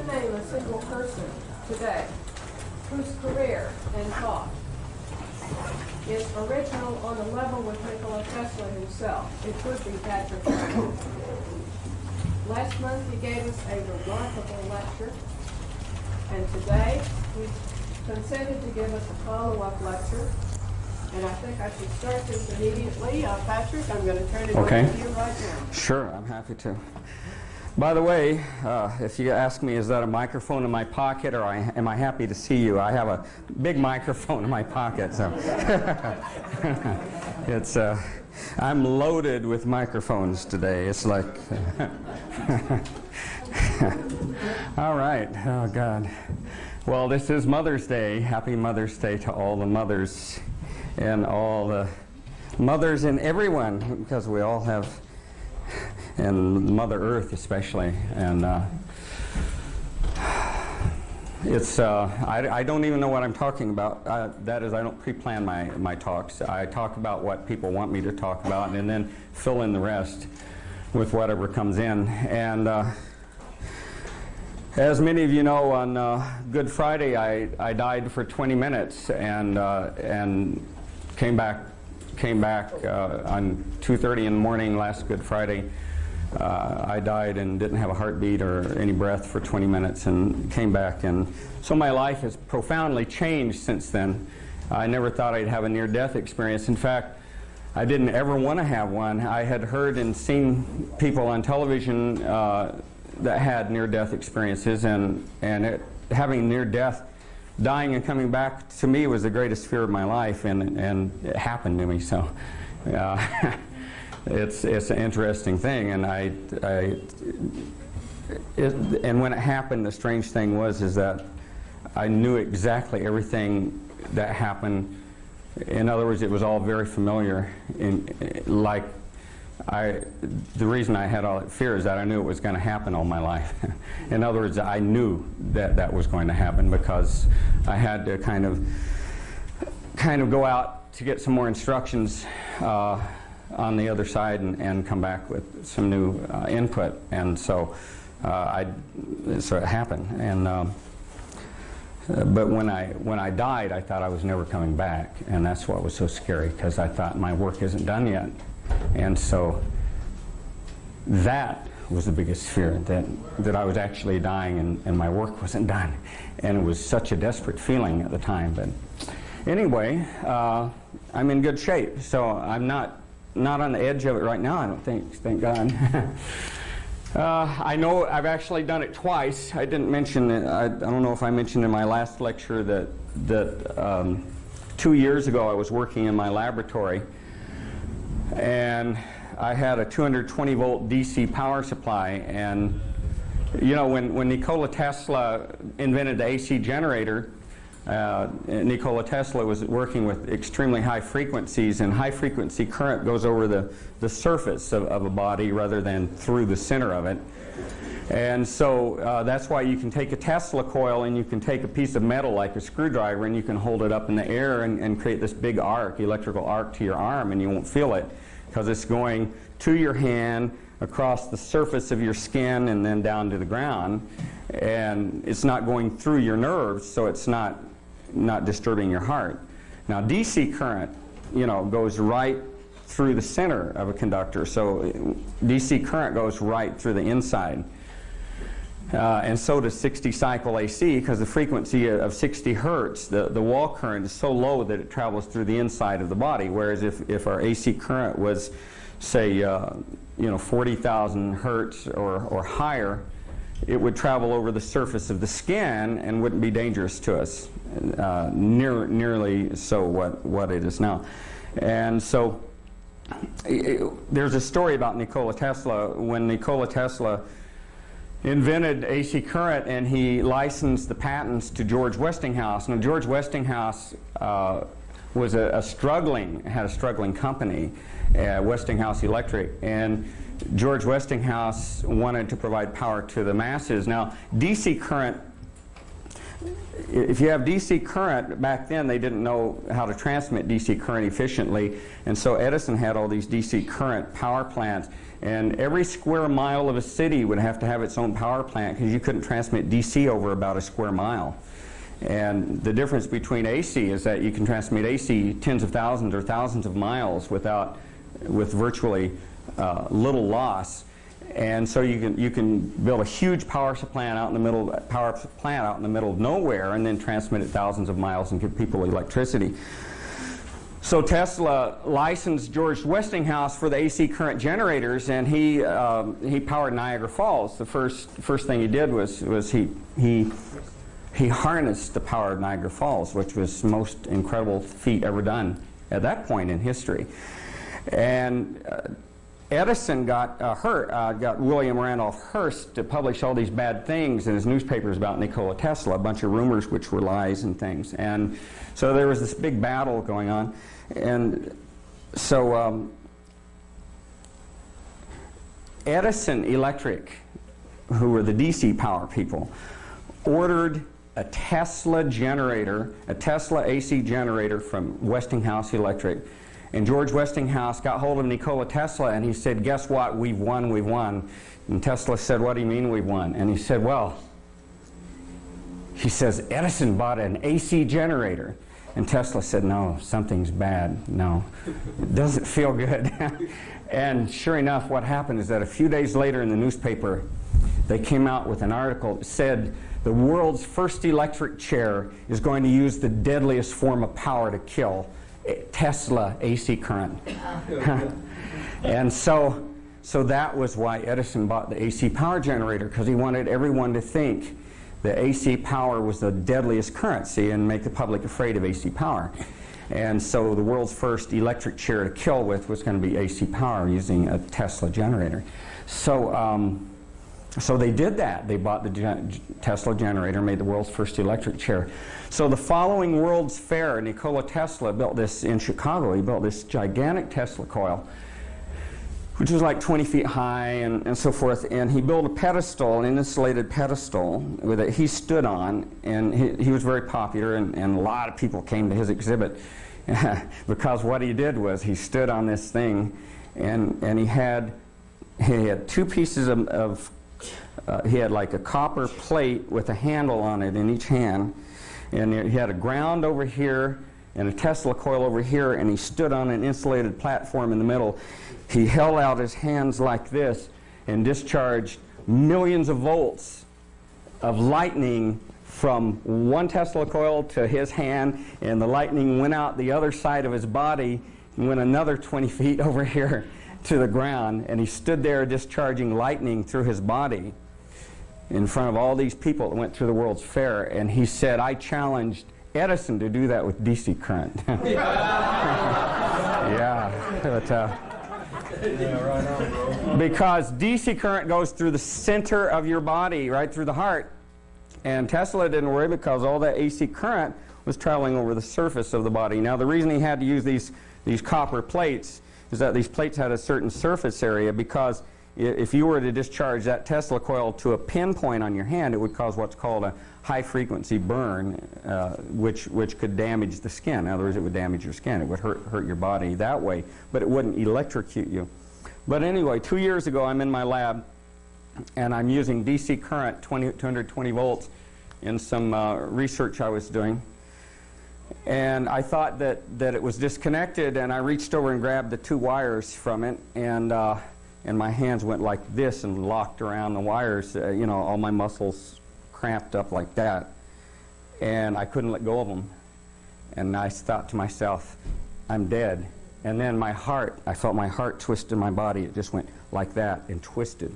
to name a single person today whose career and thought is original on the level with Nikola Tesla himself, it would be Patrick Flanagan. Last month he gave us a remarkable lecture, and today he's consented to give us a follow-up lecture. And I think I should start this immediately. Patrick, I'm going to turn it over to you right now. Sure, I'm happy to. By the way, if you ask me, is that a microphone in my pocket, or am I happy to see you? I have a big microphone in my pocket, so it's I'm loaded with microphones today. It's like, all right. Oh God. Well, this is Mother's Day. Happy Mother's Day to all the mothers and all the mothers and everyone, because we all have, and Mother Earth especially. And it's I don't even know what I'm talking about. That is, I don't pre-plan my talks. I talk about what people want me to talk about, and then fill in the rest with whatever comes in. And as many of you know, on Good Friday I died for 20 minutes and came back on 2:30 in the morning last Good Friday. I died and didn't have a heartbeat or any breath for 20 minutes and came back. And so my life has profoundly changed since then. I never thought I'd have a near-death experience. In fact, I didn't ever want to have one. I had heard and seen people on television that had near-death experiences, and having near-death, dying and coming back, to me was the greatest fear of my life, and it happened to me. So it's an interesting thing, and and when it happened, the strange thing is that I knew exactly everything that happened. In other words, it was all very familiar. The reason I had all that fear is that I knew it was going to happen all my life. In other words, I knew that was going to happen because I had to kind of go out to get some more instructions on the other side and come back with some new input. And so so it happened. And but when I died, I thought I was never coming back, and that's what was so scary, because I thought my work isn't done yet. And so that was the biggest fear, that I was actually dying and my work wasn't done. And it was such a desperate feeling at the time. But anyway, I'm in good shape, so I'm not on the edge of it right now, I don't think, thank God. I know I've actually done it twice. I didn't mention it. I don't know if I mentioned in my last lecture that 2 years ago I was working in my laboratory, and I had a 220 volt DC power supply. And you know, when Nikola Tesla invented the AC generator, Nikola Tesla was working with extremely high frequencies, and high frequency current goes over the surface of a body rather than through the center of it. And so that's why you can take a Tesla coil and you can take a piece of metal like a screwdriver and you can hold it up in the air and create this big arc, electrical arc to your arm, and you won't feel it because it's going to your hand, across the surface of your skin, and then down to the ground. And it's not going through your nerves, so it's not disturbing your heart. Now DC current, you know, goes right through the center of a conductor. So DC current goes right through the inside. And so does 60 cycle AC, because the frequency of 60 hertz, the wall current is so low that it travels through the inside of the body. Whereas if our AC current was, say, 40,000 hertz or higher, it would travel over the surface of the skin and wouldn't be dangerous to us, nearly so what it is now. And so there's a story about Nikola Tesla. When Nikola Tesla invented AC current and he licensed the patents to George Westinghouse. Now George Westinghouse was had a struggling company, Westinghouse Electric, and George Westinghouse wanted to provide power to the masses. Now DC current if you have DC current, back then they didn't know how to transmit DC current efficiently, and so Edison had all these DC current power plants, and every square mile of a city would have to have its own power plant because you couldn't transmit DC over about a square mile. And the difference between AC is that you can transmit AC tens of thousands or thousands of miles with virtually little loss. And so you can build a huge power plant out in the middle of nowhere, and then transmit it thousands of miles and give people electricity. So Tesla licensed George Westinghouse for the AC current generators, and he powered Niagara Falls. The first thing he did was he harnessed the power of Niagara Falls, which was the most incredible feat ever done at that point in history. And Edison got William Randolph Hearst to publish all these bad things in his newspapers about Nikola Tesla, a bunch of rumors which were lies and things. And so there was this big battle going on. And so Edison Electric, who were the DC power people, ordered a Tesla generator, a Tesla AC generator from Westinghouse Electric. And George Westinghouse got hold of Nikola Tesla and he said, "Guess what? We've won, we've won." And Tesla said, "What do you mean we've won?" And he said, "Well," he says, "Edison bought an AC generator." And Tesla said, "No, something's bad. No, it doesn't feel good." And sure enough, what happened is that a few days later in the newspaper, they came out with an article that said, "The world's first electric chair is going to use the deadliest form of power to kill, Tesla AC current." And so that was why Edison bought the AC power generator, because he wanted everyone to think the AC power was the deadliest current, see, and make the public afraid of AC power. And so the world's first electric chair to kill with was going to be AC power using a Tesla generator. So they did that. They bought the Tesla generator, made the world's first electric chair. So the following World's Fair, Nikola Tesla built this in Chicago. He built this gigantic Tesla coil, which was like 20 feet high and so forth. And he built a pedestal, an insulated pedestal, that he stood on. And he was very popular, and a lot of people came to his exhibit because what he did was he stood on this thing, and he had two pieces of he had like a copper plate with a handle on it in each hand, and he had a ground over here and a Tesla coil over here, and he stood on an insulated platform in the middle. He held out his hands like this and discharged millions of volts of lightning from one Tesla coil to his hand, and the lightning went out the other side of his body and went another 20 feet over here to the ground, and he stood there discharging lightning through his body in front of all these people that went through the World's Fair. And he said, "I challenged Edison to do that with DC current." Yeah, but, right on, bro. Because DC current goes through the center of your body, right through the heart. And Tesla didn't worry because all that AC current was traveling over the surface of the body. Now, the reason he had to use these copper plates is that these plates had a certain surface area, because if you were to discharge that Tesla coil to a pinpoint on your hand, it would cause what's called a high-frequency burn, which could damage the skin. In other words, it would damage your skin. It would hurt your body that way, but it wouldn't electrocute you. But anyway, 2 years ago, I'm in my lab, and I'm using DC current, 220 volts, in some research I was doing. And I thought that it was disconnected, and I reached over and grabbed the two wires from it, and my hands went like this and locked around the wires. You know, all my muscles cramped up like that, and I couldn't let go of them. And I thought to myself, I'm dead. And then I felt my heart twist in my body. It just went like that and twisted.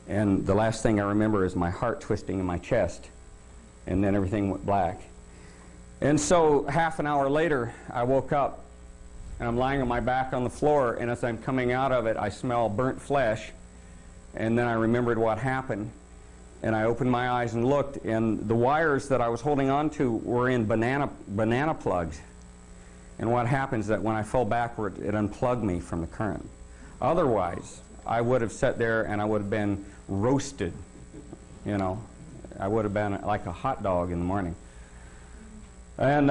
And the last thing I remember is my heart twisting in my chest, and then everything went black. And so half an hour later, I woke up, and I'm lying on my back on the floor, and as I'm coming out of it, I smell burnt flesh, and then I remembered what happened, and I opened my eyes and looked, and the wires that I was holding on to were in banana plugs. And what happens is that when I fell backward, it unplugged me from the current. Otherwise, I would have sat there and I would have been roasted, you know. I would have been like a hot dog in the morning. And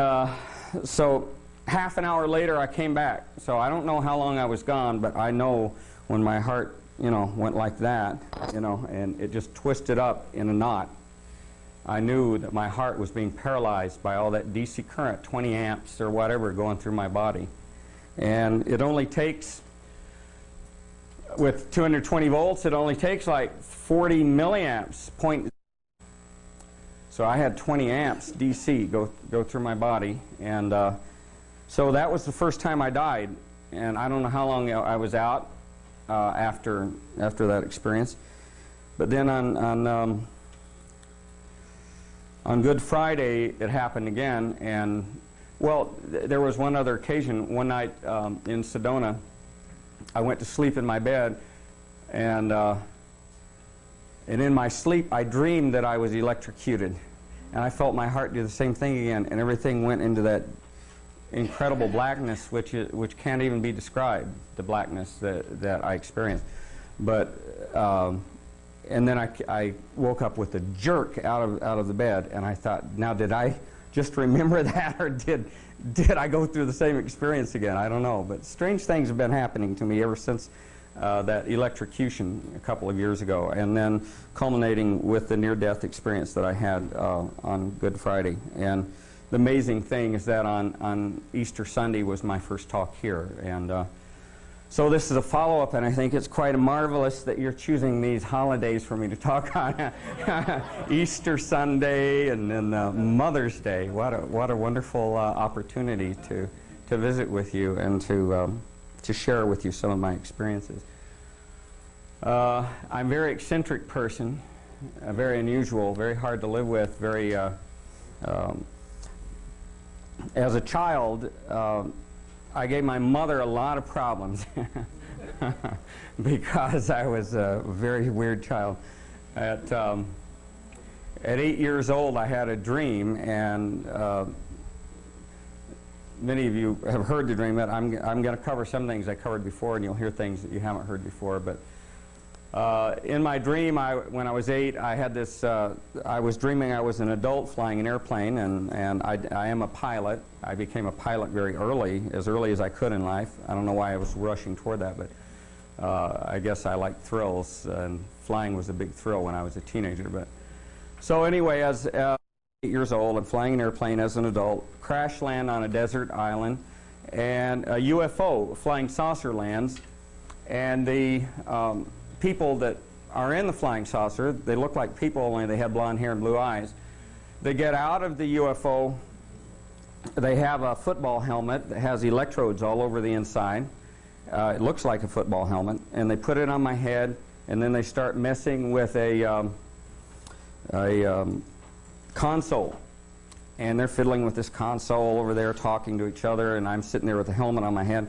so half an hour later I came back. So I don't know how long I was gone, but I know when my heart, went like that, and it just twisted up in a knot, I knew that my heart was being paralyzed by all that DC current, 20 amps or whatever, going through my body. And it only takes, with 220 volts, it only takes like 40 milliamps. So I had 20 amps DC go through my body. And so that was the first time I died. And I don't know how long I was out after that experience. But then on Good Friday, it happened again, and, well, there was one other occasion. One night in Sedona, I went to sleep in my bed, and in my sleep, I dreamed that I was electrocuted, and I felt my heart do the same thing again, and everything went into that incredible blackness, which can't even be described, the blackness that I experienced. But and then I woke up with a jerk out of the bed, and I thought, now did I just remember that, or did I go through the same experience again? I don't know, but strange things have been happening to me ever since that electrocution a couple of years ago, and then culminating with the near-death experience that I had on Good Friday. And the amazing thing is that on Easter Sunday was my first talk here, and so this is a follow-up, and I think it's quite marvelous that you're choosing these holidays for me to talk on. Easter Sunday and then Mother's Day. What a wonderful opportunity to visit with you and to share with you some of my experiences. I'm a very eccentric person, very unusual, very hard to live with, very as a child, I gave my mother a lot of problems because I was a very weird child. At 8 years old, I had a dream, and many of you have heard the dream. But I'm going to cover some things I covered before, and you'll hear things that you haven't heard before. But in my dream, when I was 8, I had this. I was dreaming I was an adult flying an airplane, and I am a pilot. I became a pilot very early, as early as I could in life. I don't know why I was rushing toward that, but I guess I like thrills, and flying was a big thrill when I was a teenager. But so anyway, as 8 years old, I'm flying an airplane as an adult, crash land on a desert island, and a UFO, flying saucer, lands, and the people that are in the flying saucer, they look like people, only they have blonde hair and blue eyes. They get out of the UFO. They have a football helmet that has electrodes all over the inside. It looks like a football helmet, and they put it on my head, and then they start messing with a console, and they're fiddling with this console over there, talking to each other, and I'm sitting there with the helmet on my head.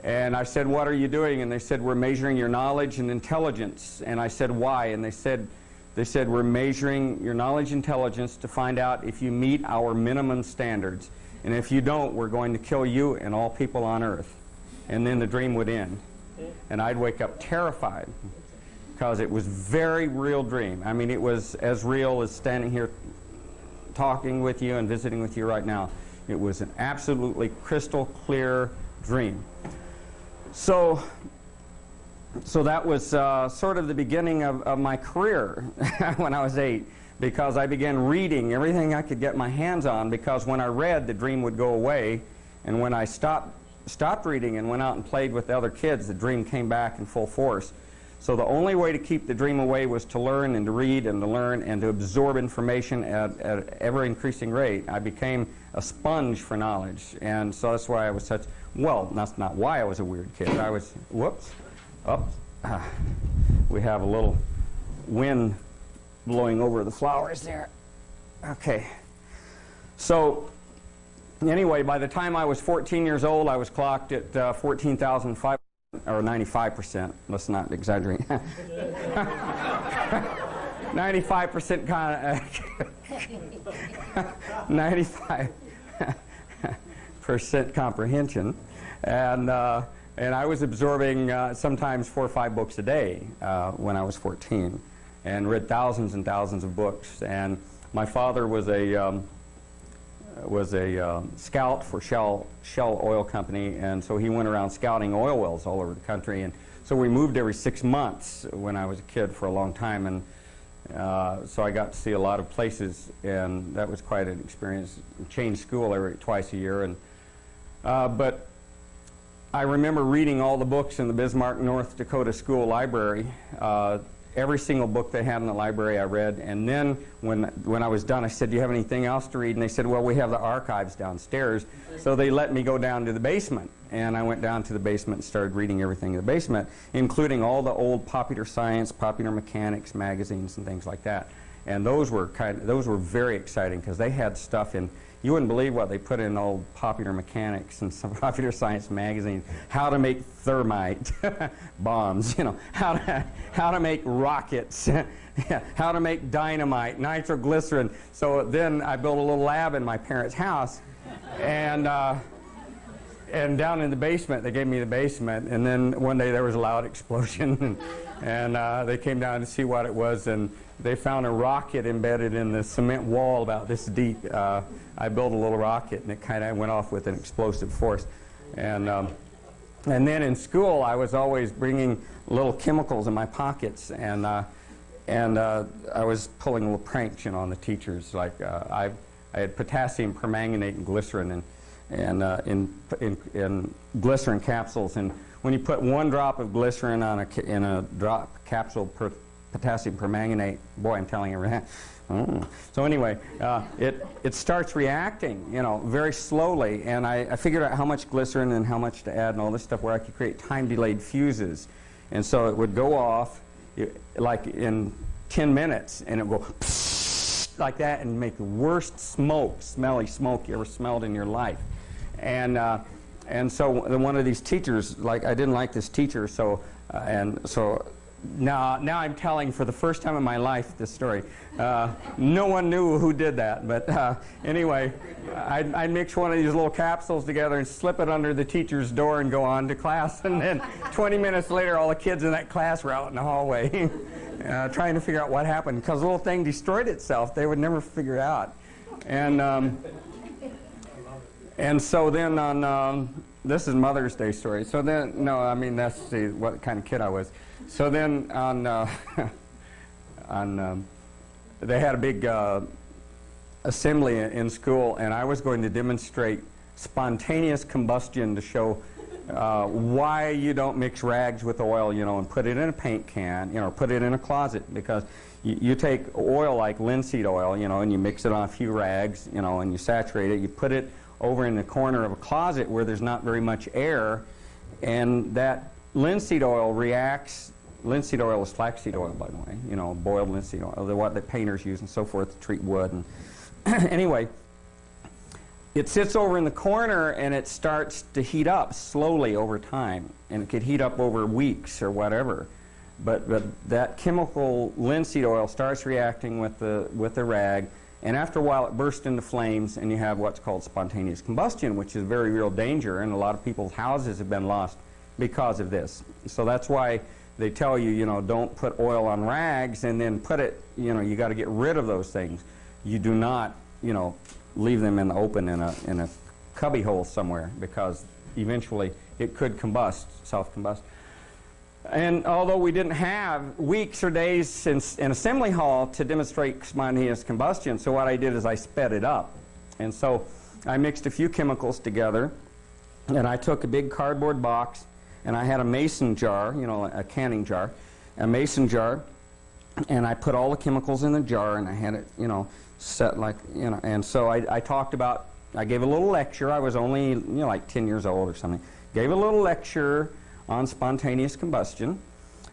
And I said, "What are you doing?" And they said, "We're measuring your knowledge and intelligence." And I said, "Why?" And they said, "We're measuring your knowledge and intelligence to find out if you meet our minimum standards. And if you don't, we're going to kill you and all people on earth." And then the dream would end. And I'd wake up terrified because it was a very real dream. I mean, it was as real as standing here talking with you and visiting with you right now. It was an absolutely crystal clear dream. So that was sort of the beginning of my career when I was 8, because I began reading everything I could get my hands on, because when I read, the dream would go away, and when I stopped reading and went out and played with the other kids, the dream came back in full force. So the only way to keep the dream away was to learn and to read and to learn and to absorb information at an ever-increasing rate. I became a sponge for knowledge, and so that's why I was such, well, that's not why I was a weird kid. I was, whoops, up. We have a little wind blowing over the flowers there. Okay. So anyway, by the time I was 14 years old, I was clocked at 14,500. Or 95%, let's not exaggerate. 95% 95% comprehension, and I was absorbing sometimes 4 or 5 books a day when I was 14, and read thousands and thousands of books. And my father was a scout for Shell Oil Company, and so he went around scouting oil wells all over the country. And so we moved every 6 months when I was a kid for a long time, and so I got to see a lot of places, and that was quite an experience. Changed school twice a year, and but I remember reading all the books in the Bismarck, North Dakota School Library. Every single book they had in the library I read, and then when I was done, I said, "Do you have anything else to read?" And they said, "Well, we have the archives downstairs." So they let me go down to the basement, and I went down to the basement and started reading everything in the basement, including all the old popular science, popular mechanics magazines and things like that. And those were very exciting because they had stuff in. You wouldn't believe what they put in old popular mechanics and some popular science magazines. How to make thermite bombs, you know, how to make rockets, how to make dynamite, nitroglycerin. So then I built a little lab in my parents' house, and down in the basement, they gave me the basement, and then one day there was a loud explosion, and they came down to see what it was, and they found a rocket embedded in the cement wall about this deep. I built a little rocket, and it kind of went off with an explosive force. And then in school, I was always bringing little chemicals in my pockets, and I was pulling little pranks, you know, on the teachers. Like I had potassium permanganate and glycerin, in glycerin capsules, and when you put one drop of glycerin in a drop capsule per potassium permanganate, boy, I'm telling you that. So anyway, it starts reacting, you know, very slowly, and I figured out how much glycerin and how much to add and all this stuff where I could create time-delayed fuses. And so it would go off like in 10 minutes, and it would go like that and make the worst smelly smoke you ever smelled in your life. And so one of these teachers, like, I didn't like this teacher, so now I'm telling for the first time in my life this story. No one knew who did that, but anyway, I'd mix one of these little capsules together and slip it under the teacher's door and go on to class, and then 20 minutes later all the kids in that class were out in the hallway trying to figure out what happened, because the little thing destroyed itself. They would never figure it out. And so then on, this is Mother's Day story. So then, no, I mean, that's what kind of kid I was. So then they had a big assembly in school, and I was going to demonstrate spontaneous combustion to show why you don't mix rags with oil, you know, and put it in a paint can, you know, put it in a closet, because you take oil like linseed oil, you know, and you mix it on a few rags, you know, and you saturate it. You put it over in the corner of a closet where there's not very much air, and that linseed oil reacts. Linseed oil is flaxseed oil, by the way, you know, boiled linseed oil, what the painters use and so forth to treat wood. And anyway, it sits over in the corner and it starts to heat up slowly over time, and it could heat up over weeks or whatever. But that chemical linseed oil starts reacting with the rag, and after a while it bursts into flames, and you have what's called spontaneous combustion, which is a very real danger, and a lot of people's houses have been lost because of this. So that's why they tell you, you know, don't put oil on rags and then put it, you know, you got to get rid of those things. You do not, you know, leave them in the open in a cubby hole somewhere, because eventually it could combust, self-combust. And although we didn't have weeks or days in assembly hall to demonstrate spontaneous combustion, so what I did is I sped it up. And so I mixed a few chemicals together, and I took a big cardboard box, and I had a mason jar, you know, a canning jar, a mason jar, and I put all the chemicals in the jar, and I had it, you know, set like, you know, and so I talked about, I gave a little lecture. I was only, you know, like 10 years old or something. Gave a little lecture on spontaneous combustion,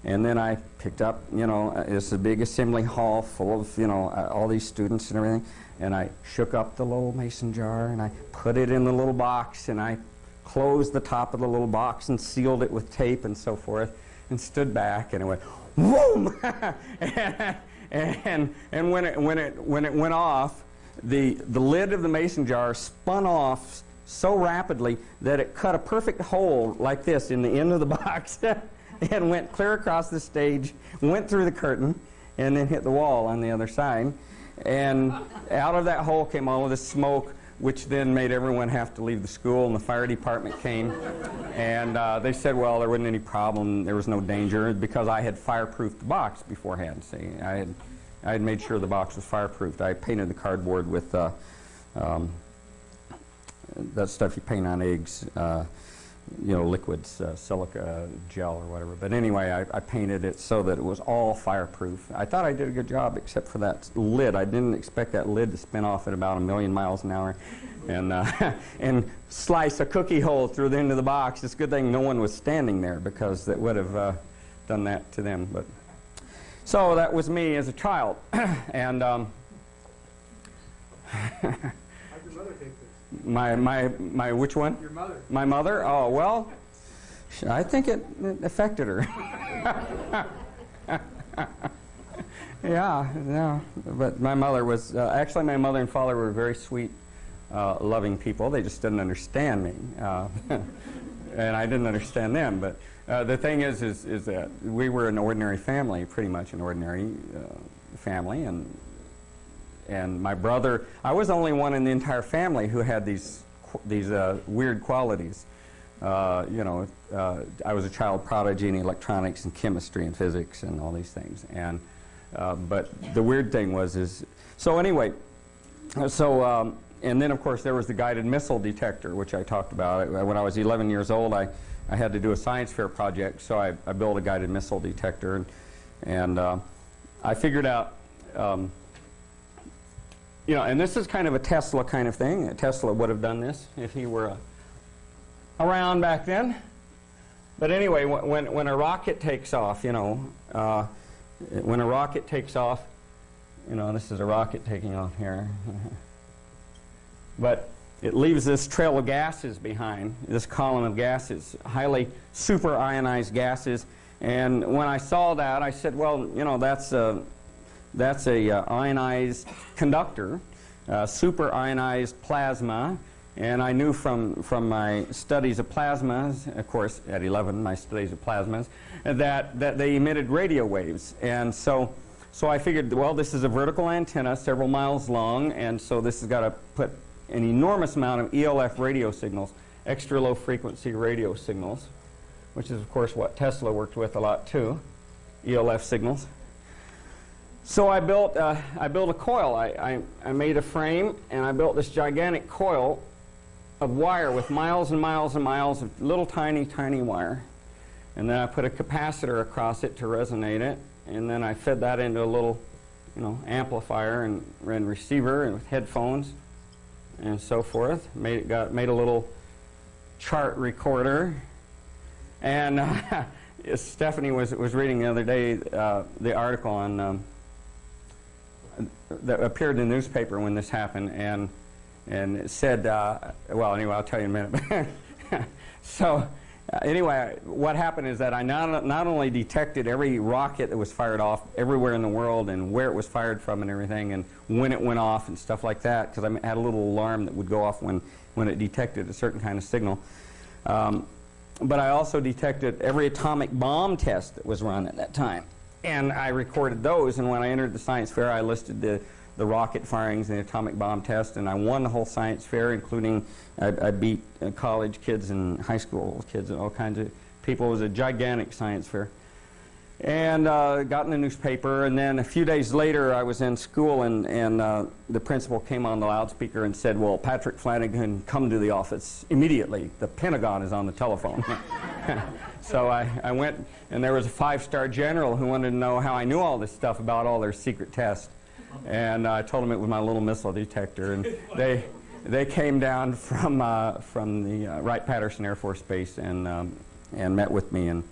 and then I picked up, you know, it's a big assembly hall full of, you know, all these students and everything, and I shook up the little mason jar, and I put it in the little box, and I closed the top of the little box and sealed it with tape and so forth, and stood back, and it went, whoom! and when it went off, the lid of the mason jar spun off so rapidly that it cut a perfect hole like this in the end of the box and went clear across the stage, went through the curtain, and then hit the wall on the other side. And out of that hole came all of this smoke, which then made everyone have to leave the school, and the fire department came. And they said, well, there wasn't any problem, there was no danger, because I had fireproofed the box beforehand. See, I had made sure the box was fireproofed. I painted the cardboard with that stuff you paint on eggs, you know, liquids, silica gel or whatever. But anyway, I painted it so that it was all fireproof. I thought I did a good job, except for that lid. I didn't expect that lid to spin off at about 1,000,000 miles an hour and, and slice a cookie hole through the end of the box. It's a good thing no one was standing there, because that would have done that to them. But so that was me as a child. And how'd your mother take this? my which one? Your mother. My mother? Oh, well, I think it affected her. Yeah. But my mother was, actually my mother and father were very sweet, loving people. They just didn't understand me. And I didn't understand them. But the thing is that we were an ordinary family, pretty much an ordinary family. And my brother, I was the only one in the entire family who had these weird qualities. You know, I was a child prodigy in electronics and chemistry and physics and all these things. And but the weird thing was so anyway, so and then of course there was the guided missile detector, which I talked about. When I was 11 years old, I had to do a science fair project, so I built a guided missile detector, and I figured out. You know, and this is kind of a Tesla kind of thing. Tesla would have done this if he were around back then. But anyway, when a rocket takes off, you know, when a rocket takes off, you know, this is a rocket taking off here. But it leaves this trail of gases behind, this column of gases, highly super ionized gases. And when I saw that, I said, well, you know, that's a ionized conductor, super ionized plasma, and I knew from my studies of plasmas, of course at 11 my studies of plasmas, that they emitted radio waves. And so I figured, well, this is a vertical antenna several miles long, and so this has got to put an enormous amount of ELF radio signals, extra low frequency radio signals, which is of course what Tesla worked with a lot too, ELF signals. So I built a coil. I made a frame, and I built this gigantic coil of wire with miles and miles and miles of little tiny wire. And then I put a capacitor across it to resonate it, and then I fed that into a little, you know, amplifier and receiver and with headphones and so forth. Made a little chart recorder, and Stephanie was reading the other day the article on. That appeared in the newspaper when this happened, and it said, well, anyway, I'll tell you in a minute. So anyway, what happened is that I not only detected every rocket that was fired off everywhere in the world and where it was fired from and everything, and when it went off and stuff like that, because I had a little alarm that would go off when it detected a certain kind of signal. But I also detected every atomic bomb test that was run at that time. And I recorded those, and when I entered the science fair, I listed the rocket firings and the atomic bomb test, and I won the whole science fair, including I beat college kids and high school kids and all kinds of people. It was a gigantic science fair. And got in the newspaper, and then a few days later I was in school, and the principal came on the loudspeaker and said, well, Patrick Flanagan, come to the office immediately. The Pentagon is on the telephone. So I went, and there was a 5-star general who wanted to know how I knew all this stuff about all their secret tests. And I told him it was my little missile detector, and they came down from the Wright-Patterson Air Force Base and met with me, and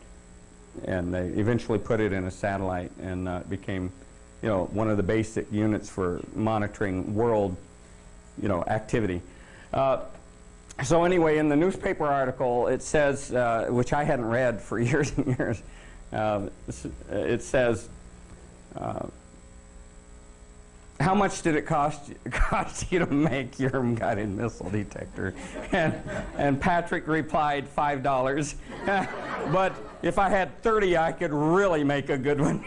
they eventually put it in a satellite, and it became, you know, one of the basic units for monitoring world, you know, activity. So anyway, in the newspaper article, it says, which I hadn't read for years and years, it says, how much did it cost you to make your guided missile detector? And Patrick replied, $5. But if I had 30, I could really make a good one.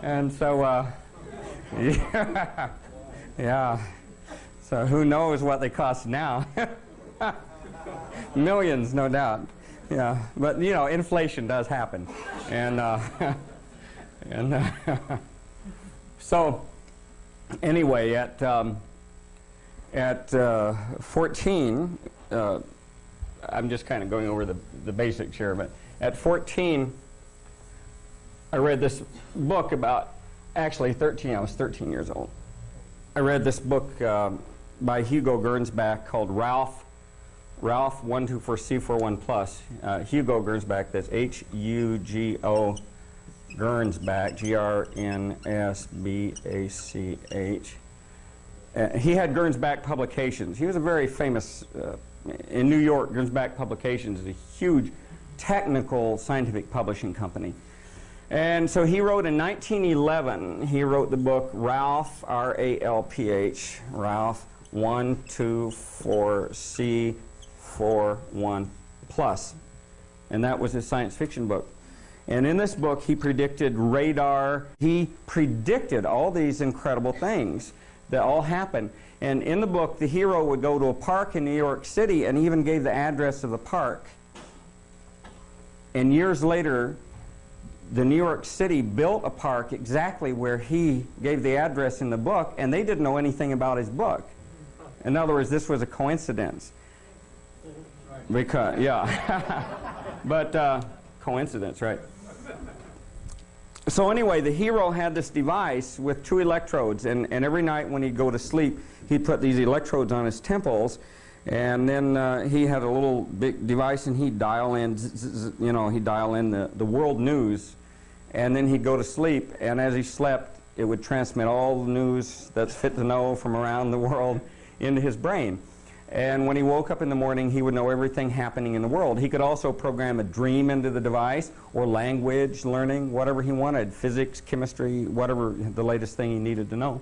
And so, yeah, yeah. So who knows what they cost now? Millions, no doubt. Yeah, but you know, inflation does happen, and so anyway, at 14, I'm just kind of going over the basics here, but at 14, I read this book about, actually 13, I was 13 years old. I read this book by Hugo Gernsback called Ralph 124C41 Plus. Hugo Gernsback, that's Hugo Gernsback, Grnsbach. He had Gernsback Publications. He was a very famous, in New York, Gernsback Publications is a huge technical scientific publishing company. And so he wrote in 1911, he wrote the book Ralph, R-A-L-P-H, Ralph 124C41 Plus. And that was his science fiction book. And in this book, he predicted radar. He predicted all these incredible things that all happened. And in the book, the hero would go to a park in New York City and even gave the address of the park. And years later, the New York City built a park exactly where he gave the address in the book, and they didn't know anything about his book. In other words, this was a coincidence. Because, yeah. But coincidence, right? So anyway, the hero had this device with 2 electrodes, and every night when he'd go to sleep, he'd put these electrodes on his temples, and then he had a little big device, and he'd dial in, you know, he'd dial in the world news, and then he'd go to sleep, and as he slept, it would transmit all the news that's fit to know from around the world into his brain. And when he woke up in the morning, he would know everything happening in the world. He could also program a dream into the device, or language learning, whatever he wanted, physics, chemistry, whatever the latest thing he needed to know.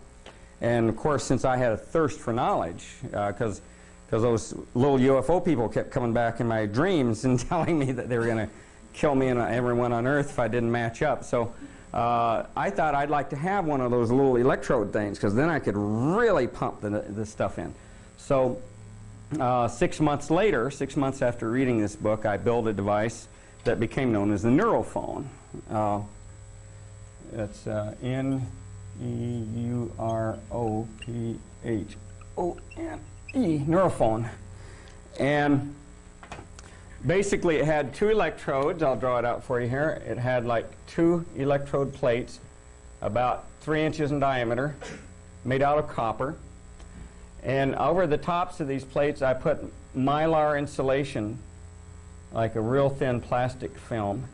And of course, since I had a thirst for knowledge, because those little UFO people kept coming back in my dreams and telling me that they were going to kill me and everyone on Earth if I didn't match up. So I thought I'd like to have one of those little electrode things, because then I could really pump the stuff in. So 6 months later, 6 months after reading this book, I built a device that became known as the neurophone. It's N-E-U-R-O-P-H-O-N-E, neurophone. And basically it had 2 electrodes. I'll draw it out for you here. It had like 2 electrode plates about 3 inches in diameter, made out of copper. And over the tops of these plates, I put mylar insulation, like a real thin plastic film.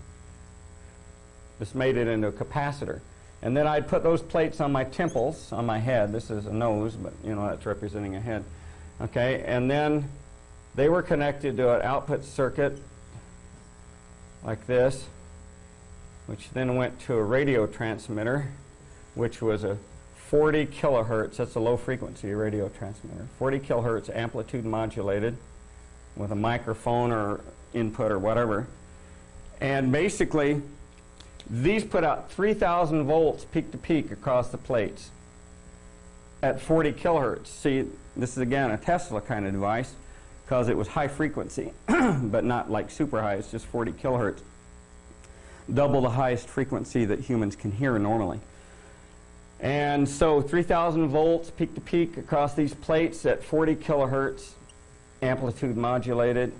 This made it into a capacitor. And then I'd put those plates on my temples, on my head. This is a nose, but you know, that's representing a head. Okay, and then they were connected to an output circuit like this, which then went to a radio transmitter, which was a 40 kilohertz, that's a low frequency radio transmitter, 40 kilohertz amplitude modulated with a microphone or input or whatever. And basically, these put out 3,000 volts peak to peak across the plates at 40 kilohertz. See, this is again a Tesla kind of device, because it was high frequency, but not like super high, it's just 40 kilohertz. Double the highest frequency that humans can hear normally. And so 3,000 volts peak to peak across these plates at 40 kilohertz, amplitude modulated,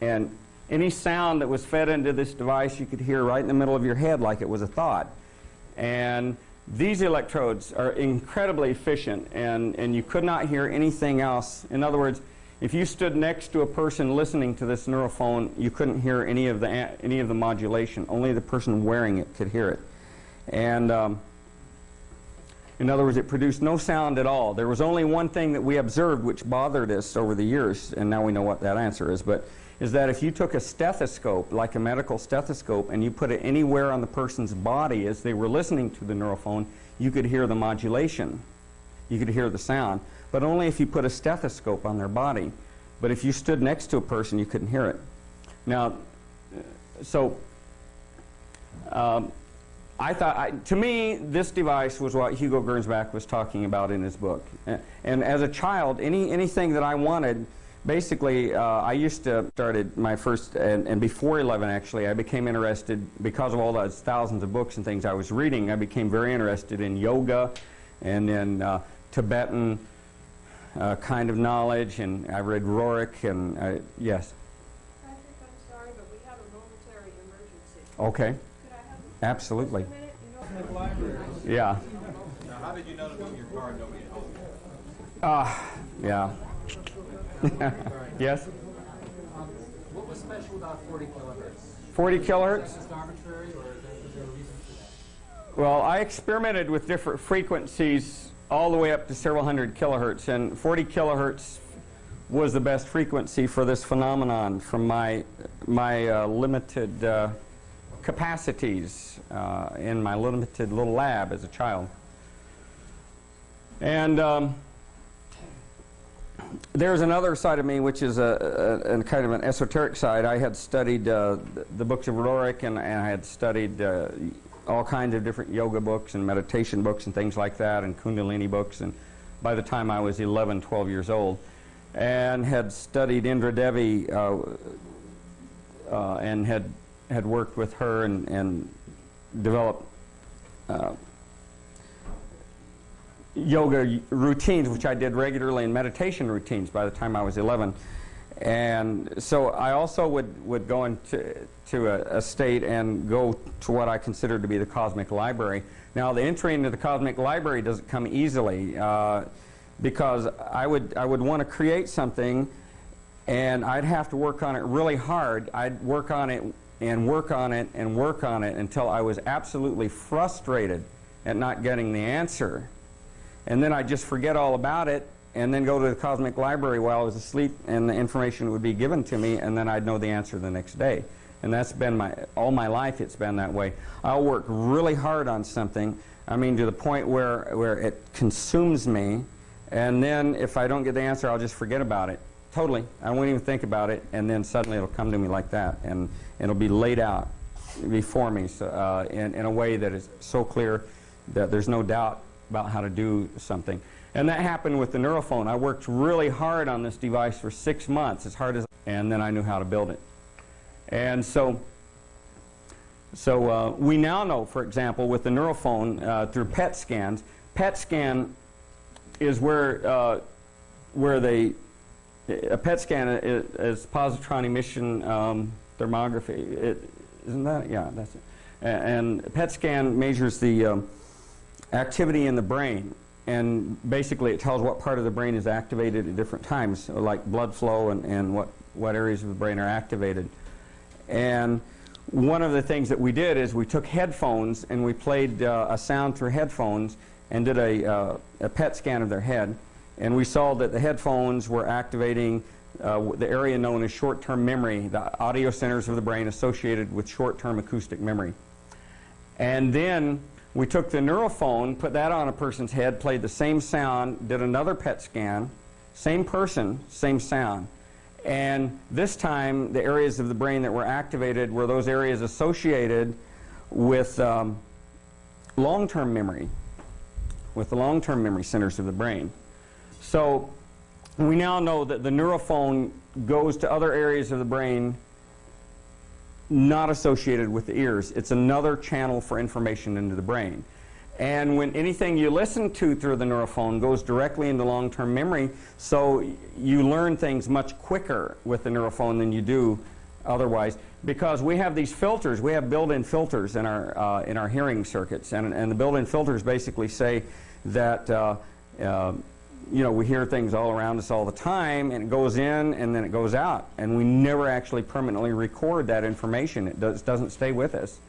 and any sound that was fed into this device you could hear right in the middle of your head like it was a thought. And these electrodes are incredibly efficient, and you could not hear anything else. In other words, if you stood next to a person listening to this neurophone, you couldn't hear any of the modulation. Only the person wearing it could hear it. And in other words, it produced no sound at all. There was only one thing that we observed which bothered us over the years, and now we know what that answer is, but is that if you took a stethoscope, like a medical stethoscope, and you put it anywhere on the person's body as they were listening to the neurophone, you could hear the modulation. You could hear the sound, but only if you put a stethoscope on their body. But if you stood next to a person, you couldn't hear it. Now, so I thought, to me, this device was what Hugo Gernsback was talking about in his book. And as a child, anything that I wanted, basically, I used to started my first, and before 11 actually, I became interested, because of all those thousands of books and things I was reading, I became very interested in yoga and in Tibetan kind of knowledge, and I read Rorik, and yes. Patrick, I'm sorry, but we have a momentary emergency. Okay. Could I have Absolutely. a minute? You know, Yeah. Now, how did you know to move your car and nobody told you? Yeah. Yes? What was special about 40 kilohertz? 40 kilohertz? Is that arbitrary, or is there a reason for that? Well, I experimented with different frequencies all the way up to several hundred kilohertz, and 40 kilohertz was the best frequency for this phenomenon from my limited capacities in my limited little lab as a child. And there's another side of me, which is a kind of an esoteric side. I had studied the books of Rorik, and I had studied all kinds of different yoga books and meditation books and things like that, and Kundalini books, and by the time I was 11, 12 years old, and had studied Indra Devi and had worked with her and developed yoga routines, which I did regularly, and meditation routines by the time I was 11. And so I also would go into a state and go to what I considered to be the cosmic library. Now, the entry into the cosmic library doesn't come easily because I would want to create something, and I'd have to work on it really hard. I'd work on it and work on it and work on it until I was absolutely frustrated at not getting the answer. And then I'd just forget all about it and then go to the cosmic library while I was asleep, and the information would be given to me, and then I'd know the answer the next day. And that's been all my life, it's been that way. I'll work really hard on something, I mean to the point where it consumes me, and then if I don't get the answer, I'll just forget about it. Totally. I won't even think about it, and then suddenly it'll come to me like that, and it'll be laid out before me so, in a way that is so clear that there's no doubt about how to do something. And that happened with the neurophone. I worked really hard on this device for 6 months, and then I knew how to build it. And so we now know, for example, with the neurophone through PET scans. PET scan is where a PET scan is positron emission thermography. Isn't that? Yeah, that's it. And PET scan measures the activity in the brain, and basically it tells what part of the brain is activated at different times, like blood flow and what areas of the brain are activated. And one of the things that we did is we took headphones and we played a sound through headphones and did a PET scan of their head, and we saw that the headphones were activating the area known as short-term memory, the audio centers of the brain associated with short-term acoustic memory. And then we took the neurophone, put that on a person's head, played the same sound, did another PET scan, same person, same sound. And this time, the areas of the brain that were activated were those areas associated with long-term memory, with the long-term memory centers of the brain. So we now know that the neurophone goes to other areas of the brain not associated with the ears. It's another channel for information into the brain. And when anything you listen to through the neurophone goes directly into long-term memory, so you learn things much quicker with the neurophone than you do otherwise, because we have these filters. We have built-in filters in our hearing circuits, and the built-in filters basically say that you know, we hear things all around us all the time, and it goes in and then it goes out, and we never actually permanently record that information. It doesn't stay with us.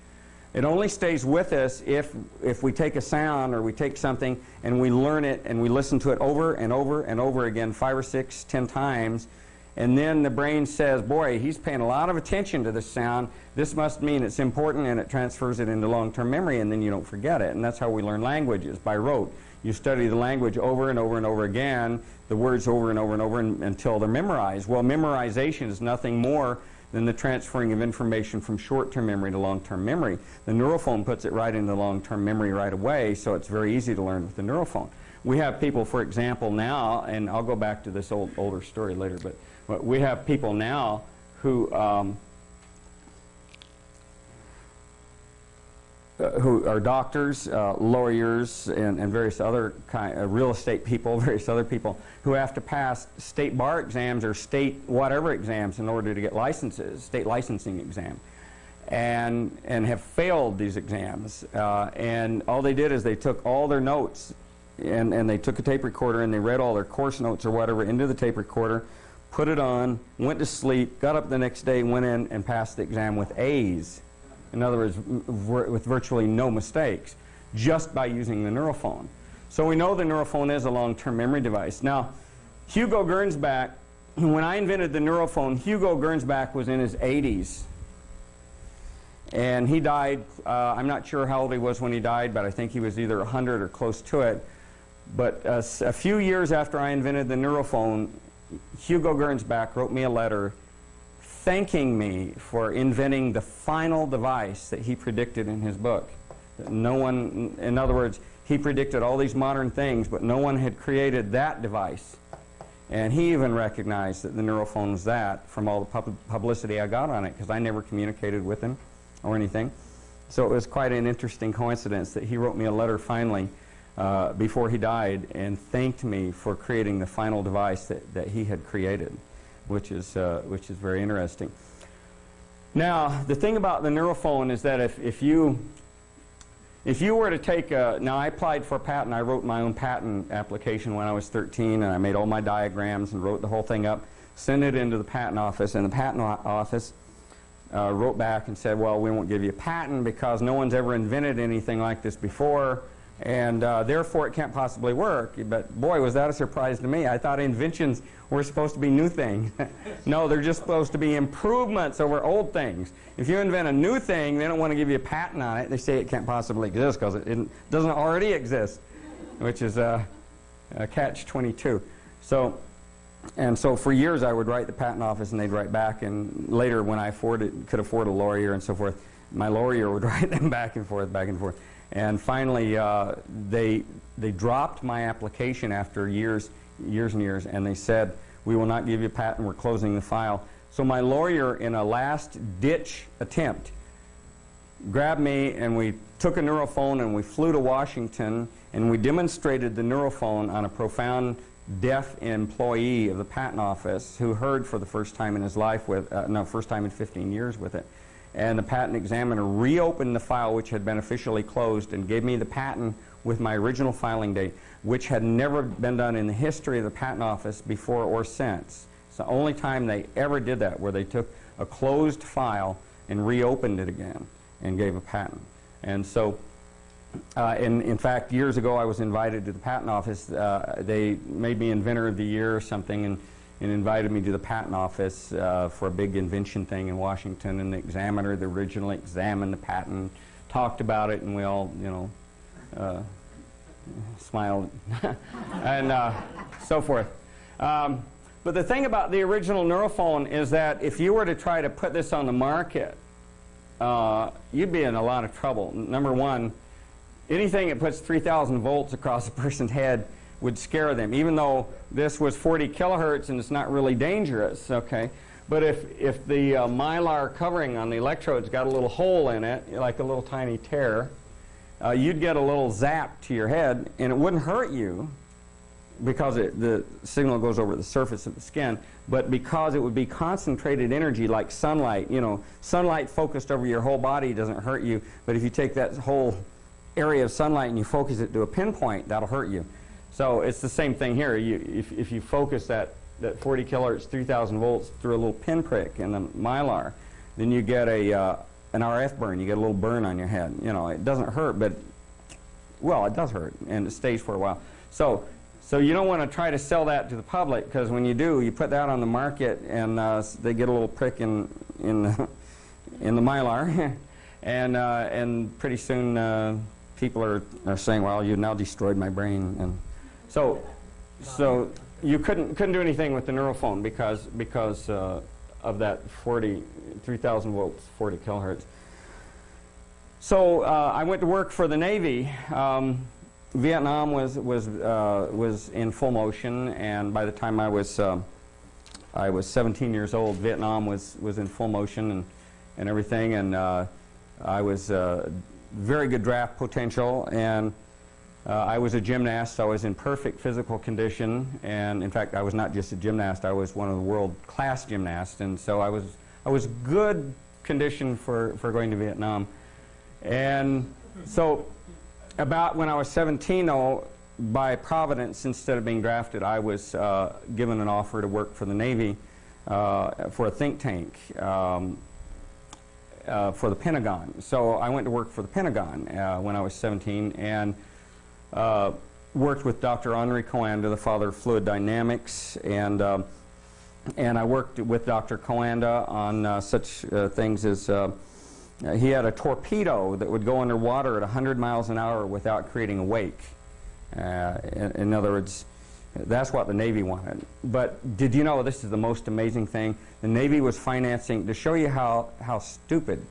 It only stays with us if we take a sound or we take something and we learn it and we listen to it over and over and over again 5 or 6, 10 times, and then the brain says, boy, he's paying a lot of attention to this sound. This must mean it's important, and it transfers it into long-term memory, and then you don't forget it. And that's how we learn languages, by rote. You study the language over and over and over again, the words over and over and over until they're memorized. Well, memorization is nothing more than the transferring of information from short-term memory to long-term memory. The neural phone puts it right into long-term memory right away, so it's very easy to learn with the neural phone. We have people, for example, now, and I'll go back to this older story later, but we have people now who are doctors, lawyers, and various other real estate people, various other people who have to pass state bar exams or state whatever exams in order to get licenses, state licensing exam, and have failed these exams. And all they did is they took all their notes and they took a tape recorder and they read all their course notes or whatever into the tape recorder, put it on, went to sleep, got up the next day, went in and passed the exam with A's. In other words, with virtually no mistakes, just by using the neural phone. So we know the neural phone is a long-term memory device. Now, Hugo Gernsback, when I invented the neural phone, Hugo Gernsback was in his 80s. And he died, I'm not sure how old he was when he died, but I think he was either 100 or close to it. But a few years after I invented the neural phone, Hugo Gernsback wrote me a letter thanking me for inventing the final device that he predicted in his book. No one, in other words, he predicted all these modern things, but no one had created that device. And he even recognized that the neural phone was that from all the publicity I got on it, because I never communicated with him or anything. So it was quite an interesting coincidence that he wrote me a letter finally before he died and thanked me for creating the final device that he had created, which is very interesting. Now, the thing about the neural phone is that if you were to take now I applied for a patent. I wrote my own patent application when I was 13, and I made all my diagrams and wrote the whole thing up, sent it into the patent office, and the patent office wrote back and said, well, we won't give you a patent because no one's ever invented anything like this before, and therefore it can't possibly work. But boy, was that a surprise to me. I thought inventions were supposed to be new things. No, they're just supposed to be improvements over old things. If you invent a new thing, they don't want to give you a patent on it. They say it can't possibly exist because it doesn't already exist, which is a catch-22. So for years I would write the patent office and they'd write back, and later when I could afford a lawyer and so forth, my lawyer would write them back and forth. And finally, they dropped my application after years and years, and they said, we will not give you a patent, we're closing the file. So my lawyer, in a last-ditch attempt, grabbed me, and we took a neural phone and we flew to Washington, and we demonstrated the neural phone on a profound deaf employee of the patent office who heard for the first time in his life first time in 15 years with it. And the patent examiner reopened the file, which had been officially closed, and gave me the patent with my original filing date, which had never been done in the history of the patent office before or since. It's the only time they ever did that, where they took a closed file and reopened it again and gave a patent. And so, in fact, years ago I was invited to the patent office. They made me inventor of the year or something, and invited me to the patent office for a big invention thing in Washington, and the examiner that originally examined the patent talked about it, and we all, smiled and so forth. But the thing about the original neural phone is that if you were to try to put this on the market, you'd be in a lot of trouble. Number one, anything that puts 3,000 volts across a person's head would scare them, even though this was 40 kilohertz and it's not really dangerous, okay? But if the mylar covering on the electrodes got a little hole in it, like a little tiny tear, you'd get a little zap to your head, and it wouldn't hurt you because the signal goes over the surface of the skin, but because it would be concentrated energy like sunlight. Sunlight focused over your whole body doesn't hurt you, but if you take that whole area of sunlight and you focus it to a pinpoint, that'll hurt you. So it's the same thing here. If you focus that 40 kilohertz, 3,000 volts through a little pinprick in the mylar, then you get an RF burn. You get a little burn on your head. It doesn't hurt, but, well, it does hurt, and it stays for a while. So you don't want to try to sell that to the public, because when you do, you put that on the market, and they get a little prick in the mylar, and pretty soon people are saying, well, you now destroyed my brain. And so you couldn't do anything with the neural phone because that 3,000 volts, 40 kilohertz. So I went to work for the Navy. Vietnam was in full motion, and by the time I was 17 years old, Vietnam was in full motion and everything, and I was very good draft potential, and I was a gymnast. I was in perfect physical condition, and in fact, I was not just a gymnast. I was one of the world-class gymnasts, and so I was good condition for going to Vietnam. And so about when I was 17, though, by providence, instead of being drafted, I was given an offer to work for the Navy for a think tank for the Pentagon. So I went to work for the Pentagon when I was 17, and worked with Dr. Henri Coanda, the father of fluid dynamics, and I worked with Dr. Coanda on such things as he had a torpedo that would go underwater at 100 miles an hour without creating a wake. In other words, that's what the Navy wanted. But did you know, this is the most amazing thing, the Navy was financing, to show you how stupid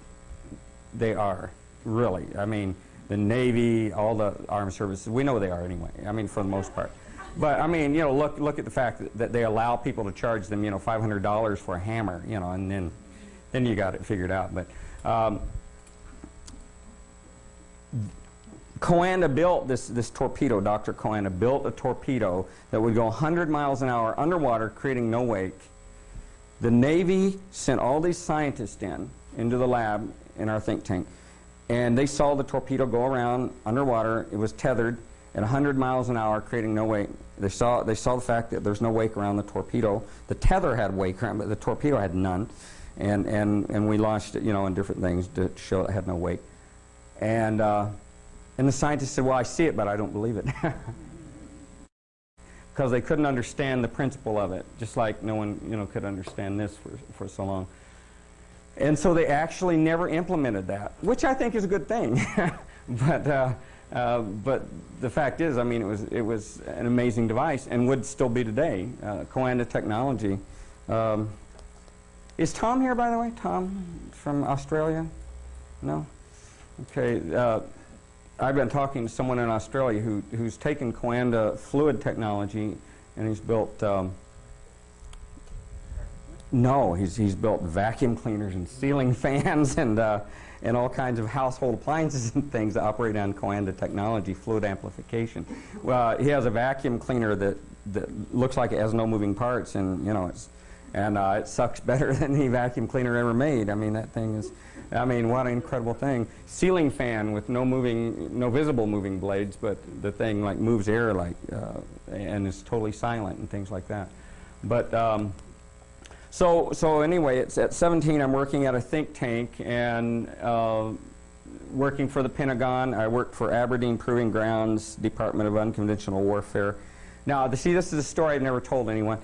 they are, really. I mean, the Navy, all the armed services, we know they are anyway, I mean, for the most part. But, I mean, you know, look at the fact that they allow people to charge them, you know, $500 for a hammer, you know, and then you got it figured out. But Coanda built this torpedo. Dr. Coanda built a torpedo that would go 100 miles an hour underwater, creating no wake. The Navy sent all these scientists into the lab in our think tank, and they saw the torpedo go around underwater. It was tethered at 100 miles an hour, creating no wake. They saw the fact that there's no wake around the torpedo. The tether had wake around, but the torpedo had none. And we launched it, you know, in different things to show it had no wake. And the scientists said, well, I see it, but I don't believe it. Because they couldn't understand the principle of it, just like no one, you know, could understand this for so long. And so they actually never implemented that, which I think is a good thing. But the fact is, I mean, it was an amazing device and would still be today. Coanda technology. Is Tom here, by the way? Tom from Australia? No? Okay. I've been talking to someone in Australia who's taken Coanda fluid technology, and he's built he's built vacuum cleaners and ceiling fans and all kinds of household appliances and things that operate on Coanda technology, fluid amplification. Well, he has a vacuum cleaner that looks like it has no moving parts, and you know it sucks better than any vacuum cleaner ever made. I mean, that thing is, I mean, what an incredible thing. Ceiling fan with no visible moving blades, but the thing like moves air like, and is totally silent and things like that. But so anyway, it's at 17 I'm working at a think tank and working for the Pentagon. I worked for Aberdeen Proving Grounds, Department of Unconventional Warfare. Now, see, this is a story I've never told anyone.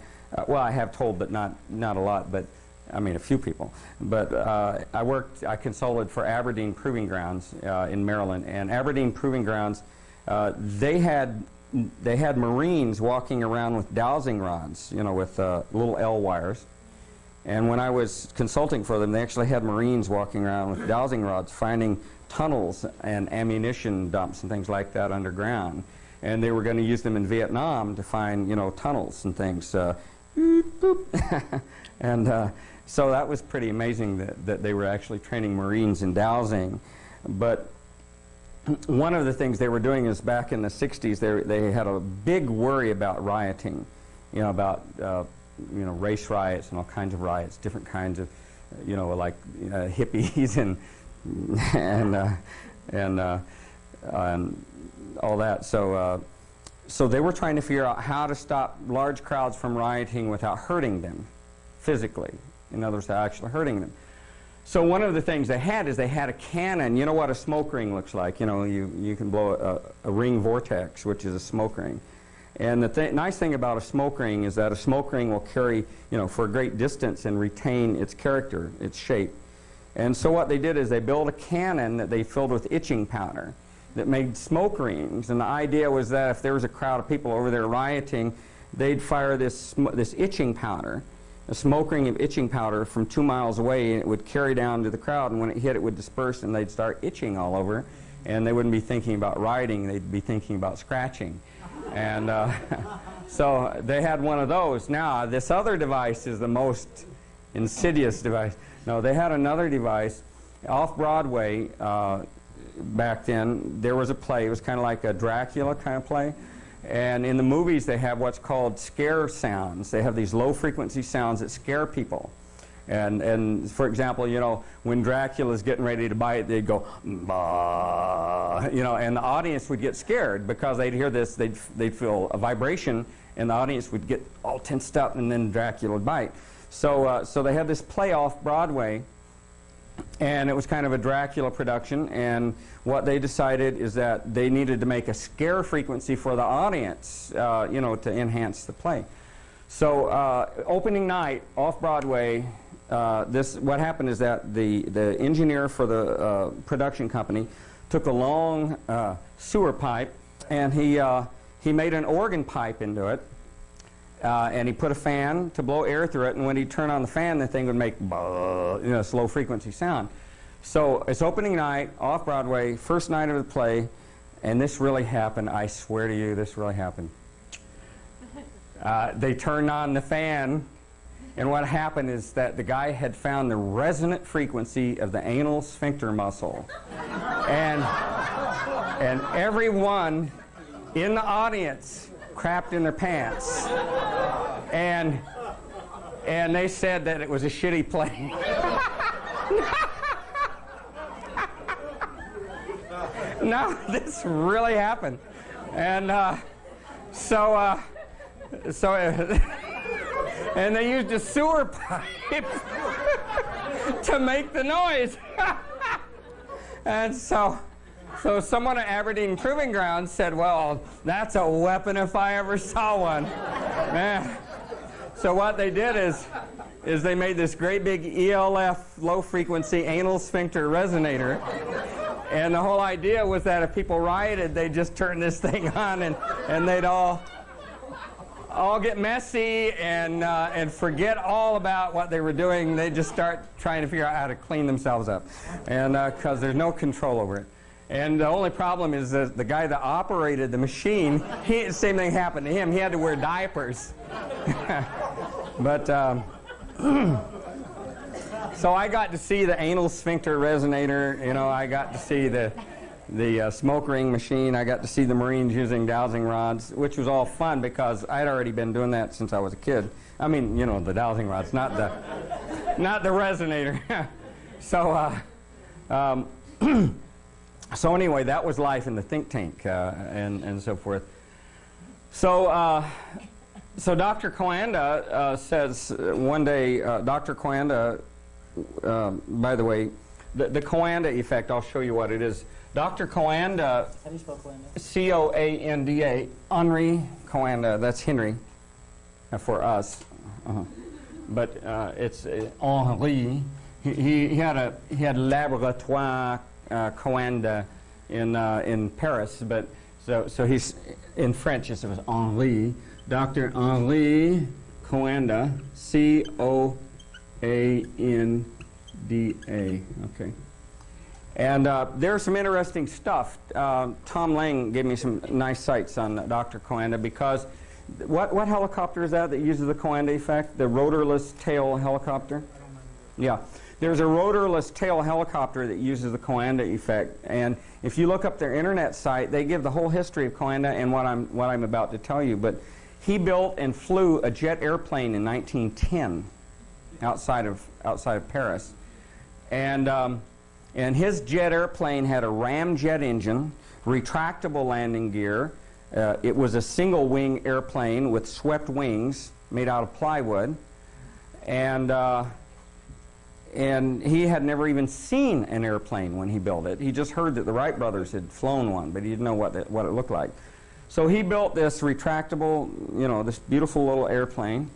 Well, I have told, but not a lot, but I mean a few people. But I consulted for Aberdeen Proving Grounds in Maryland, and Aberdeen Proving Grounds, they had Marines walking around with dowsing rods, you know, with little L wires. And when I was consulting for them, they actually had Marines walking around with dowsing rods, finding tunnels and ammunition dumps and things like that underground. And they were going to use them in Vietnam to find, you know, tunnels and things. And so that was pretty amazing that they were actually training Marines in dowsing. But one of the things they were doing is back in the 60s, they had a big worry about rioting, you know, about race riots and all kinds of riots, different kinds of, you know, like hippies and all that. So they were trying to figure out how to stop large crowds from rioting without hurting them physically. In other words, actually hurting them. So one of the things they had is they had a cannon. You know what a smoke ring looks like. You know, you can blow a ring vortex, which is a smoke ring. And the nice thing about a smoke ring is that a smoke ring will carry, you know, for a great distance and retain its character, its shape. And so what they did is they built a cannon that they filled with itching powder that made smoke rings. And the idea was that if there was a crowd of people over there rioting, they'd fire this itching powder, a smoke ring of itching powder from 2 miles away, and it would carry down to the crowd, and when it hit, it would disperse, and they'd start itching all over, and they wouldn't be thinking about writing, they'd be thinking about scratching. And so they had one of those. Now, this other device is the most insidious device. No, they had another device. Off-Broadway, back then, there was a play. It was kind of like a Dracula kind of play. And in the movies, they have what's called scare sounds. They have these low-frequency sounds that scare people. And for example, you know, when Dracula's getting ready to bite, they'd go, bah, you know, and the audience would get scared because they'd hear this, they'd feel a vibration, and the audience would get all tensed up, and then Dracula would bite. So they had this play off Broadway, and it was kind of a Dracula production, and what they decided is that they needed to make a scare frequency for the audience, you know, to enhance the play. So opening night off Broadway, what happened is that the engineer for the production company took a long sewer pipe, and he made an organ pipe into it, and he put a fan to blow air through it, and when he turned on the fan, the thing would make, you know, this low frequency sound. So it's opening night off Broadway, first night of the play, and this really happened. I swear to you, this really happened. They turned on the fan, and what happened is that the guy had found the resonant frequency of the anal sphincter muscle. And everyone in the audience crapped in their pants. And they said that it was a shitty play. No, this really happened. And and they used a sewer pipe to make the noise. And so someone at Aberdeen Proving Ground said, well, that's a weapon if I ever saw one. Man. So what they did is they made this great big ELF low-frequency anal sphincter resonator. And the whole idea was that if people rioted, they'd just turn this thing on, and they'd all get messy and forget all about what they were doing. They'd just start trying to figure out how to clean themselves up, and because there's no control over it. And the only problem is that the guy that operated the machine, the same thing happened to him. He had to wear diapers. But so I got to see the anal sphincter resonator. You know, I got to see the smoke ring machine. I got to see the Marines using dowsing rods, which was all fun because I'd already been doing that since I was a kid. I mean, you know, the dowsing rods, not the resonator. So anyway, that was life in the think tank and so forth. So Dr. Coanda says one day, Dr. Coanda, by the way, the Coanda effect, I'll show you what it is. Dr. Coanda, How do you spell Coanda? C-O-A-N-D-A, Henri Coanda, that's Henry for us. But it's Henri. He had laboratoire Coanda in Paris, but so he's in French. It was Henri, Dr. Henri Coanda, C-O-A-N-D-A. Okay. And there's some interesting stuff. Tom Lang gave me some nice sights on Dr. Coanda because what helicopter is that uses the Coanda effect? The rotorless tail helicopter? Yeah. There's a rotorless tail helicopter that uses the Coanda effect, and if you look up their internet site, they give the whole history of Coanda and what I'm about to tell you. But he built and flew a jet airplane in 1910 outside of Paris, and his jet airplane had a ramjet engine, retractable landing gear. It was a single wing airplane with swept wings made out of plywood, and he had never even seen an airplane when he built it. He just heard that the Wright brothers had flown one, but he didn't know what it looked like. So he built this retractable, you know, this beautiful little airplane,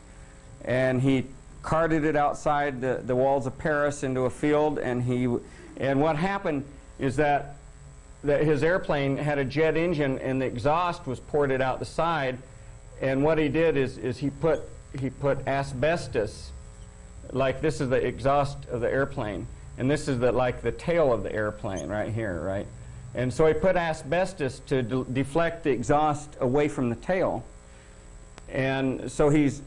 and he carted it outside the walls of Paris into a field, and what happened is that his airplane had a jet engine, and the exhaust was ported out the side, and what he did is he put asbestos like this is the exhaust of the airplane, and this is like the tail of the airplane right here, right? And so he put asbestos to deflect the exhaust away from the tail. And so he's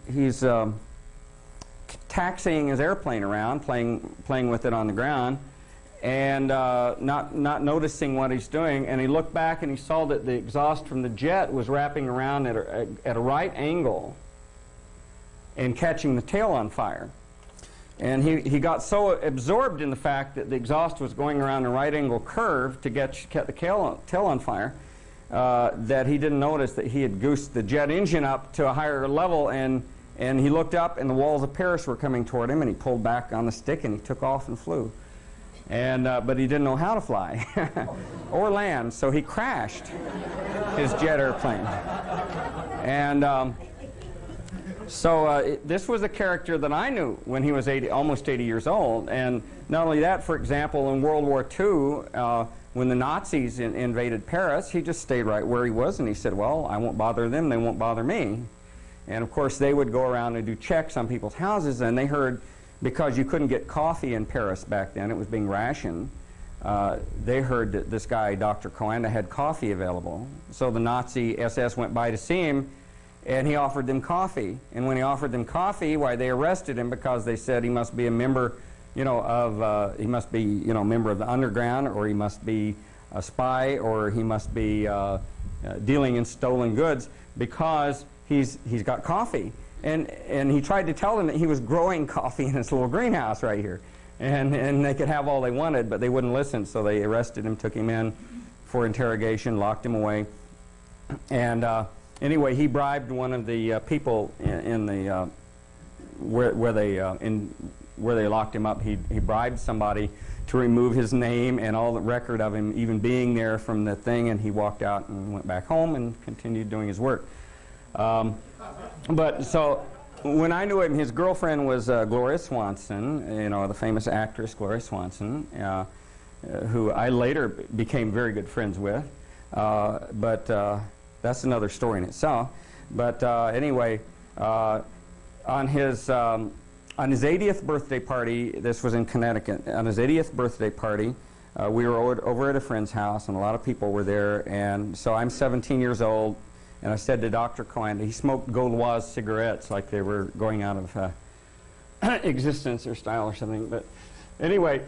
taxiing his airplane around, playing with it on the ground, and not noticing what he's doing. And he looked back and he saw that the exhaust from the jet was wrapping around at a right angle and catching the tail on fire. And he got so absorbed in the fact that the exhaust was going around a right angle curve to get the tail on fire that he didn't notice that he had goosed the jet engine up to a higher level, and he looked up and the walls of Paris were coming toward him, and he pulled back on the stick and he took off and flew. And but he didn't know how to fly or land, so he crashed his jet airplane. And so this was a character that I knew when he was almost 80 years old. And not only that, for example, in World War II, when the Nazis invaded Paris, he just stayed right where he was, and he said, well, I won't bother them, they won't bother me. And of course, they would go around and do checks on people's houses, and they heard, because you couldn't get coffee in Paris back then, it was being rationed, they heard that this guy, Dr. Coanda, had coffee available. So the Nazi SS went by to see him, and he offered them coffee. And when he offered them coffee, why, they arrested him because they said he must be a member, he must be, a member of the underground, or he must be a spy, or he must be dealing in stolen goods, because he's got coffee. And he tried to tell them that he was growing coffee in his little greenhouse right here. And they could have all they wanted, but they wouldn't listen, so they arrested him, took him in for interrogation, locked him away. And anyway, he bribed one of the people in the where they locked him up. He bribed somebody to remove his name and all the record of him even being there from the thing, and he walked out and went back home and continued doing his work. But so when I knew him, his girlfriend was Gloria Swanson, the famous actress Gloria Swanson, who I later became very good friends with. But that's another story in itself. But anyway, on his 80th birthday party, this was in Connecticut, on his 80th birthday party, we were over at a friend's house, and a lot of people were there. And so I'm 17 years old, and I said to Dr. Coanda, he smoked Gauloise cigarettes like they were going out of existence or style or something. But anyway,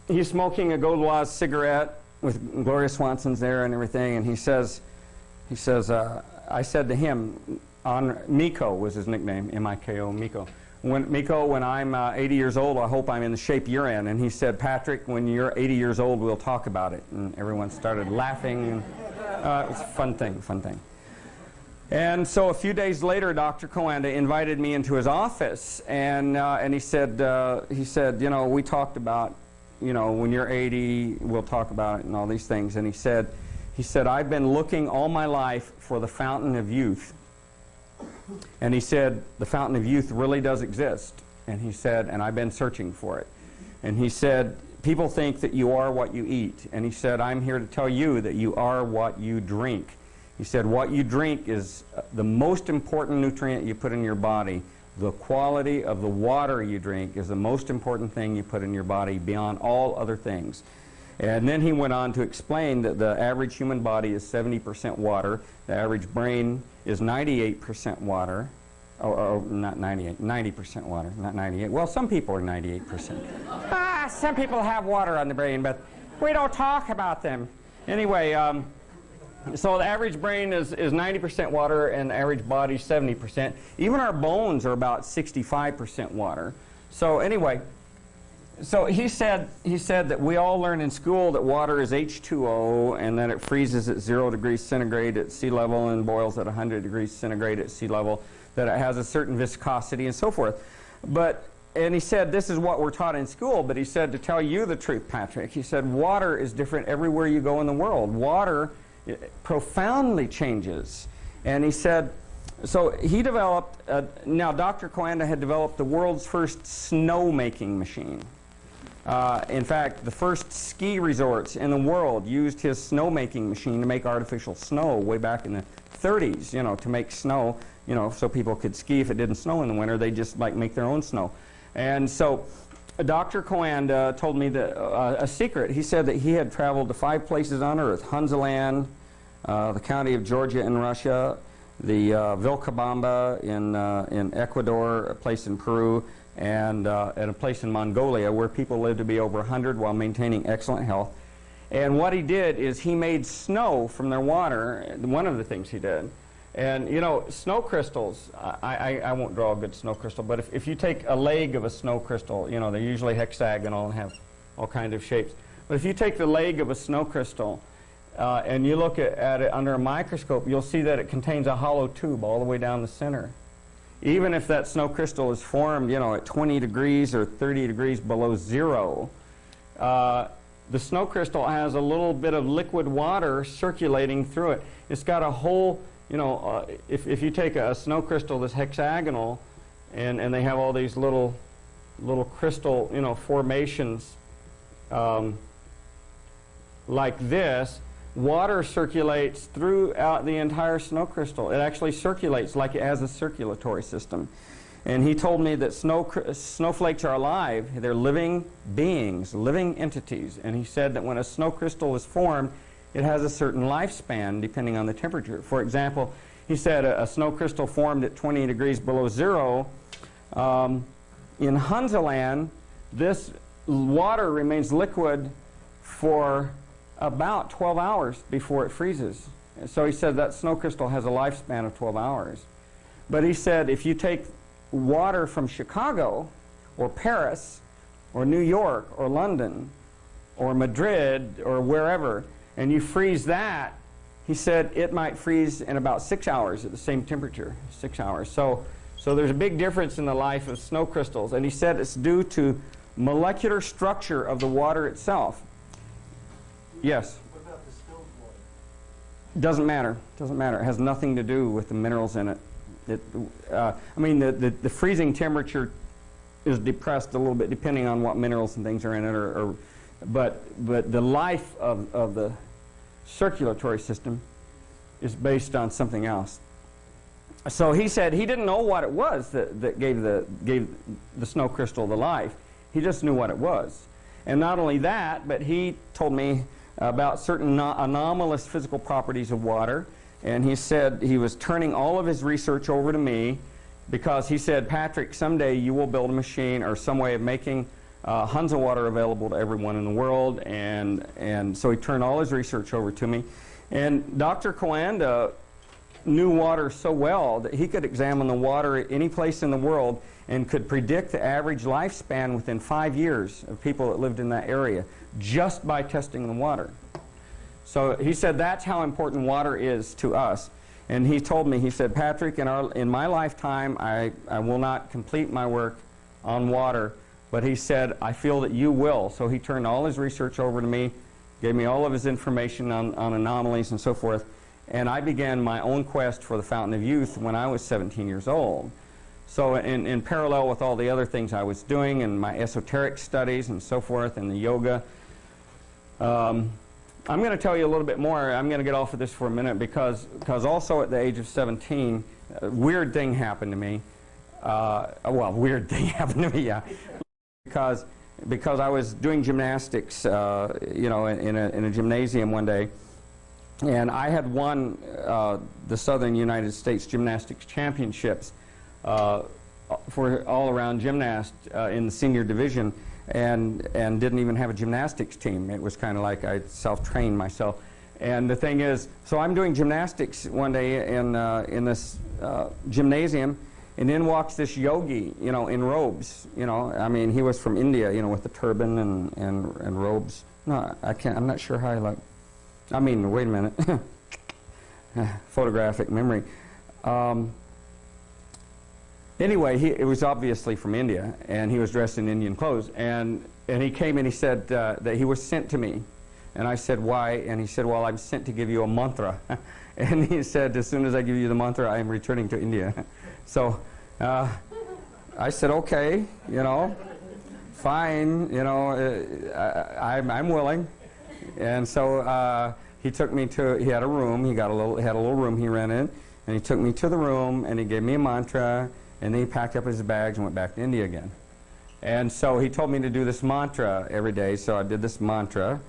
he's smoking a Gauloise cigarette with Gloria Swanson's there and everything, and he says, I said to him, Miko was his nickname, M-I-K-O, Miko. Miko, when I'm 80 years old, I hope I'm in the shape you're in. And he said, Patrick, when you're 80 years old, we'll talk about it. And everyone started laughing. And, it was a fun thing. And so a few days later, Dr. Coanda invited me into his office, and he said, we talked about, when you're 80, we'll talk about it and all these things. And he said, I've been looking all my life for the fountain of youth. And he said, the fountain of youth really does exist. And he said, and I've been searching for it. And he said, people think that you are what you eat. And he said, I'm here to tell you that you are what you drink. He said, what you drink is the most important nutrient you put in your body. The quality of the water you drink is the most important thing you put in your body beyond all other things. And then he went on to explain that the average human body is 70% water. The average brain is 98% water. Oh, not 98, 90% water, not 98. Well, some people are 98%. Some people have water on the brain, but we don't talk about them. Anyway, so the average brain is 90% water, and the average body is 70%. Even our bones are about 65% water. So anyway, so he said that we all learn in school that water is H2O, and that it freezes at 0 degrees centigrade at sea level and boils at 100 degrees centigrade at sea level, that it has a certain viscosity and so forth. And he said, this is what we're taught in school, but he said, to tell you the truth, Patrick, he said, water is different everywhere you go in the world. Water profoundly changes. And he said, so he developed, now Dr. Coanda had developed the world's first snow-making machine. In fact, the first ski resorts in the world used his snow-making machine to make artificial snow way back in the 30s, to make snow, so people could ski if it didn't snow in the winter. They just make their own snow. And so Dr. Coanda told me that, a secret. He said that he had traveled to 5 places on Earth: Hunzaland, the county of Georgia in Russia, the Vilcabamba in Ecuador, a place in Peru, and a place in Mongolia where people live to be over 100 while maintaining excellent health. And what he did is he made snow from their water, one of the things he did. And, you know, snow crystals, I won't draw a good snow crystal, but if you take a leg of a snow crystal, you know, they're usually hexagonal and have all kinds of shapes. But if you take the leg of a snow crystal and you look at it under a microscope, you'll see that it contains a hollow tube all the way down the center. Even if that snow crystal is formed, you know, at 20 degrees or 30 degrees below zero, the snow crystal has a little bit of liquid water circulating through it. It's got a whole, you know, if you take a snow crystal that's hexagonal and they have all these little crystal, you know, formations like this, water circulates throughout the entire snow crystal. It actually circulates like it has a circulatory system. And he told me that snowflakes are alive. They're living beings, living entities. And he said that when a snow crystal is formed, it has a certain lifespan depending on the temperature. For example, he said a snow crystal formed at 20 degrees below zero. In Hunzaland, this water remains liquid for about 12 hours before it freezes. So he said that snow crystal has a lifespan of 12 hours. But he said if you take water from Chicago or Paris or New York or London or Madrid or wherever, and you freeze that, he said it might freeze in about 6 hours at the same temperature, 6 hours. So there's a big difference in the life of snow crystals, and he said it's due to molecular structure of the water itself. Yes? What about distilled water? Doesn't matter. Doesn't matter. It has nothing to do with the minerals in it. I mean, the freezing temperature is depressed a little bit depending on what minerals and things are in it, but the life of the circulatory system is based on something else. So he said he didn't know what it was that gave the snow crystal the life. He just knew what it was. And not only that, but he told me about certain anomalous physical properties of water. And he said he was turning all of his research over to me because he said, Patrick, someday you will build a machine or some way of making Hunza water available to everyone in the world. And so he turned all his research over to me. And Dr. Coanda knew water so well that he could examine the water at any place in the world and could predict the average lifespan within 5 years of people that lived in that area just by testing the water. So he said that's how important water is to us. And he told me, he said, Patrick, in my lifetime, I will not complete my work on water, but he said, I feel that you will. So he turned all his research over to me, gave me all of his information on anomalies and so forth, and I began my own quest for the fountain of youth when I was 17 years old. So in parallel with all the other things I was doing and my esoteric studies and so forth and the yoga, I'm going to tell you a little bit more. I'm going to get off of this for a minute because also at the age of 17, a weird thing happened to me. Well, weird thing happened to me, yeah. Because I was doing gymnastics, you know, in a gymnasium one day, and I had won the Southern United States Gymnastics Championships for all-around gymnast in the senior division. And didn't even have a gymnastics team. It was kind of like I self-trained myself. And the thing is, so I'm doing gymnastics one day in this gymnasium, and in walks this yogi, you know, in robes. You know, I mean, he was from India, you know, with the turban and robes. No, I can't. I'm not sure how he looked. I mean, wait a minute. Photographic memory. Anyway, it was obviously from India, and he was dressed in Indian clothes. And he came and he said that he was sent to me. And I said, why? And he said, well, I'm sent to give you a mantra. And he said, as soon as I give you the mantra, I am returning to India. So I said, okay, you know, fine, you know, I'm willing. And so he took me to, he had a room, he had a little room he rented, and he took me to the room, and he gave me a mantra. And then he packed up his bags and went back to India again. And so he told me to do this mantra every day, so I did this mantra,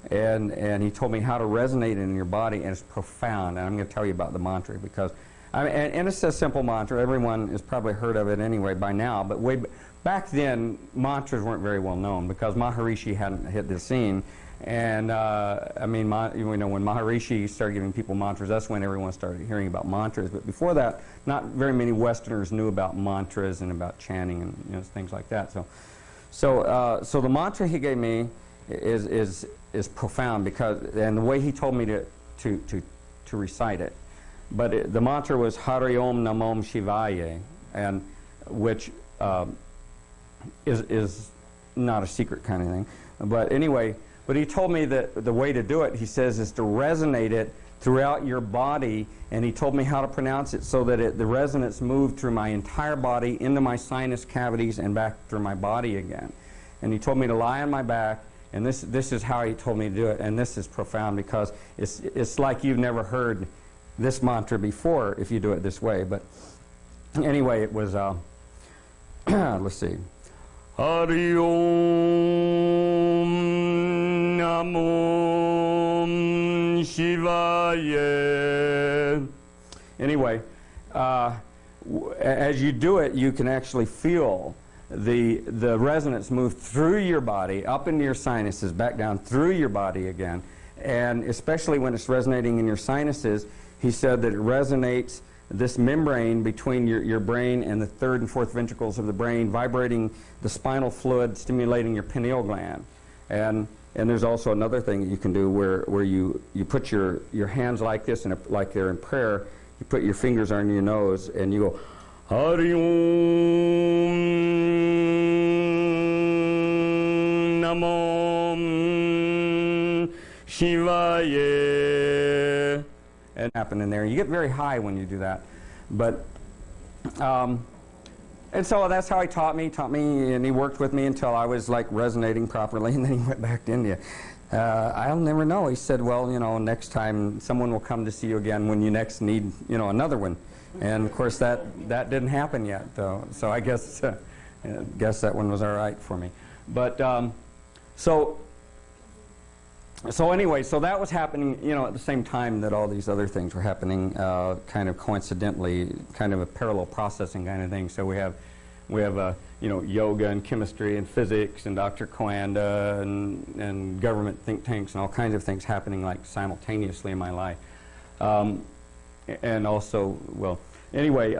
and he told me how to resonate it in your body, and it's profound. And I'm going to tell you about the mantra because, and it's a simple mantra. Everyone has probably heard of it anyway by now, but back then, mantras weren't very well known because Maharishi hadn't hit the scene. And I mean, when Maharishi started giving people mantras, that's when everyone started hearing about mantras. But before that, not very many Westerners knew about mantras and about chanting and things like that. So the mantra he gave me is profound because, and the way he told me to recite it. But the mantra was Hari Om Namom Shivaya, and which is not a secret kind of thing. But anyway. But he told me that the way to do it, he says, is to resonate it throughout your body, and he told me how to pronounce it so that the resonance moved through my entire body, into my sinus cavities, and back through my body again. And he told me to lie on my back, and this is how he told me to do it, and this is profound because it's like you've never heard this mantra before if you do it this way. But anyway, it was, let's see. Hari Om Namo Shivaya. Anyway, as you do it, you can actually feel the resonance move through your body, up into your sinuses, back down through your body again. And especially when it's resonating in your sinuses, he said that it resonates this membrane between your brain and the third and fourth ventricles of the brain, vibrating the spinal fluid, stimulating your pineal gland. And there's also another thing that you can do where you put your hands like this, like they're in prayer. You put your fingers on your nose and you go, Hari Om Namo Shivaya. And happen in there. You get very high when you do that. But, and so that's how he taught me, and he worked with me until I was like resonating properly, and then he went back to India. I'll never know. He said, well, next time someone will come to see you again when you next need, another one. And of course that didn't happen yet, though. So I guess that one was all right for me. But, So anyway, so that was happening, at the same time that all these other things were happening, kind of coincidentally, kind of a parallel processing kind of thing. So we have yoga and chemistry and physics and Dr. Coanda and government think tanks and all kinds of things happening like simultaneously in my life. And also, well, anyway,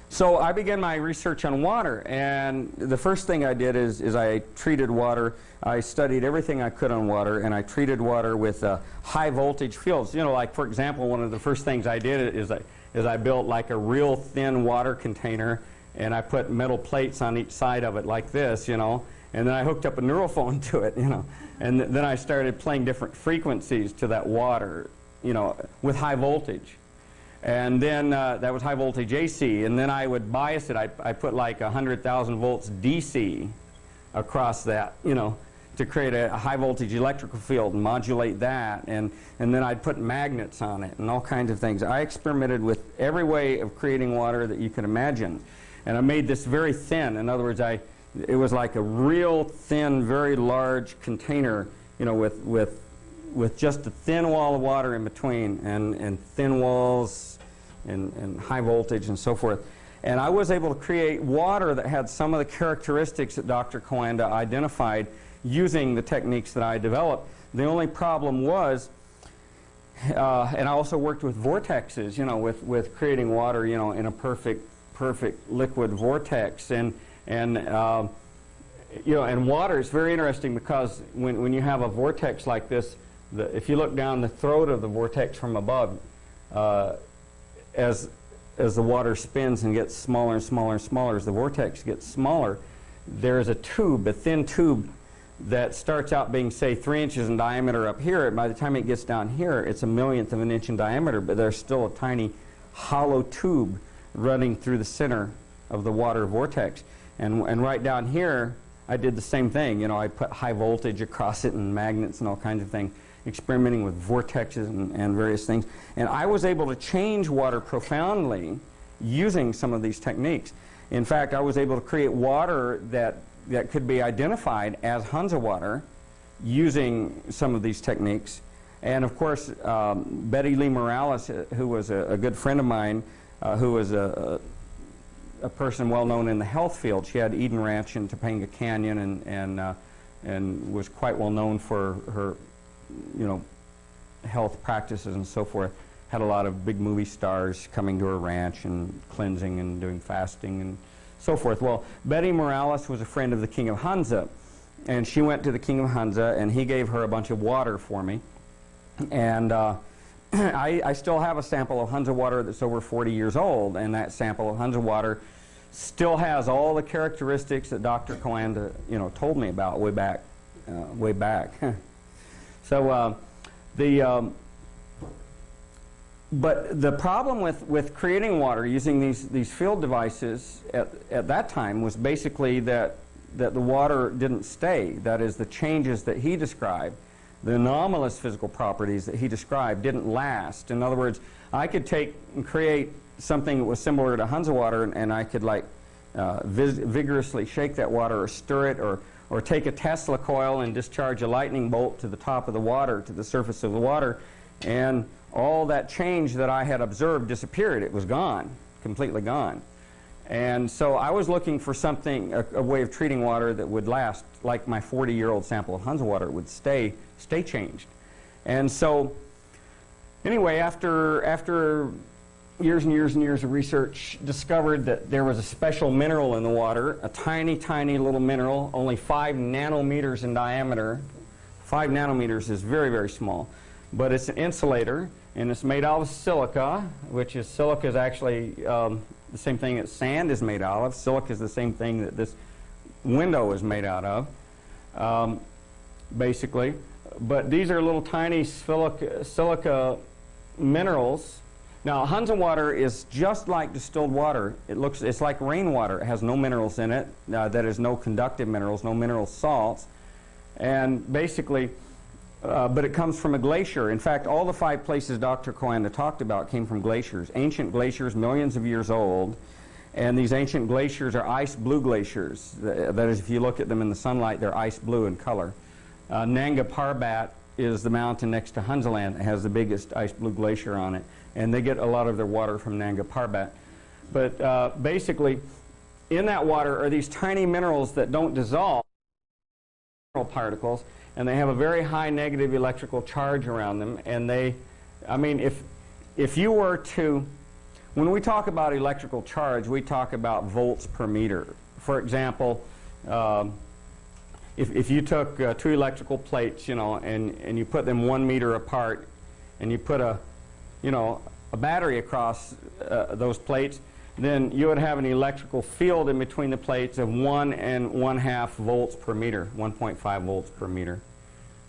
so I began my research on water, and the first thing I did is I treated water. I studied everything I could on water, and I treated water with high voltage fields. Like for example, one of the first things I did is I built like a real thin water container, and I put metal plates on each side of it like this, and then I hooked up a neurophone to it, and then I started playing different frequencies to that water, with high voltage. And then that was high voltage AC, and then I would bias it. I put like 100,000 volts DC across that, to create a high voltage electrical field and modulate that. And then I'd put magnets on it and all kinds of things. I experimented with every way of creating water that you could imagine. And I made this very thin. In other words, it was like a real thin, very large container, with just a thin wall of water in between, and thin walls and high voltage and so forth. And I was able to create water that had some of the characteristics that Dr. Coanda identified using the techniques that I developed. The only problem was, and I also worked with vortexes, with creating water, in a perfect liquid vortex. And water is very interesting because when you have a vortex like this, if you look down the throat of the vortex from above, as the water spins and gets smaller and smaller and smaller, as the vortex gets smaller, there is a thin tube that starts out being, say, 3 inches in diameter up here. By the time it gets down here, it's a millionth of an inch in diameter, but there's still a tiny hollow tube running through the center of the water vortex. And right down here, I did the same thing. I put high voltage across it and magnets and all kinds of things, experimenting with vortexes and various things. And I was able to change water profoundly using some of these techniques. In fact, I was able to create water that could be identified as Hansa water using some of these techniques. And of course, Betty Lee Morales, who was a good friend of mine, who was a person well known in the health field. She had Eden Ranch in Topanga Canyon and was quite well known for her, health practices and so forth. Had a lot of big movie stars coming to her ranch and cleansing and doing fasting and so forth. Well, Betty Morales was a friend of the King of Hansa, and she went to the King of Hansa, and he gave her a bunch of water for me. And I still have a sample of Hansa water that's over 40 years old, and that sample of Hansa water still has all the characteristics that Dr. Coanda, told me about way back. So but the problem with creating water using these field devices at that time was basically that the water didn't stay. That is, the changes that he described, the anomalous physical properties that he described didn't last. In other words, I could take and create something that was similar to Hansa water, and I could vigorously shake that water or stir it, or take a Tesla coil and discharge a lightning bolt to the top of the water, to the surface of the water, and all that change that I had observed disappeared. It was gone, completely gone. And so I was looking for something, a way of treating water that would last, like my 40-year-old sample of Hansa water would stay changed. And so anyway, after years and years and years of research, discovered that there was a special mineral in the water, a tiny, tiny little mineral, only 5 nanometers in diameter. 5 nanometers is very, very small. But it's an insulator, and it's made out of silica, which is, silica is actually the same thing that sand is made out of. Silica is the same thing that this window is made out of, basically. But these are little tiny silica minerals. Now, Hansa water is just like distilled water. It's like rainwater. It has no minerals in it. That is, no conductive minerals, no mineral salts. And basically, but it comes from a glacier. In fact, all the 5 places Dr. Coanda talked about came from glaciers, ancient glaciers, millions of years old. And these ancient glaciers are ice blue glaciers. That is, if you look at them in the sunlight, they're ice blue in color. Nanga Parbat is the mountain next to Hansaland that has the biggest ice blue glacier on it. And they get a lot of their water from Nanga Parbat. But basically, in that water are these tiny minerals that don't dissolve, mineral particles, and they have a very high negative electrical charge around them. And if you were to, when we talk about electrical charge, we talk about volts per meter. For example, if you took 2 electrical plates, and you put them 1 meter apart, and you put a battery across those plates, then you would have an electrical field in between the plates of 1 1/2 volts per meter, 1.5 volts per meter.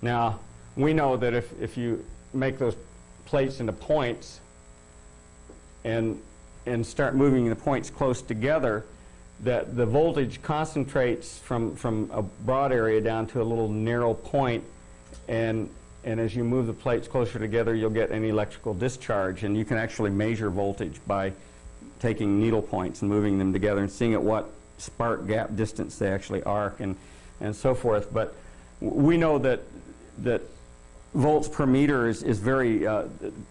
Now, we know that if you make those plates into points and start moving the points close together, that the voltage concentrates from a broad area down to a little narrow point, and as you move the plates closer together, you'll get an electrical discharge. And you can actually measure voltage by taking needle points and moving them together and seeing at what spark gap distance they actually arc and so forth. But we know that volts per meter is very,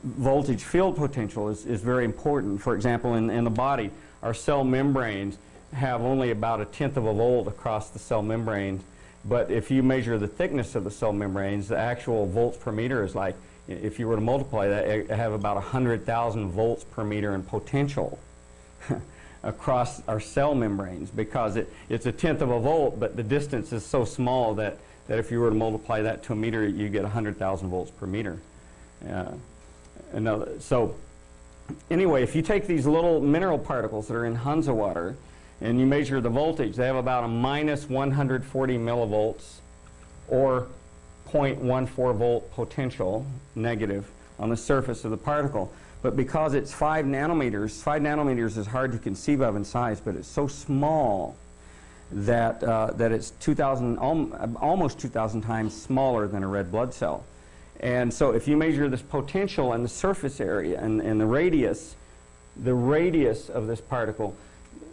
voltage field potential is very important. For example, in the body, our cell membranes have only about 1/10 of a volt across the cell membranes. But if you measure the thickness of the cell membranes, the actual volts per meter is like, if you were to multiply that, it have about 100,000 volts per meter in potential across our cell membranes, because it's 1/10 of a volt, but the distance is so small that if you were to multiply that to a meter, you get 100,000 volts per meter. So anyway, if you take these little mineral particles that are in Hansa water, and you measure the voltage, they have about a minus 140 millivolts, or 0.14 volt potential, negative, on the surface of the particle. But because it's 5 nanometers is hard to conceive of in size, but it's so small that it's almost 2,000 times smaller than a red blood cell. And so if you measure this potential and the surface area and the radius of this particle,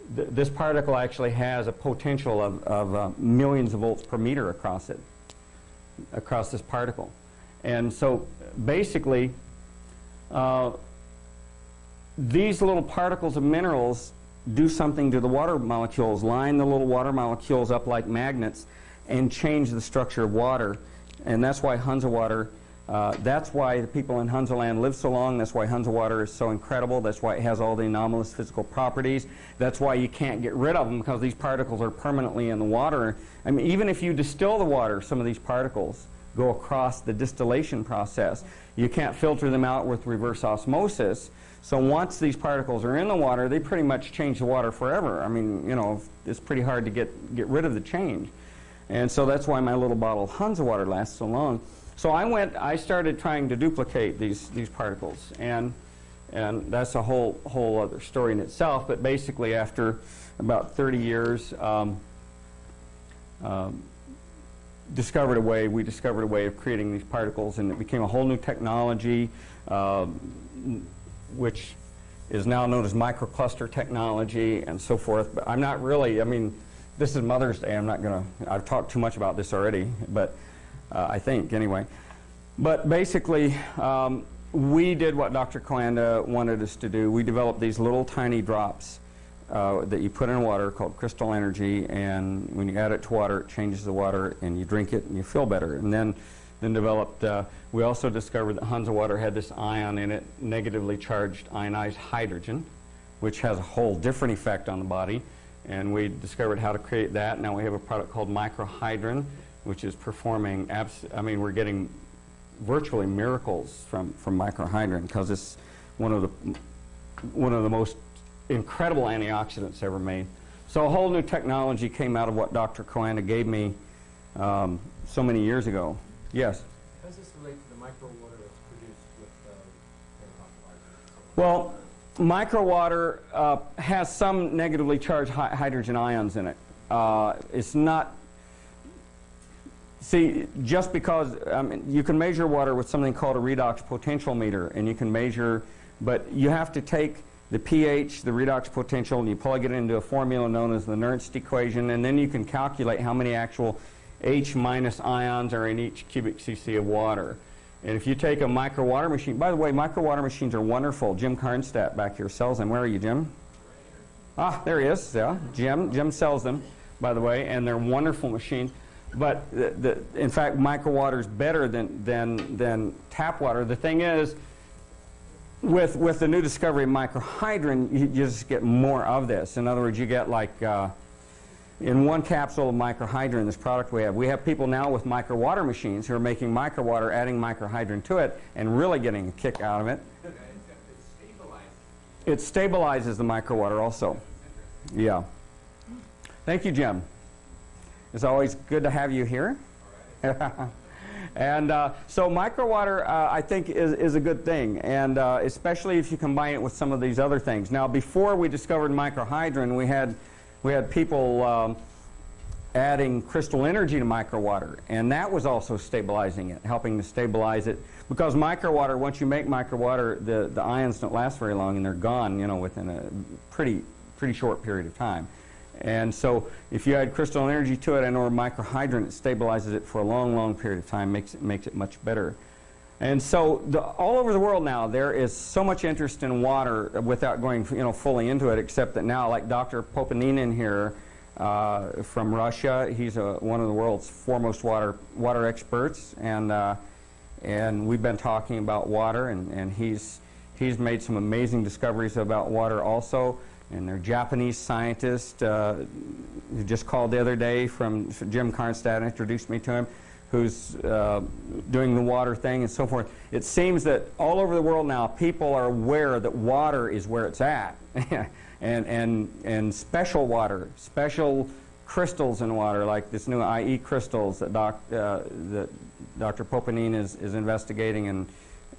this particle actually has a potential of millions of volts per meter across it, across this particle. And so basically, these little particles of minerals do something to the water molecules, line the little water molecules up like magnets, and change the structure of water. And that's why Hunza water, that's why the people in Hunza land live so long. That's why Hunza water is so incredible. That's why it has all the anomalous physical properties. That's why you can't get rid of them, because these particles are permanently in the water. I mean, even if you distill the water, some of these particles go across the distillation process. You can't filter them out with reverse osmosis. So once these particles are in the water, they pretty much change the water forever. I mean, you know, it's pretty hard to get rid of the change. And so that's why my little bottle of Hunza water lasts so long. So I started trying to duplicate these particles, and that's a whole other story in itself. But basically, after about 30 years, we discovered a way of creating these particles, and it became a whole new technology, which is now known as microcluster technology and so forth. But I'm not really, I mean, this is Mother's Day. I've talked too much about this already, but I think anyway. But basically, we did what Dr. Coanda wanted us to do. We developed these little tiny drops that you put in water called crystal energy, and when you add it to water, it changes the water, and you drink it and you feel better. And then developed, we also discovered that Hunza water had this ion in it, negatively charged ionized hydrogen, which has a whole different effect on the body. And we discovered how to create that. Now we have a product called microhydrin, which is performing, we're getting virtually miracles from microhydrin, because it's one of the most incredible antioxidants ever made. So a whole new technology came out of what Dr. Coanda gave me so many years ago. Yes? How does this relate to the micro water that's produced with Well, micro water has some negatively charged hydrogen ions in it. It's not, see, just because you can measure water with something called a redox potential meter, and you can measure, but you have to take the pH, the redox potential, and you plug it into a formula known as the Nernst equation, and then you can calculate how many actual H- ions are in each cubic cc of water. And if you take a micro water machine, by the way, micro water machines are wonderful. Jim Karnstadt back here sells them. Where are you, Jim? Ah, there he is. Yeah, Jim sells them, by the way, and they're wonderful machines. But in fact, micro water is better than tap water. The thing is, with the new discovery of microhydrin, you just get more of this. In other words, you get like in one capsule of microhydrin, this product we have people now with micro water machines who are making micro water, adding microhydrin to it, and really getting a kick out of it. It stabilizes the micro water also. Yeah. Thank you, Jim. It's always good to have you here. And so micro water, I think, is a good thing, and especially if you combine it with some of these other things. Now, before we discovered microhydrin, we had people adding crystal energy to micro water, and that was also stabilizing it, helping to stabilize it. Because micro water, once you make micro water, the ions don't last very long, and they're gone, you know, within a pretty short period of time. And so if you add crystal energy to it and or microhydrin, it stabilizes it for a long period of time, makes it much better. And so all over the world now, there is so much interest in water without going fully into it, except that now, like Dr. Popaninin here from Russia, he's one of the world's foremost water experts, and we've been talking about water, and he's made some amazing discoveries about water also. And there are Japanese scientists who just called the other day from Jim Karnstadt, introduced me to him, who's doing the water thing and so forth. It seems that all over the world now, people are aware that water is where it's at. and special water, special crystals in water, like this new IE crystals that Dr. Popanin is investigating,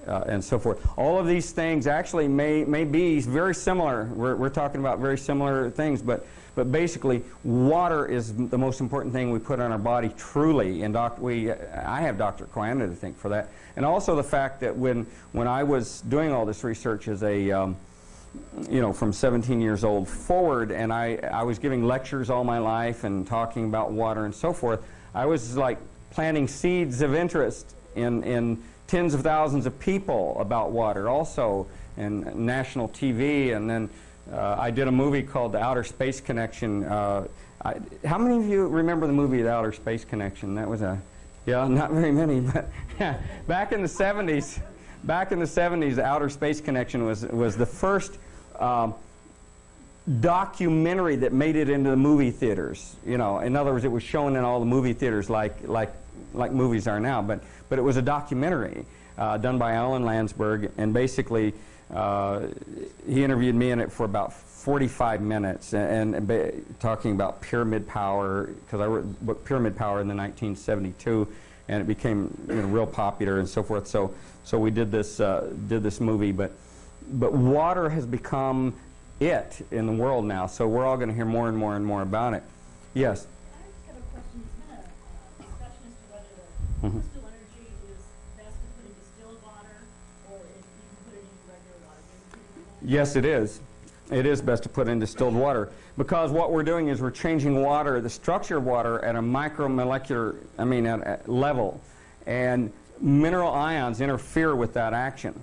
and so forth. All of these things actually may be very similar. We're talking about very similar things, but basically water is the most important thing we put on our body, truly. And I have Dr. Coanda to thank for that. And also the fact that when I was doing all this research as a you know, from 17 years old forward, and I was giving lectures all my life and talking about water and so forth. I was like planting seeds of interest in tens of thousands of people about water also, and national TV, and then I did a movie called The Outer Space Connection. How many of you remember the movie The Outer Space Connection? That was yeah, not very many, but back in the 70s, The Outer Space Connection was the first documentary that made it into the movie theaters. You know, in other words, it was shown in all the movie theaters like movies are now, but it was a documentary done by Alan Landsberg, and basically he interviewed me in it for about 45 minutes and talking about pyramid power, because I wrote the book Pyramid Power in the 1972, and it became, you know, real popular and so forth. So we did this movie, but water has become it in the world now. So we're all going to hear more and more and more about it. Yes. I just have a question. There's been a discussion as to whether the crystal energy is best to put in distilled water or if you can put it in regular water. Yes, it is. It is best to put in distilled water, because what we're doing is we're changing water, the structure of water, at a micromolecular, at level, and mineral ions interfere with that action.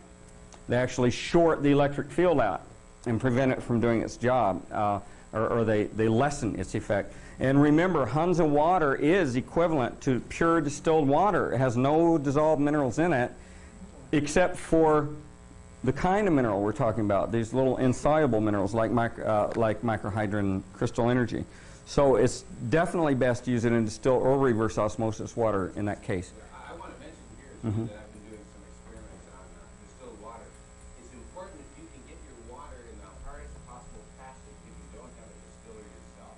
They actually short the electric field out and prevent it from doing its job, or they lessen its effect. And remember, Hunza water is equivalent to pure distilled water. It has no dissolved minerals in it, except for the kind of mineral we're talking about, these little insoluble minerals like microhydrin crystal energy. So it's definitely best to use it in distilled or reverse osmosis water in that case. I want to mention here that I've been doing some experiments on distilled water. It's important that you can get your water in the hardest possible plastic if you don't have a distillery yourself,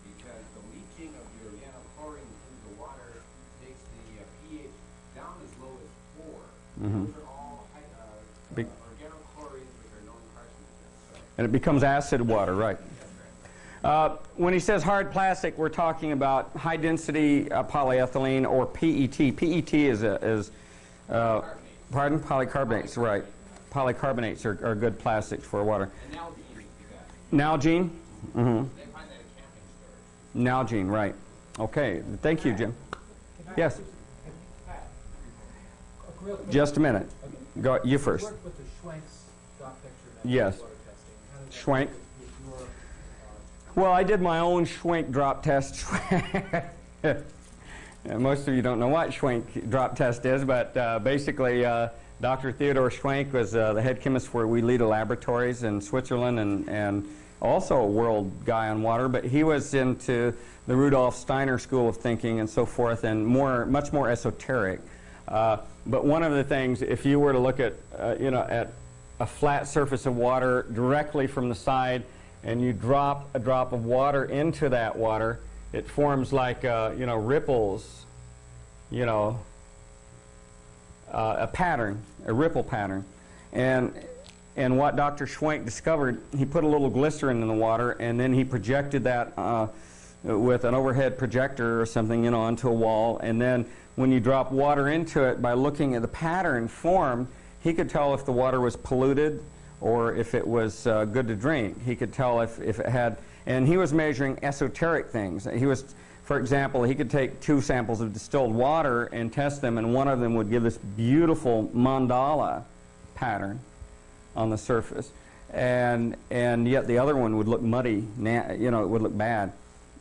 because the leaching of your organochlorine through the water takes the pH down as low as 4. Those are all Big. organochlorines, which are known carcinogens. So And it becomes acid water, right? When he says hard plastic, we're talking about high density polyethylene or PET. PET is pardon? Polycarbonates, right. Polycarbonates are good plastics for water. and Nalgene, Nalgene? Mm-hmm. they find that at camping stores. Nalgene, right. Okay, thank you, Jim. Yes, Real quick. just a minute. Go, you You first. worked with the Schwenk's dot picture method Yes. water testing. How does that Schwenk. work with your, Well, I did my own Schwenk drop test. Most of you don't know what Schwenk drop test is, but basically Dr. Theodore Schwenk was the head chemist for We Lead Laboratories in Switzerland, and also a world guy on water, but he was into the Rudolf Steiner school of thinking and so forth, and much more esoteric. But one of the things, if you were to look at at a flat surface of water directly from the side, and you drop a drop of water into that water, it forms like ripples, a pattern, a ripple pattern. And what Dr. Schwenk discovered, he put a little glycerin in the water, and then he projected that with an overhead projector or something, onto a wall. And then when you drop water into it, by looking at the pattern formed, he could tell if the water was polluted or if it was good to drink. He could tell if it had, and he was measuring esoteric things. He was, for example, he could take 2 samples of distilled water and test them, and one of them would give this beautiful mandala pattern on the surface, and yet the other one would look muddy, it would look bad.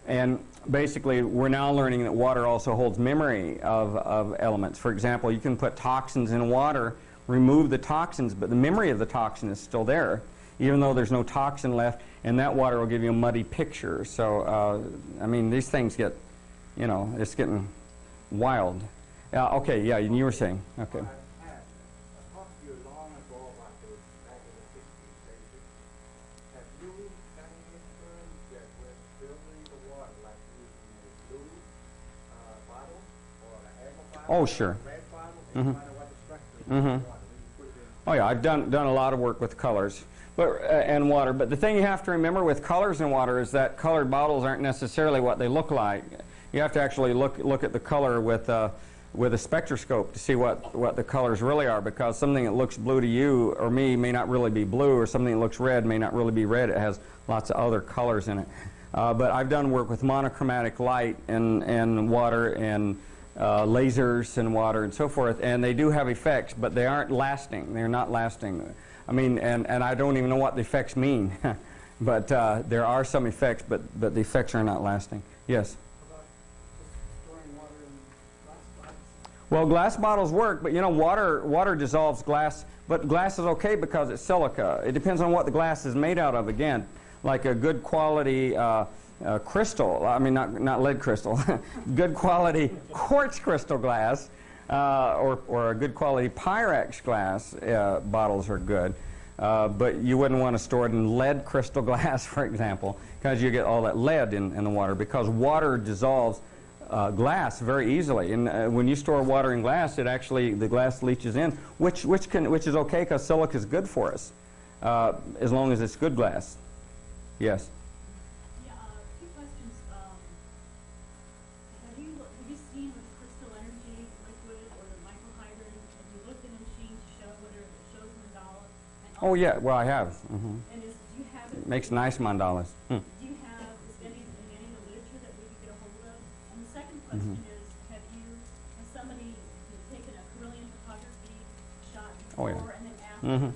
And basically, we're now learning that water also holds memory of elements. For example, you can put toxins in water, remove the toxins, but the memory of the toxin is still there, even though there's no toxin left, and that water will give you a muddy picture. So, these things get, it's getting wild. Okay, yeah, you were saying. Okay. I talked to you long ago about this back in the 60s, 70s. Have you got any experience yet with filtering the water, like using a blue bottle or an apple bottle? Oh, sure. Red bottle, and find out what the structure is of Mhm. the water. Then you put it in. Oh yeah, I've done a lot of work with colors, and water. But the thing you have to remember with colors and water is that colored bottles aren't necessarily what they look like. You have to actually look at the color with with a spectroscope to see what the colors really are, because something that looks blue to you or me may not really be blue, or something that looks red may not really be red. It has lots of other colors in it. But I've done work with monochromatic light and water and lasers and water and so forth, and they do have effects, but they aren't lasting. They're not lasting. I mean, and I don't even know what the effects mean. But there are some effects, but the effects are not lasting. Yes? About just storing water in glass bottles? Well, glass bottles work, but you know, water dissolves glass, but glass is okay because it's silica. It depends on what the glass is made out of, again. Like a good quality crystal, I mean not lead crystal, good quality quartz crystal glass, or a good quality Pyrex glass bottles are good. But you wouldn't want to store it in lead crystal glass, for example, because you get all that lead in the water, because water dissolves glass very easily. And when you store water in glass, the glass leaches in, which is okay, because silica is good for us, as long as it's good glass. Yes? Yeah, two questions. Have you seen with crystal energy liquid or the microhydrin, have you looked at a machine to show whether it shows mandala? And Oh yeah, well I have. And do you have It makes nice mandalas. Do you have, is any of the literature that we could get a hold of? And the second question is, has somebody taken a Carillion photography shot Oh, before yeah. and then after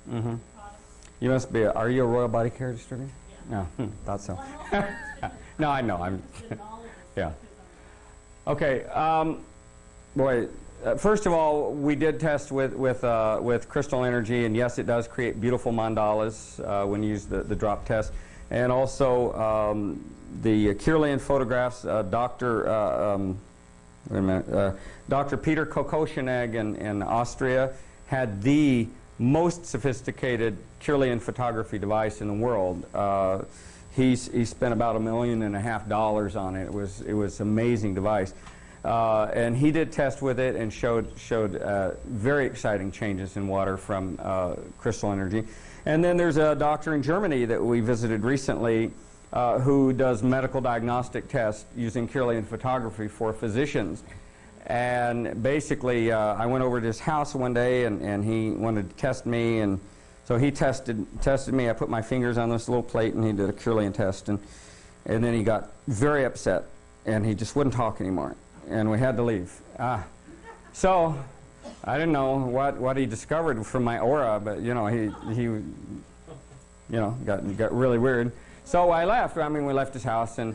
Mm-hmm. the product? You must be. Are you a Royal Body Care distributor? Yeah. No, thought so. Well, I'm also interested No, I know. I'm. in all of this. Yeah. because Okay. Boy. First of all, we did test with crystal energy, and yes, it does create beautiful mandalas when you use the drop test, and also the Carillion photographs. Dr. Peter Kokoshineg in Austria had the most sophisticated Carillion photography device in the world. He spent about $1.5 million on it. It was an amazing device. And he did test with it and showed very exciting changes in water from crystal energy. And then there's a doctor in Germany that we visited recently who does medical diagnostic tests using Carillion photography for physicians. And basically, I went over to his house one day, and he wanted to test me, and so he tested me. I put my fingers on this little plate, and he did a Carillion test, and then he got very upset, and he just wouldn't talk anymore, and we had to leave. So I didn't know what he discovered from my aura, but you know, he got really weird. So I left. I mean, we left his house, and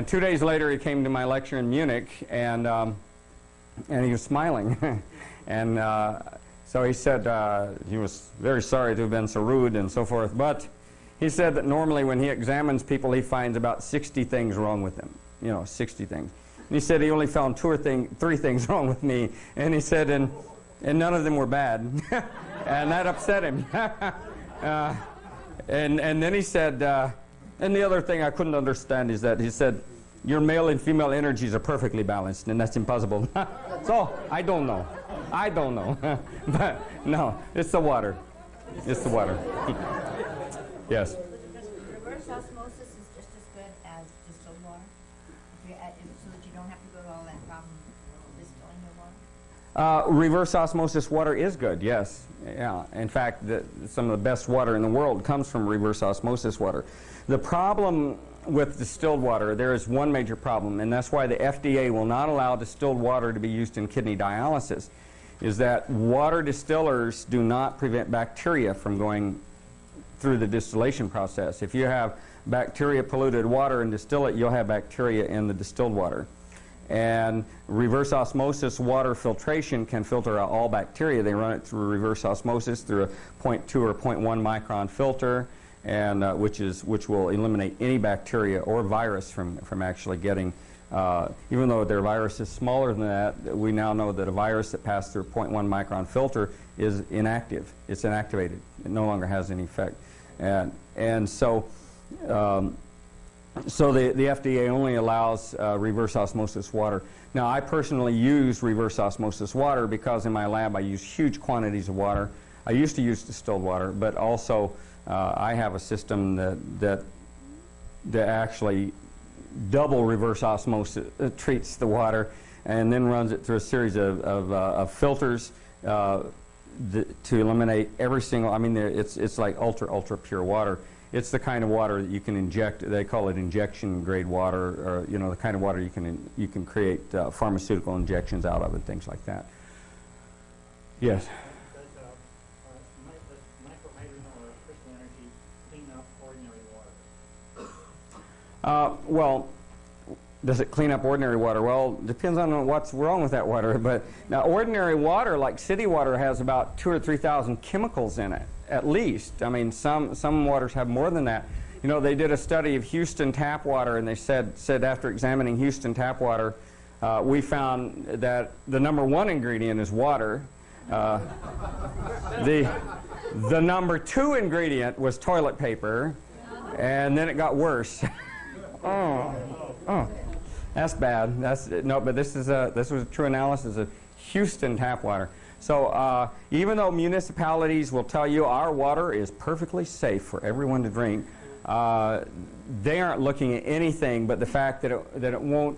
2 days later he came to my lecture in Munich, and he was smiling. And so he said he was very sorry to have been so rude and so forth, but he said that normally when he examines people, he finds about 60 things wrong with them, 60 things. And he said he only found 3 things wrong with me, and he said, and none of them were bad. And that upset him. And then he said, and the other thing I couldn't understand is that he said, your male and female energies are perfectly balanced, and that's impossible. So, I don't know. But, no, it's the water. It's the water. Yes? Reverse osmosis is just as good as distilled water? So that you don't have to go to all that problem of distilling your water? Reverse osmosis water is good, yes. Yeah. In fact, some of the best water in the world comes from reverse osmosis water. The problem with distilled water, there is one major problem, and that's why the FDA will not allow distilled water to be used in kidney dialysis, is that water distillers do not prevent bacteria from going through the distillation process. If you have bacteria polluted water and distill it, you'll have bacteria in the distilled water. And reverse osmosis water filtration can filter out all bacteria. They run it through reverse osmosis through a 0.2 or 0.1 micron filter, and which will eliminate any bacteria or virus from actually getting, even though their virus is smaller than that, we now know that a virus that passed through a 0.1 micron filter is inactive. It's inactivated. It no longer has any effect. And so the FDA only allows reverse osmosis water. Now, I personally use reverse osmosis water because in my lab I use huge quantities of water. I used to use distilled water, but also I have a system that actually double reverse osmosis treats the water. and then runs it through a series of filters to eliminate every single, I mean, it's like ultra pure water. It's the kind of water that you can inject. They call it injection grade water, or the kind of water you can create pharmaceutical injections out of and things like that. Yes. Does microhydrogen or crystal energy clean up ordinary water? Well, does it clean up ordinary water? Well, depends on what's wrong with that water. But now, ordinary water, like city water, has about 2,000 or 3,000 chemicals in it, at least. I mean, some waters have more than that. They did a study of Houston tap water, and they said after examining Houston tap water, we found that the number one ingredient is water. The number two ingredient was toilet paper, and then it got worse. Oh, that's bad. But this was a true analysis of Houston tap water. So even though municipalities will tell you our water is perfectly safe for everyone to drink, they aren't looking at anything but the fact that it won't,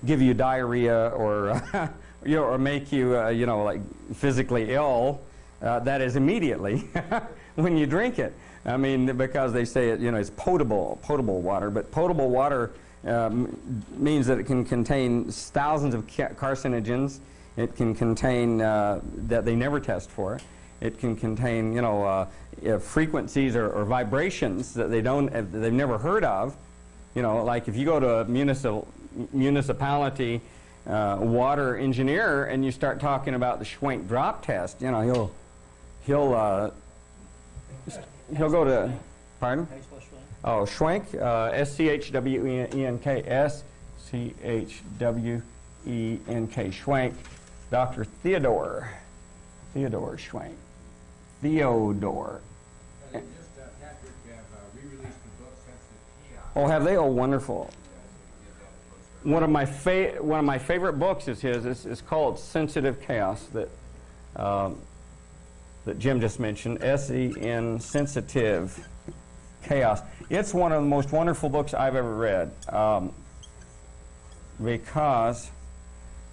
give you diarrhea or or make you like physically ill. That is immediately when you drink it. I mean, because they say it's potable water, but potable water means that it can contain thousands of carcinogens. It can contain that they never test for. It can contain frequencies or vibrations that they've never heard of. Like if you go to a municipality water engineer and you start talking about the Schwenk drop test, he'll go to, pardon? Oh, Schwenk, S-C-H-W-E-N-K, S-C-H-W-E-N-K, Schwenk, Dr. Theodore Schwenk, Theodore. Patrick, re-released the book Sensitive Chaos. Oh, have they? Oh, wonderful. One of my favorite books is his. It's called Sensitive Chaos that Jim just mentioned. S-E-N, Sensitive Chaos. It's one of the most wonderful books I've ever read because,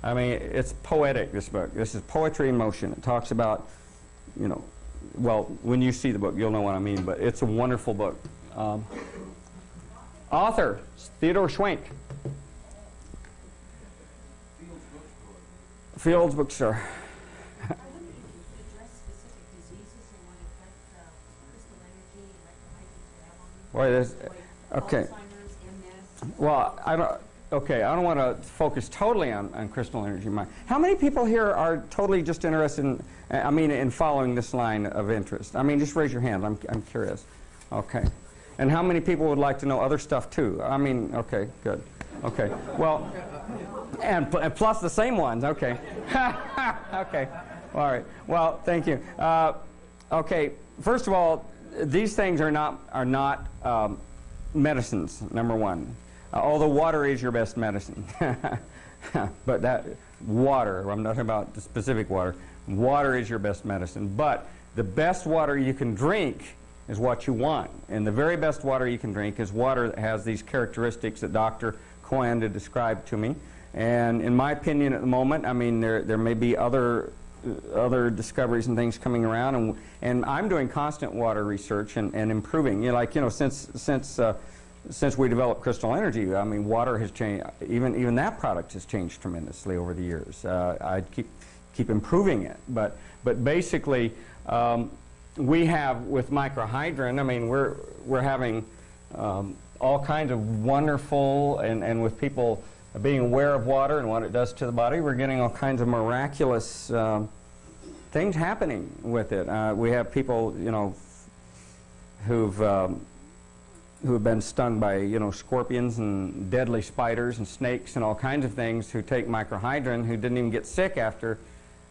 I mean, it's poetic, this book. This is poetry in motion. It talks about, well, when you see the book, you'll know what I mean, but it's a wonderful book. Author, Theodore Schwenk. Fields Bookstore. I wonder if you could address specific diseases and what effect crystal energy and microhydrogen have on them. Boy, okay. Alzheimer's, MS. Well, I don't want to focus totally on crystal energy. How many people here are totally just interested in following this line of interest? I mean, just raise your hand. I'm curious. Okay. And how many people would like to know other stuff too? I mean, okay, good. Okay. Well, and plus the same ones. Okay. Okay. All right. Well, thank you. Okay. First of all, these things are not medicines. Number one. Although water is your best medicine. But that water, I'm not talking about the specific water. Water is your best medicine. But the best water you can drink is what you want. And the very best water you can drink is water that has these characteristics that Dr. Coanda described to me. And in my opinion at the moment, I mean, there may be other discoveries and things coming around, and I'm doing constant water research and improving. Since we developed crystal energy, I mean, water has changed. Even that product has changed tremendously over the years. I keep improving it, but basically, we have with microhydrin. I mean, we're having all kinds of wonderful and with people being aware of water and what it does to the body, we're getting all kinds of miraculous things happening with it. We have people, who've been stung by, scorpions and deadly spiders and snakes and all kinds of things who take microhydrin who didn't even get sick after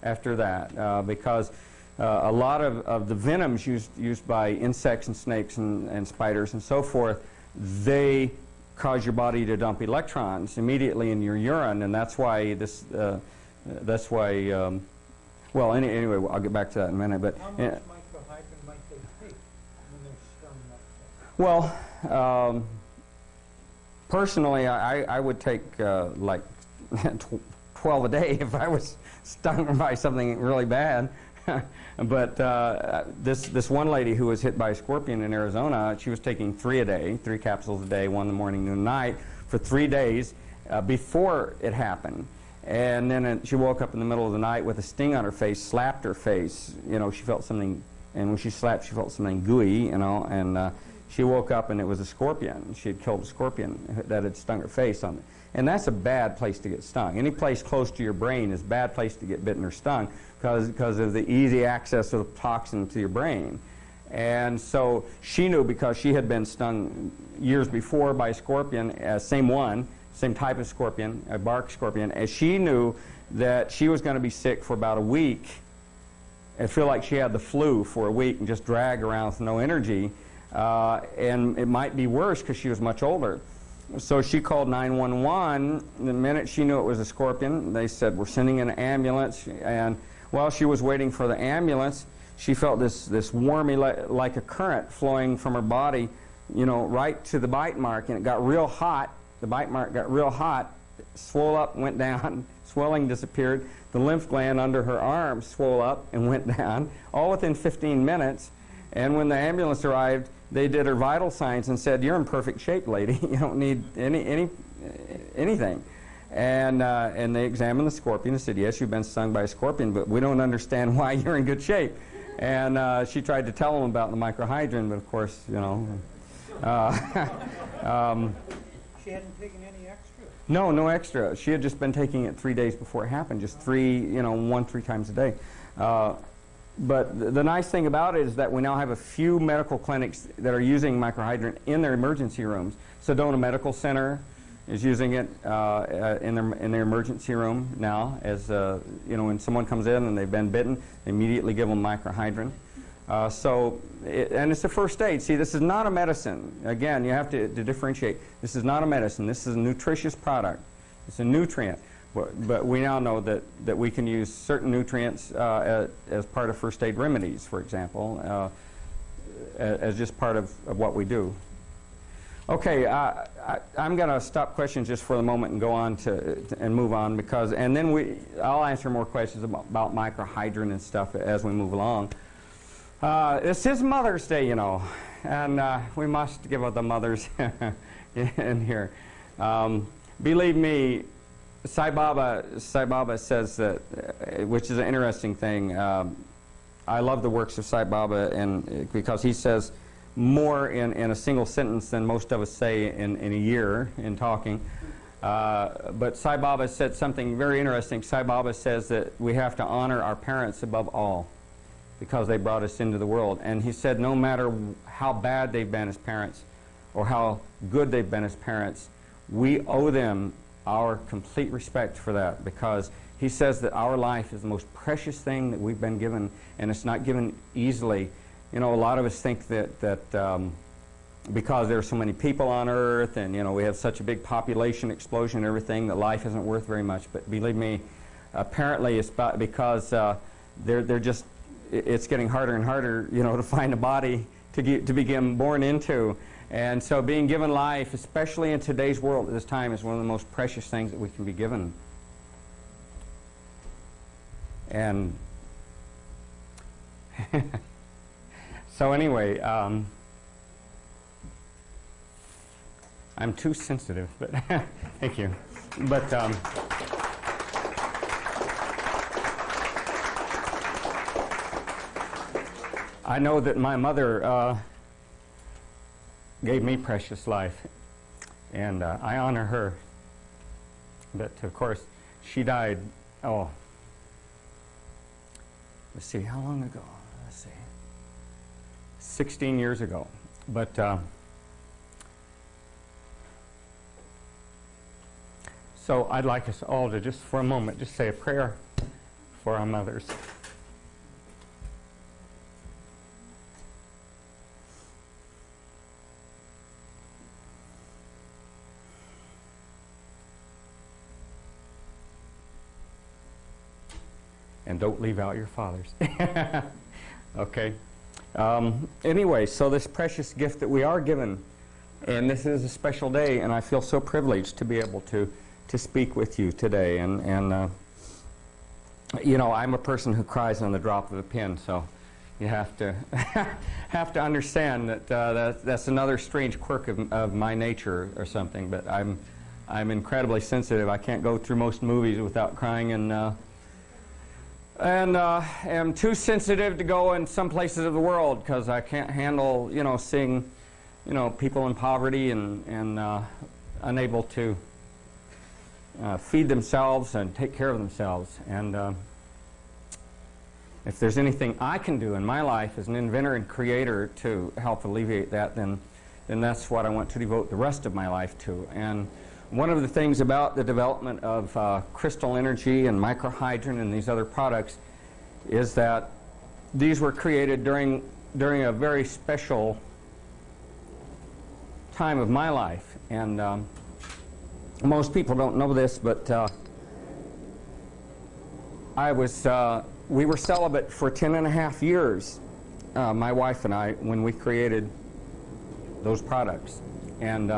that because a lot of the venoms used by insects and snakes and spiders and so forth, they cause your body to dump electrons immediately in your urine, and that's why anyway, I'll get back to that in a minute. But How much microhydrin might they take when they're stung like that? Well, personally, I would take like 12 a day if I was stung by something really bad. But this one lady who was hit by a scorpion in Arizona, she was taking 3 a day, 3 capsules a day, 1 in the morning, noon, and night, for 3 days before it happened. And then she woke up in the middle of the night with a sting on her face, slapped her face. You know, she felt something, and when she slapped, she felt something gooey, you know, and she woke up and it was a scorpion. She had killed a scorpion that had stung her face on it. And that's a bad place to get stung. Any place close to your brain is a bad place to get bitten or stung because of the easy access of the toxin to your brain. And so she knew, because she had been stung years before by a scorpion, same type of scorpion, a bark scorpion, and she knew that she was going to be sick for about a week and feel like she had the flu for a week and just drag around with no energy. And it might be worse because she was much older. So she called 911. The minute she knew it was a scorpion, they said, "We're sending an ambulance." And while she was waiting for the ambulance, she felt this warmy, like a current flowing from her body, you know, right to the bite mark. And it got real hot. The bite mark got real hot, swelled up, went down, swelling disappeared. The lymph gland under her arm swelled up and went down, all within 15 minutes. And when the ambulance arrived, they did her vital signs and said, "You're in perfect shape, lady. You don't need anything." And they examined the scorpion and said, "Yes, you've been stung by a scorpion, but we don't understand why you're in good shape." And she tried to tell them about the microhydrin, but of course, you know. She hadn't taken any extra? No extra. She had just been taking it 3 days before it happened, just 3 times a day. But the nice thing about it is that we now have a few medical clinics that are using microhydrin in their emergency rooms. Sedona Medical Center is using it in their emergency room now. As you know, when someone comes in and they've been bitten, they immediately give them microhydrin. And it's a first aid. See, this is not a medicine. Again, you have to differentiate. This is not a medicine. This is a nutritious product. It's a nutrient. But we now know that we can use certain nutrients as part of first aid remedies, for example, as just part of what we do. Okay, I'm going to stop questions just for the moment and go on and move on, and then I'll answer more questions about microhydrin and stuff as we move along. This is Mother's Day, you know, and we must give the mothers in here. Believe me, Sai Baba says that, which is an interesting thing. I love the works of Sai Baba, because he says more in a single sentence than most of us say in a year in talking. But Sai Baba said something very interesting. Sai Baba says that we have to honor our parents above all, because they brought us into the world. And he said no matter how bad they've been as parents or how good they've been as parents, we owe them our complete respect for that, because he says that our life is the most precious thing that we've been given, and it's not given easily. You know, a lot of us think that because there are so many people on Earth, and, you know, we have such a big population explosion and everything, that life isn't worth very much. But believe me, apparently it's because they're just, it's getting harder and harder, you know, to find a body to begin born into. And so being given life, especially in today's world at this time, is one of the most precious things that we can be given. And so anyway, I'm too sensitive, but thank you. But I know that my mother gave me precious life, and I honor her. But of course, she died, let's see, how long ago? Let's see, 16 years ago. But so I'd like us all to just for a moment just say a prayer for our mothers. And don't leave out your fathers. Okay. Anyway, so this precious gift that we are given, and this is a special day, and I feel so privileged to be able to to speak with you today. And you know, I'm a person who cries on the drop of a pin, so you have to have to understand that, that's another strange quirk of my nature or something. But I'm incredibly sensitive. I can't go through most movies without crying, and am too sensitive to go in some places of the world because I can't handle, you know, seeing, you know, people in poverty and unable to feed themselves and take care of themselves. And if there's anything I can do in my life as an inventor and creator to help alleviate that, then that's what I want to devote the rest of my life to. And one of the things about the development of crystal energy and microhydrogen and these other products is that these were created during a very special time of my life. And most people don't know this, but we were celibate for 10.5 years, my wife and I, when we created those products. And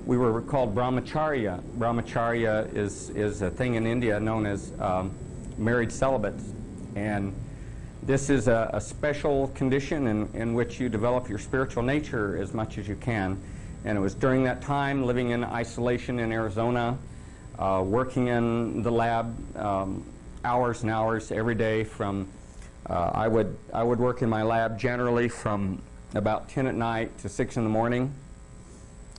we were called brahmacharya. Brahmacharya is a thing in India known as married celibates. And this is a special condition in which you develop your spiritual nature as much as you can. And it was during that time, living in isolation in Arizona, working in the lab hours and hours every day from, I would work in my lab generally from about 10 at night to 6 in the morning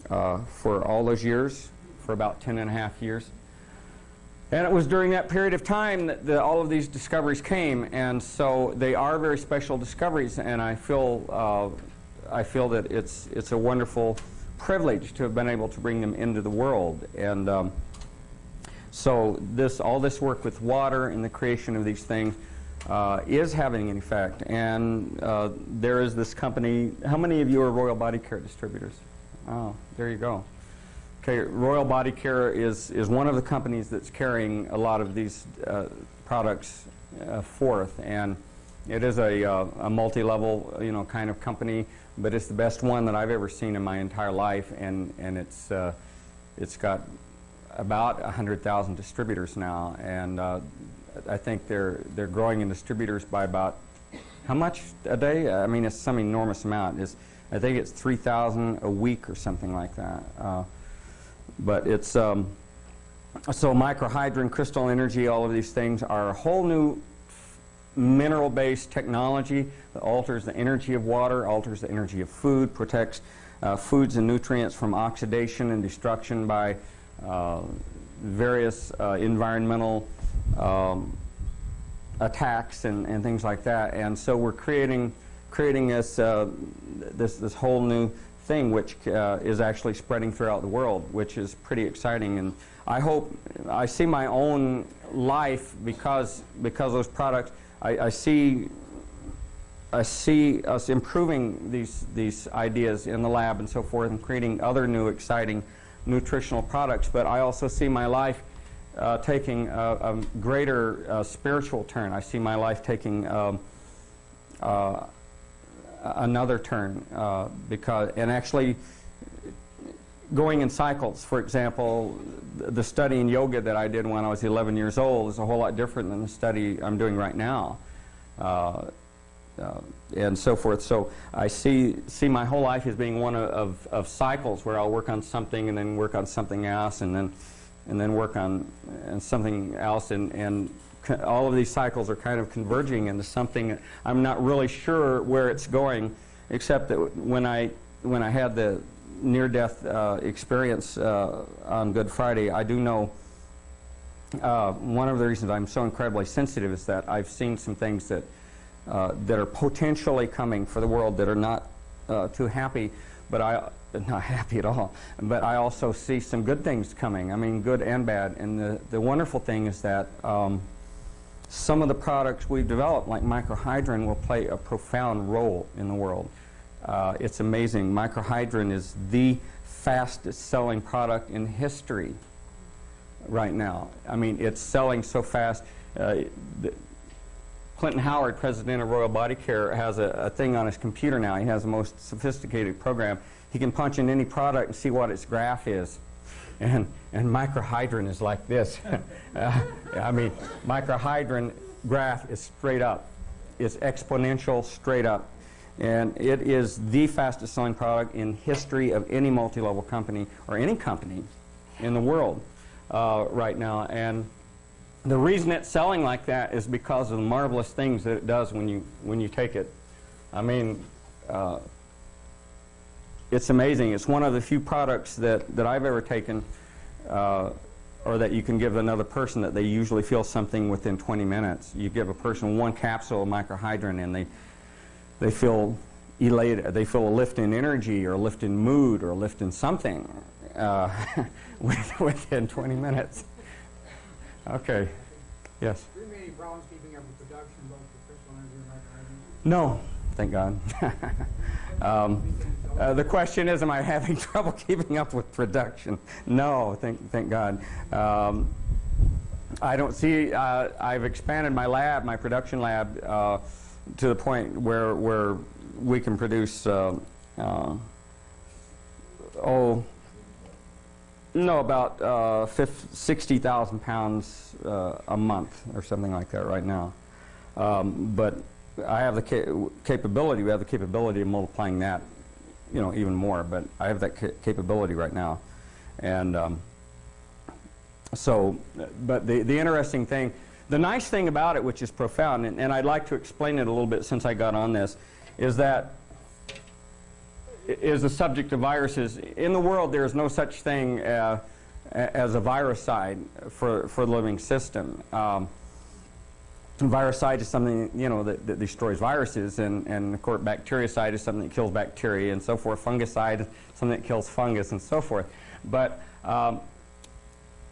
for all those years, for about 10.5 years. And it was during that period of time that all of these discoveries came, and so they are very special discoveries, and I feel that it's a wonderful privilege to have been able to bring them into the world. And so all this work with water and the creation of these things is having an effect. And there is this company. How many of you are Royal Body Care distributors? Oh, there you go. Okay, Royal Body Care is one of the companies that's carrying a lot of these products forth, and it is a multi-level, you know, kind of company, but it's the best one that I've ever seen in my entire life, and it's got about 100,000 distributors now, and I think they're growing in distributors by about how much a day? I mean, it's some enormous amount. I think it's 3,000 a week or something like that. But it's so microhydrogen, crystal energy, all of these things are a whole new mineral-based technology that alters the energy of water, alters the energy of food, protects foods and nutrients from oxidation and destruction by various environmental attacks and things like that. And so we're creating this this whole new thing, which is actually spreading throughout the world, which is pretty exciting. And I see my own life because those products. I see us improving these ideas in the lab and so forth, and creating other new exciting nutritional products. But I also see my life taking a greater spiritual turn. I see my life taking another turn and actually going in cycles. For example, the study in yoga that I did when I was 11 years old is a whole lot different than the study I'm doing right now, and so forth. So I see my whole life as being one of cycles where I'll work on something and then work on something else and then work on something else, and all of these cycles are kind of converging into something. I'm not really sure where it's going, except that when I had the near-death experience on Good Friday, I do know one of the reasons I'm so incredibly sensitive is that I've seen some things that are potentially coming for the world that are not too happy, not happy at all. But I also see some good things coming. I mean, good and bad. And the wonderful thing is that some of the products we've developed, like microhydrogen, will play a profound role in the world. It's amazing. Microhydrogen is the fastest selling product in history right now. I mean, it's selling so fast. Clinton Howard, president of Royal Body Care, has a thing on his computer now. He has the most sophisticated program. He can punch in any product and see what its graph is. and microhydrin is like this. I mean, microhydrin graph is straight up. It's exponential straight up. And it is the fastest selling product in history of any multi-level company or any company in the world right now. And the reason it's selling like that is because of the marvelous things that it does when you take it. I mean, it's amazing. It's one of the few products that I've ever taken or that you can give another person that they usually feel something within 20 minutes. You give a person one capsule of microhydrin and they feel elated. They feel a lift in energy or a lift in mood or a lift in something within 20 minutes. Okay. Yes? Do you have any problems keeping up with production, both for crystal energy and microhydrin? No, thank God. The question is, am I having trouble keeping up with production? No, thank God. I don't see. I've expanded my lab, my production lab, to the point where we can produce. About 60,000 pounds a month or something like that right now. But I have the capability. We have the capability of multiplying that, even more. But I have that capability right now, and But the interesting thing, the nice thing about it, which is profound, and I'd like to explain it a little bit since I got on this, is that is the subject of viruses. In the world, there is no such thing as a viricide for the living system. Viricide is something that destroys viruses, and of course bactericide is something that kills bacteria and so forth. Fungicide is something that kills fungus and so forth. But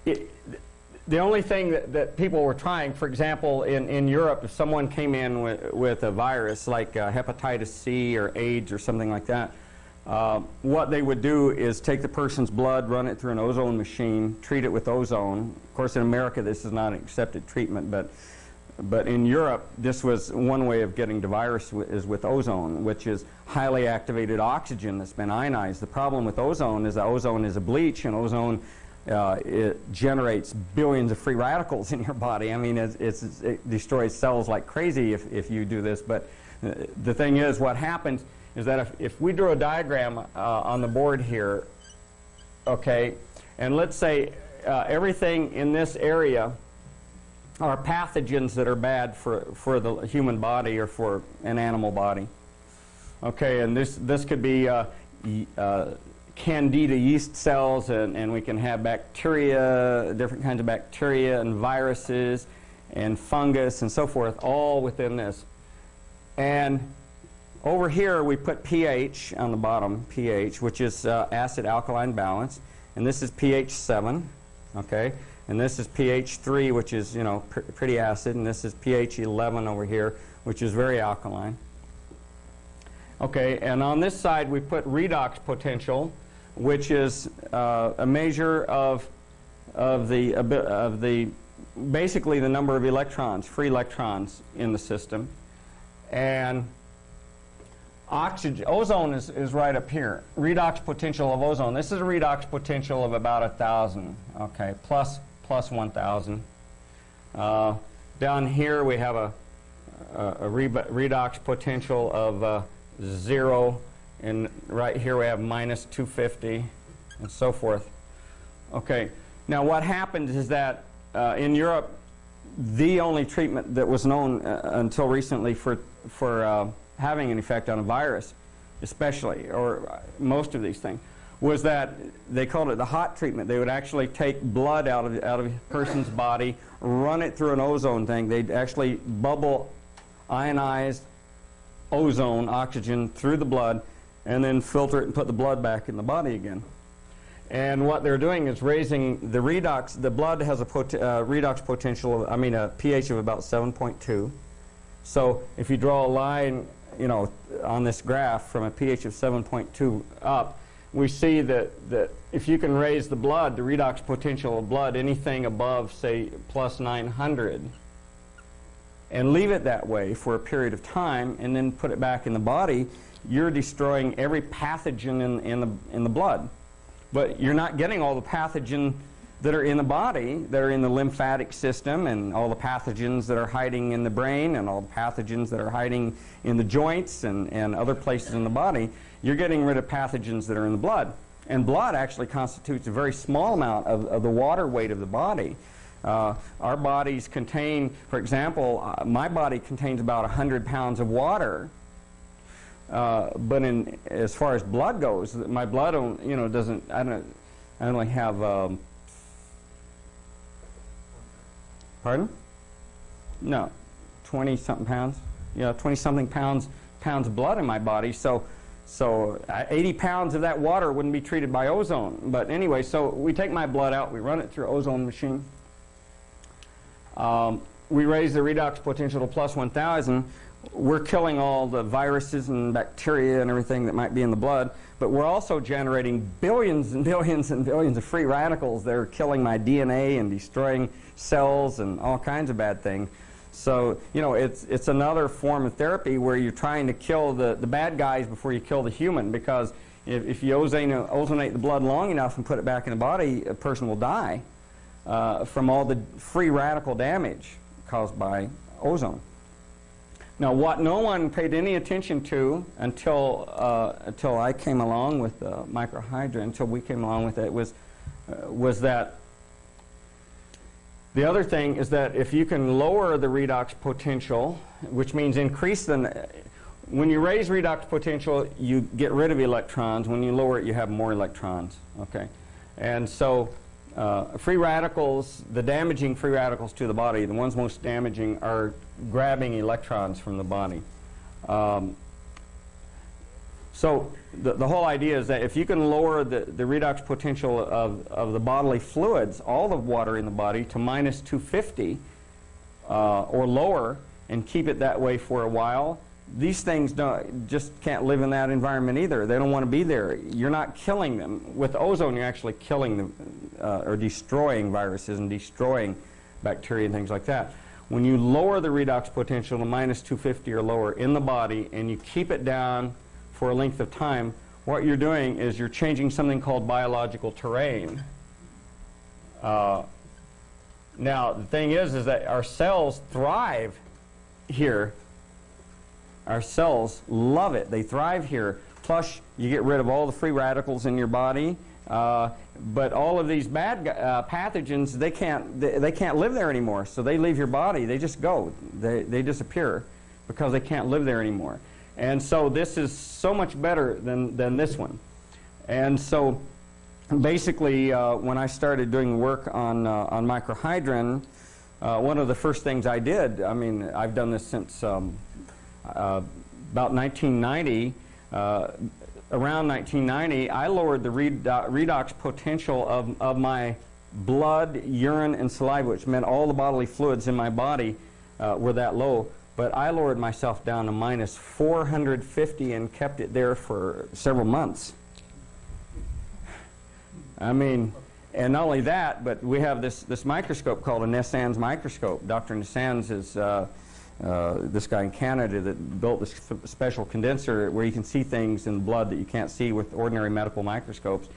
the only thing that people were trying, for example, in Europe, if someone came in with a virus like hepatitis C or AIDS or something like that, what they would do is take the person's blood, run it through an ozone machine, treat it with ozone. Of course, in America, this is not an accepted treatment, but in Europe, this was one way of getting the virus is with ozone, which is highly activated oxygen that's been ionized. The problem with ozone is that ozone is a bleach, and ozone it generates billions of free radicals in your body. I mean, it destroys cells like crazy if you do this. But the thing is, what happens is that if we drew a diagram on the board here, okay, and let's say everything in this area are pathogens that are bad for the human body or for an animal body. Okay, and this could be candida yeast cells, and we can have bacteria, different kinds of bacteria and viruses and fungus and so forth, all within this. And over here we put pH on the bottom, pH, which is acid-alkaline balance, and this is pH 7, okay? And this is pH 3, which is, pretty acid, and this is pH 11 over here, which is very alkaline. Okay, and on this side we put redox potential, which is a measure of basically the number of electrons, free electrons in the system. And ozone is right up here. Redox potential of ozone. This is a redox potential of about 1,000. Okay, plus 1,000. Down here we have a redox potential of 0, and right here we have minus 250, and so forth. Okay. Now what happens is that in Europe, the only treatment that was known until recently for having an effect on a virus, especially, or most of these things, was that they called it the hot treatment. They would actually take blood out of a person's body, run it through an ozone thing. They'd actually bubble ionized ozone, oxygen, through the blood, and then filter it and put the blood back in the body again. And what they're doing is raising the redox. The blood has a redox potential of, a pH of about 7.2. So if you draw a line, on this graph from a pH of 7.2 up, we see that if you can raise the blood, the redox potential of blood, anything above, say, plus 900, and leave it that way for a period of time, and then put it back in the body, you're destroying every pathogen in the blood. but you're not getting all the pathogen that are in the body, that are in the lymphatic system, and all the pathogens that are hiding in the brain, and all the pathogens that are hiding in the joints and other places in the body. You're getting rid of pathogens that are in the blood. And blood actually constitutes a very small amount of the water weight of the body. Our bodies contain, for example, my body contains about 100 pounds of water. But as far as blood goes, my blood, doesn't. I only have. Pardon? No, 20-something pounds. Yeah, 20-something pounds of blood in my body. So 80 pounds of that water wouldn't be treated by ozone. But anyway, so we take my blood out, we run it through an ozone machine. We raise the redox potential to plus 1,000. We're killing all the viruses and bacteria and everything that might be in the blood, but we're also generating billions and billions and billions of free radicals that are killing my DNA and destroying cells and all kinds of bad things. So, it's another form of therapy where you're trying to kill the bad guys before you kill the human, because if you ozonate the blood long enough and put it back in the body, a person will die from all the free radical damage caused by ozone. Now, what no one paid any attention to until I came along with microhydra, until we came along with it, was that the other thing is that if you can lower the redox potential, which means increase when you raise redox potential, you get rid of electrons. When you lower it, you have more electrons. Okay, and so free radicals, the damaging free radicals to the body, the ones most damaging are grabbing electrons from the body. So the whole idea is that if you can lower the redox potential of the bodily fluids, all the water in the body, to minus 250 or lower, and keep it that way for a while, these things just can't live in that environment either. They don't want to be there. You're not killing them. With ozone, you're actually killing them or destroying viruses and destroying bacteria and things like that. When you lower the redox potential to minus 250 or lower in the body, and you keep it down for a length of time, what you're doing is you're changing something called biological terrain. Now, the thing is that our cells thrive here. Our cells love it. They thrive here. Plus, you get rid of all the free radicals in your body. But all of these bad pathogens, they can't live there anymore. So they leave your body. They just go. They disappear because they can't live there anymore. And so this is so much better than this one. And so basically, when I started doing work on microhydrin, one of the first things I did, I've done this since about 1990. Around 1990, I lowered the redox potential of my blood, urine, and saliva, which meant all the bodily fluids in my body were that low. But I lowered myself down to minus 450 and kept it there for several months. And not only that, but we have this microscope called a Nessan's microscope. Dr. Nessan's is this guy in Canada that built this special condenser where you can see things in blood that you can't see with ordinary medical microscopes.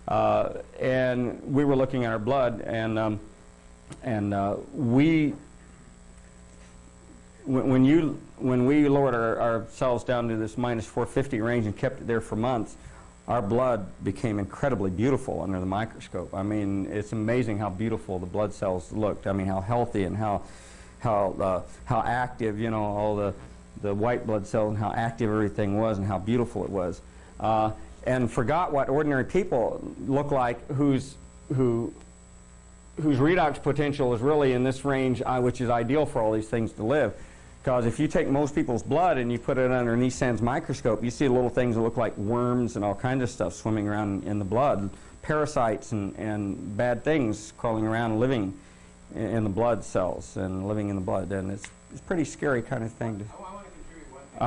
And we were looking at our blood, and when we lowered ourselves down to this minus 450 range and kept it there for months, our blood became incredibly beautiful under the microscope. It's amazing how beautiful the blood cells looked. How healthy and how active, all the white blood cells, and how active everything was and how beautiful it was. And forgot what ordinary people look like whose redox potential is really in this range, which is ideal for all these things to live. Because if you take most people's blood and you put it under Nessan's microscope, you see little things that look like worms and all kinds of stuff swimming around in the blood, parasites and bad things crawling around and living in the blood cells and living in the blood. And it's pretty scary kind of thing. I want to contribute one thing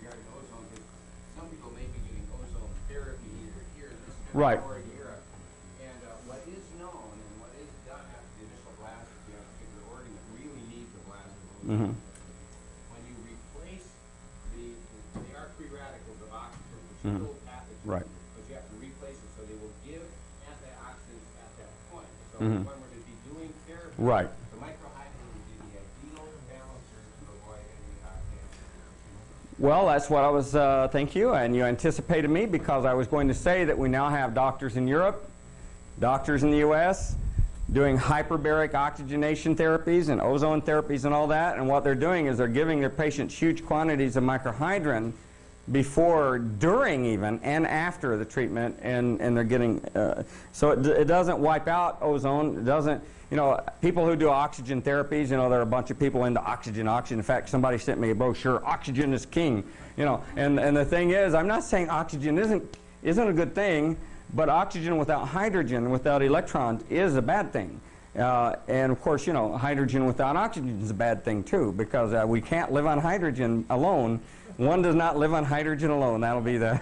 regarding ozone, because some people may be getting ozone therapy either here in this country or in Europe. And what is known and what is done after the initial blast, if you have a particular organ that really needs a blast of ozone, when you replace they are free radicals of oxygen, which kill pathogens, but you have to replace it so they will So if one were to be doing therapy, Right. the microhydrogen would be the ideal balancer to avoid any cancer. Well, that's what I was, thank you, and you anticipated me because I was going to say that we now have doctors in Europe, doctors in the U.S., doing hyperbaric oxygenation therapies and ozone therapies and all that, and what they're doing is they're giving their patients huge quantities of microhydrin before, during even, and after the treatment, and they're getting, so it doesn't wipe out ozone, it doesn't, you know, people who do oxygen therapies, you know, there are a bunch of people into oxygen. In fact, somebody sent me a brochure, Oxygen is King, you know, and the thing is, I'm not saying oxygen isn't a good thing, but oxygen without hydrogen, without electrons, is a bad thing. And of course, you know, hydrogen without oxygen is a bad thing too, because we can't live on hydrogen alone. One does not live on hydrogen alone. That'll be the,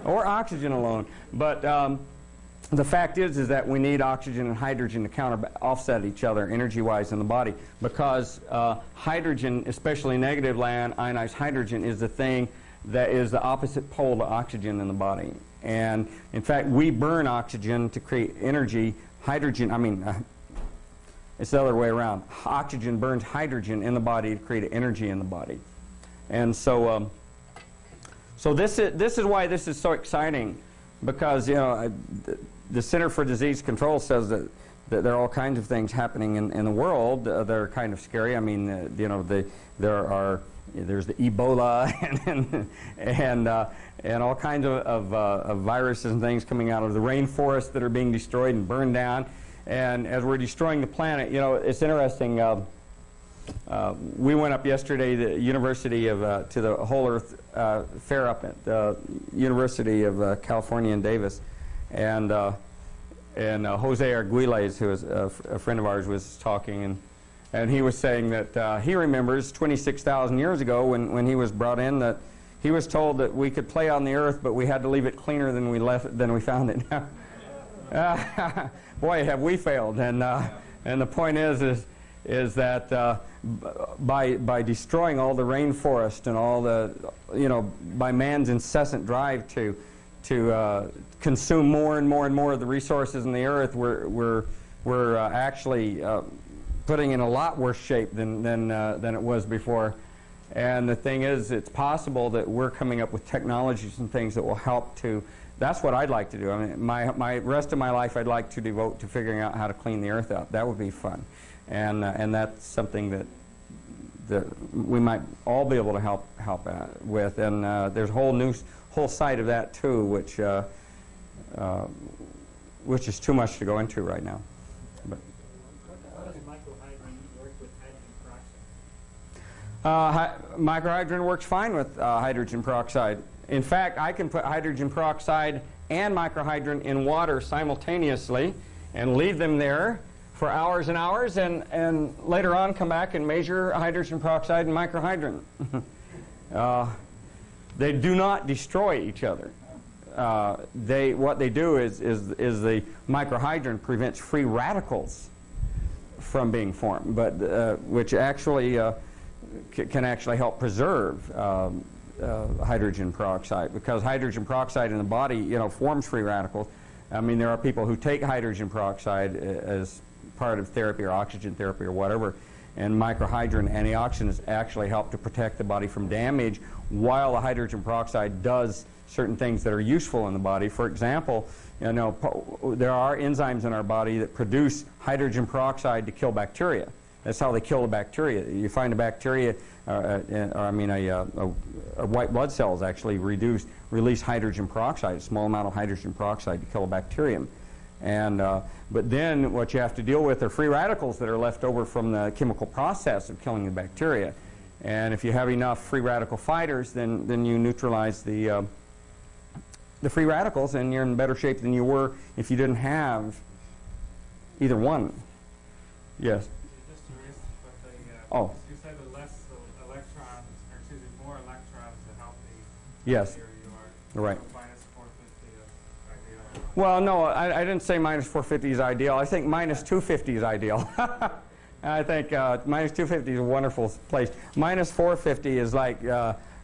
or oxygen alone. But the fact is that we need oxygen and hydrogen to offset each other energy-wise in the body, because hydrogen, especially negative ionized hydrogen, is the thing that is the opposite pole to oxygen in the body. And in fact, we burn oxygen to create energy. It's the other way around. Oxygen burns hydrogen in the body to create energy in the body. And so, this is why this is so exciting, because, you know, the Center for Disease Control says that there are all kinds of things happening in the world that are kind of scary. I mean, you know, there's the Ebola and all kinds of viruses and things coming out of the rainforests that are being destroyed and burned down. And as we're destroying the planet, you know, it's interesting. We went up yesterday to the University to the Whole Earth Fair up at the University of California in Davis, and Jose Arguelles, who is a friend of ours, was talking, and he was saying that he remembers 26,000 years ago when he was brought in, that he was told that we could play on the earth, but we had to leave it cleaner than we found it. Boy, have we failed! And the point is that by destroying all the rainforest and all the, you know, by man's incessant drive to consume more and more and more of the resources in the earth, we're actually putting in a lot worse shape than it was before. And the thing is, it's possible that we're coming up with technologies and things that will help to. That's what I'd like to do. I mean, my rest of my life I'd like to devote to figuring out how to clean the earth out. That would be fun, and that's something that we might all be able to help with. And there's a whole side of that too, which is too much to go into right now. But How does microhydrogen work with hydrogen peroxide? Microhydrogen works fine with hydrogen peroxide. In fact, I can put hydrogen peroxide and microhydrogen in water simultaneously and leave them there for hours and hours, and later on come back and measure hydrogen peroxide and microhydrogen. They do not destroy each other. What they do is the microhydrogen prevents free radicals from being formed, but which actually can actually help preserve hydrogen peroxide, because hydrogen peroxide in the body, you know, forms free radicals. I mean, there are people who take hydrogen peroxide as part of therapy or oxygen therapy or whatever, and microhydrogen antioxidants actually help to protect the body from damage, while the hydrogen peroxide does certain things that are useful in the body. For example, you know, there are enzymes in our body that produce hydrogen peroxide to kill bacteria. That's how they kill the bacteria. You find a bacteria, white blood cells actually release hydrogen peroxide, a small amount of hydrogen peroxide to kill a bacterium. And but then what you have to deal with are free radicals that are left over from the chemical process of killing the bacteria. And if you have enough free radical fighters, then you neutralize the free radicals, and you're in better shape than you were if you didn't have either one. Yes. Just curious, but Oh. You said the less electrons, or excuse me, more electrons, the healthy, Yes. healthier you are. Right. So minus 450 is ideal. Well, no, I didn't say minus 450 is ideal. I think minus 250 is ideal. I think minus 250 is a wonderful place. Minus 450 is like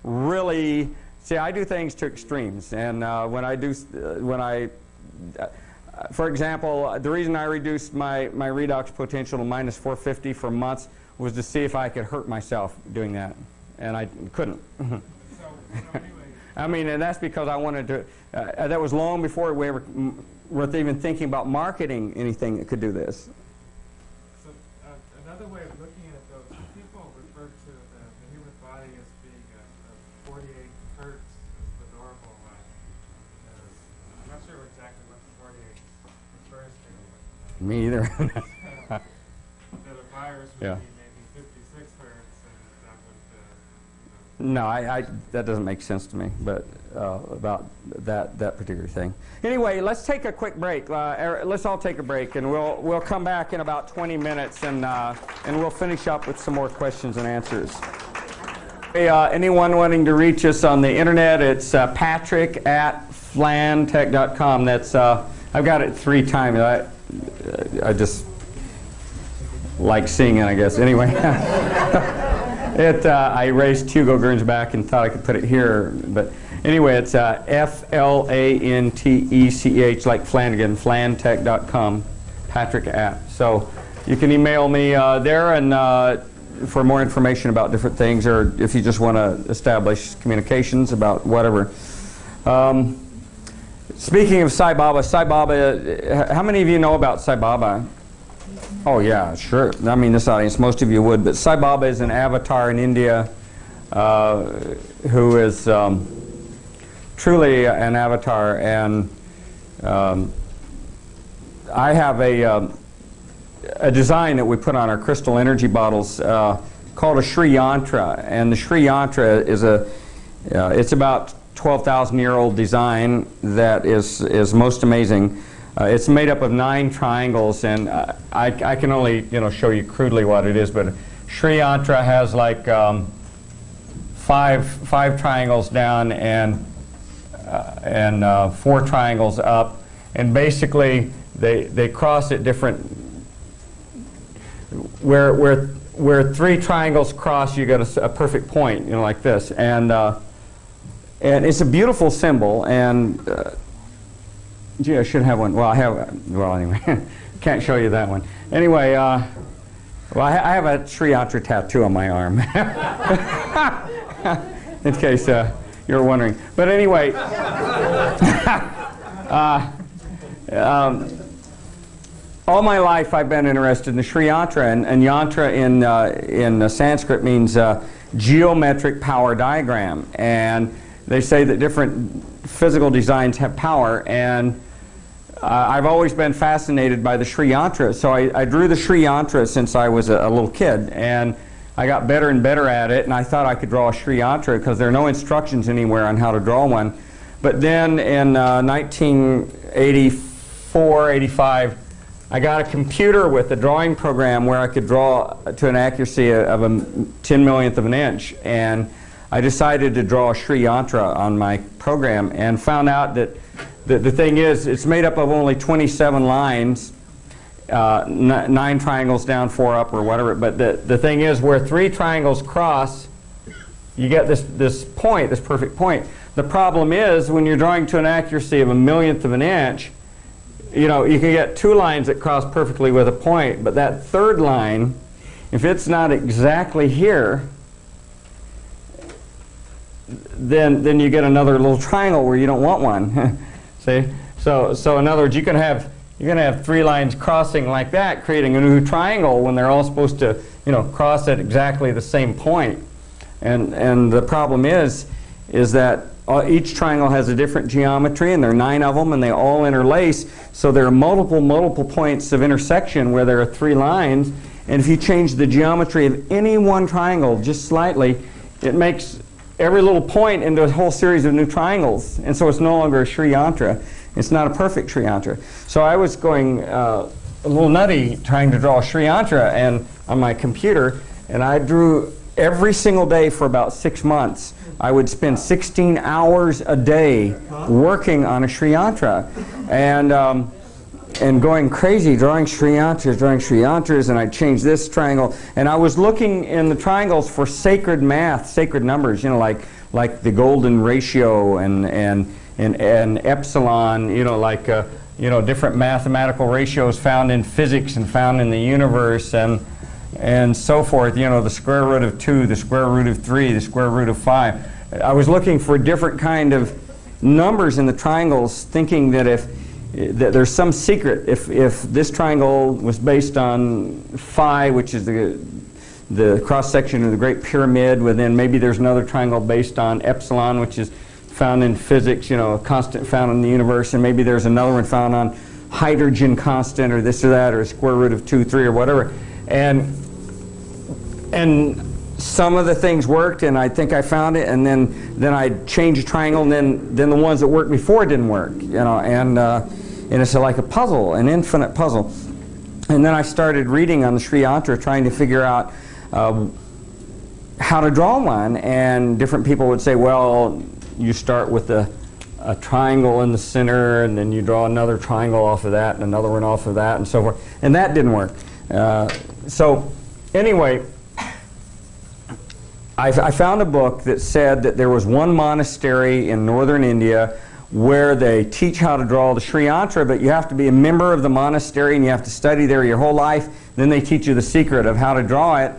really. See, I do things to extremes, and For example, the reason I reduced my redox potential to minus 450 for months was to see if I could hurt myself doing that, and I couldn't. I mean, and that's because I wanted to, that was long before we ever were even thinking about marketing anything that could do this. So another way of looking at it, though, some people refer to the human body as being a 48 hertz as the normal. I'm not sure exactly what the 48 refers to. Me either. That a virus would Yeah. be maybe 56 hertz, and that would, No, that doesn't make sense to me, but about that particular thing. Anyway, let's take a quick break. Let's all take a break, and we'll come back in about 20 minutes, and we'll finish up with some more questions and answers. Hey, anyone wanting to reach us on the internet, it's patrick@flantech.com. That's I've got it 3 times. I just like seeing it, I guess. Anyway. I raised Hugo Gern's back and thought I could put it here, but anyway, it's FLANTECH, like Flanagan, flantech.com, Patrick @ So you can email me there and for more information about different things, or if you just want to establish communications about whatever. Speaking of Sai Baba, how many of you know about Sai Baba? Oh yeah, sure. I mean, this audience, most of you would, but Sai Baba is an avatar in India who is truly an avatar, and I have a design that we put on our crystal energy bottles called a Sri Yantra, and the Sri Yantra is it's about 12,000-year-old design that is most amazing. It's made up of 9 triangles, and I can only show you crudely what it is, but Sri Yantra has like 5 triangles down and 4 triangles up, and basically they cross at different where 3 triangles cross, you get a perfect point, like this, and it's a beautiful symbol, and gee, I should have one. Well, anyway, can't show you that one. Anyway, I have a Sri Yantra tattoo on my arm, in case you're wondering. But anyway, all my life I've been interested in the Sri Yantra, and yantra in Sanskrit means geometric power diagram, and they say that different physical designs have power, and I've always been fascinated by the Sri Yantra, so I drew the Sri Yantra since I was a little kid, and I got better and better at it, and I thought I could draw a Sri Yantra because there are no instructions anywhere on how to draw one. But then in 1984, 85, I got a computer with a drawing program where I could draw to an accuracy of a 10 millionth of an inch, and I decided to draw a Sri Yantra on my program, and found out that the thing is, it's made up of only 27 lines, 9 triangles down, 4 up, or whatever. But the thing is, where 3 triangles cross, you get this point, this perfect point. The problem is, when you're drawing to an accuracy of a 1 millionth of an inch, you can get 2 lines that cross perfectly with a point, but that 3rd line, if it's not exactly here, then you get another little triangle where you don't want one. See? So in other words, you're going to have 3 lines crossing like that, creating a new triangle when they're all supposed to, cross at exactly the same point. And the problem is that each triangle has a different geometry, and there are 9 of them, and they all interlace. So there are multiple points of intersection where there are 3 lines. And if you change the geometry of any one triangle just slightly, it makes every little point into a whole series of new triangles, and so it's no longer a Sri Yantra. It's not a perfect Sri Yantra. So I was going a little nutty trying to draw a Sri Yantra and on my computer, and I drew every single day for about 6 months. I would spend 16 hours a day working on a Sri Yantra, and going crazy, drawing Sri Yantras, and I'd change this triangle. And I was looking in the triangles for sacred math, sacred numbers, like the golden ratio and epsilon, like different mathematical ratios found in physics and found in the universe and so forth. The square root of 2, the square root of 3, the square root of 5. I was looking for different kind of numbers in the triangles, thinking that that there's some secret. If this triangle was based on phi, which is the cross section of the Great Pyramid, then maybe there's another triangle based on epsilon, which is found in physics, a constant found in the universe, and maybe there's another one found on hydrogen constant or this or that, or a square root of 2, 3, or whatever. And some of the things worked, and I think I found it, and then I changed a triangle, and then the ones that worked before didn't work, and it's like a puzzle, an infinite puzzle. And then I started reading on the Sri Yantra, trying to figure out how to draw one, and different people would say, well, you start with a triangle in the center, and then you draw another triangle off of that, and another one off of that, and so forth. And that didn't work. So anyway, I found a book that said that there was one monastery in northern India where they teach how to draw the Sri Yantra, but you have to be a member of the monastery and you have to study there your whole life. Then they teach you the secret of how to draw it.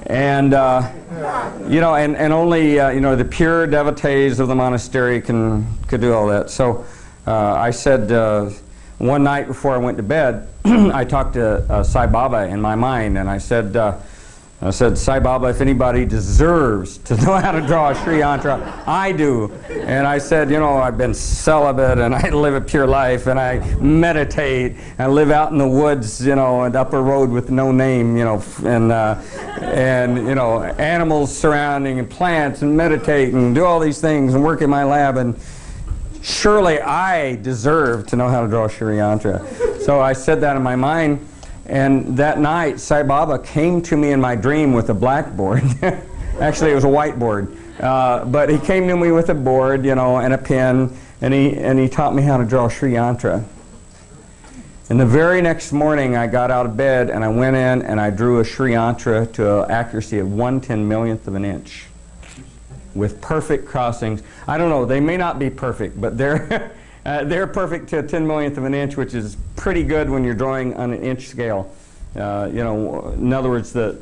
And, and only, the pure devotees of the monastery could do all that. So I said one night before I went to bed, I talked to Sai Baba in my mind, and I said, Sai Baba, if anybody deserves to know how to draw a Sri Yantra, I do. And I said, I've been celibate, and I live a pure life, and I meditate. I live out in the woods, and up a road with no name, and animals surrounding, and plants, and meditate, and do all these things, and work in my lab, and surely I deserve to know how to draw a Sri Yantra. So I said that in my mind. And that night, Sai Baba came to me in my dream with a blackboard. Actually, it was a whiteboard. But he came to me with a board, and a pen, and he taught me how to draw Sri Yantra. And the very next morning, I got out of bed, and I went in, and I drew a Sri Yantra to an accuracy of 1/10,000,000th of an inch with perfect crossings. I don't know, they may not be perfect, but they're perfect to a 10,000,000th of an inch, which is pretty good when you're drawing on an inch scale. In other words, the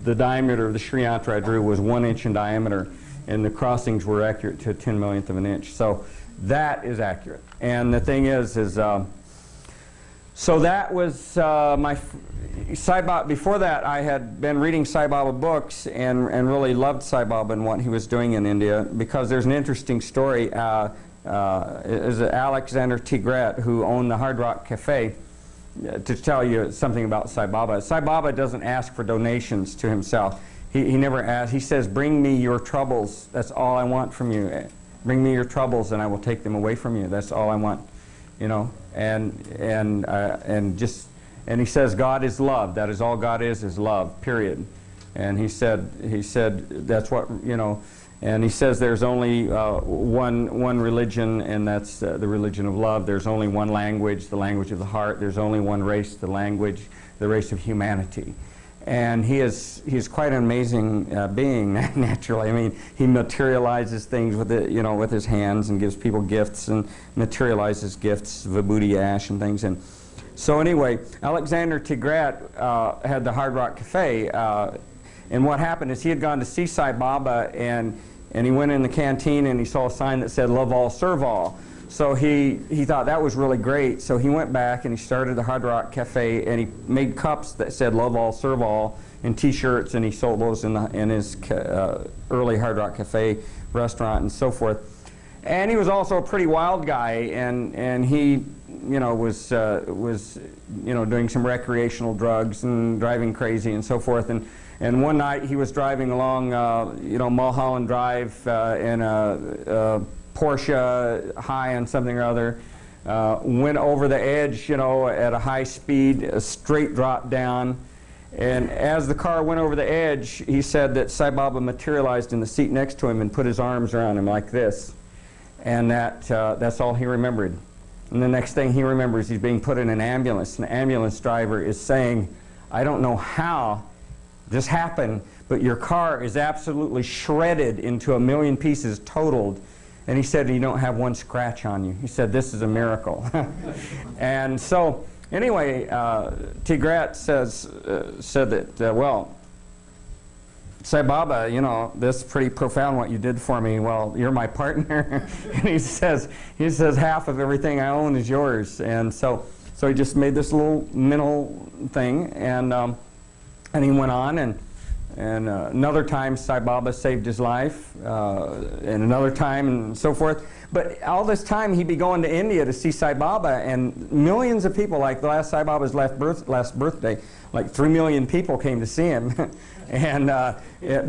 diameter of the Sri Yantra I drew was 1 inch in diameter, and the crossings were accurate to a 10,000,000th of an inch. So that is accurate. And the thing is so that was my Sai Baba. Before that, I had been reading Sai Baba books and really loved Sai Baba and what he was doing in India, because there's an interesting story. Is Alexander Tigret, who owned the Hard Rock Cafe, to tell you something about Sai Baba. Sai Baba doesn't ask for donations to himself. He never asks. He says, bring me your troubles. That's all I want from you. Bring me your troubles and I will take them away from you. That's all I want. And he says God is love. That is all God is love, period. And he said that's what, and he says there's only one religion, and that's the religion of love. There's only one language, the language of the heart. There's only one race, the race of humanity. And he's quite an amazing being, naturally. I mean, he materializes things with with his hands, and gives people gifts, and materializes gifts, vibhuti ash and things. And so anyway, Alexander Tigret had the Hard Rock Cafe, and what happened is he had gone to see Sai Baba, and he went in the canteen and he saw a sign that said "Love all, serve all." So he thought that was really great. So he went back and he started the Hard Rock Cafe, and he made cups that said "Love all, serve all," and T-shirts, and he sold those in his early Hard Rock Cafe restaurant and so forth. And he was also a pretty wild guy, and he was doing some recreational drugs and driving crazy and so forth. And one night he was driving along, Mulholland Drive in a Porsche high on something or other, went over the edge, at a high speed, a straight drop down. And as the car went over the edge, he said that Sai Baba materialized in the seat next to him and put his arms around him like this. And that's all he remembered. And the next thing he remembers, he's being put in an ambulance. And the ambulance driver is saying, I don't know how this happened, but your car is absolutely shredded into 1,000,000 pieces, totaled. And he said, you don't have one scratch on you. He said, this is a miracle. And so, anyway, Tigrat said that, well, Sai Baba, you know, this is pretty profound what you did for me. Well, you're my partner. And he says half of everything I own is yours. And so he just made this little mental thing, and he went on, and another time Sai Baba saved his life, and another time, and so forth. But all this time he'd be going to India to see Sai Baba, and millions of people, like the last Sai Baba's last birthday, like 3 million people came to see him. And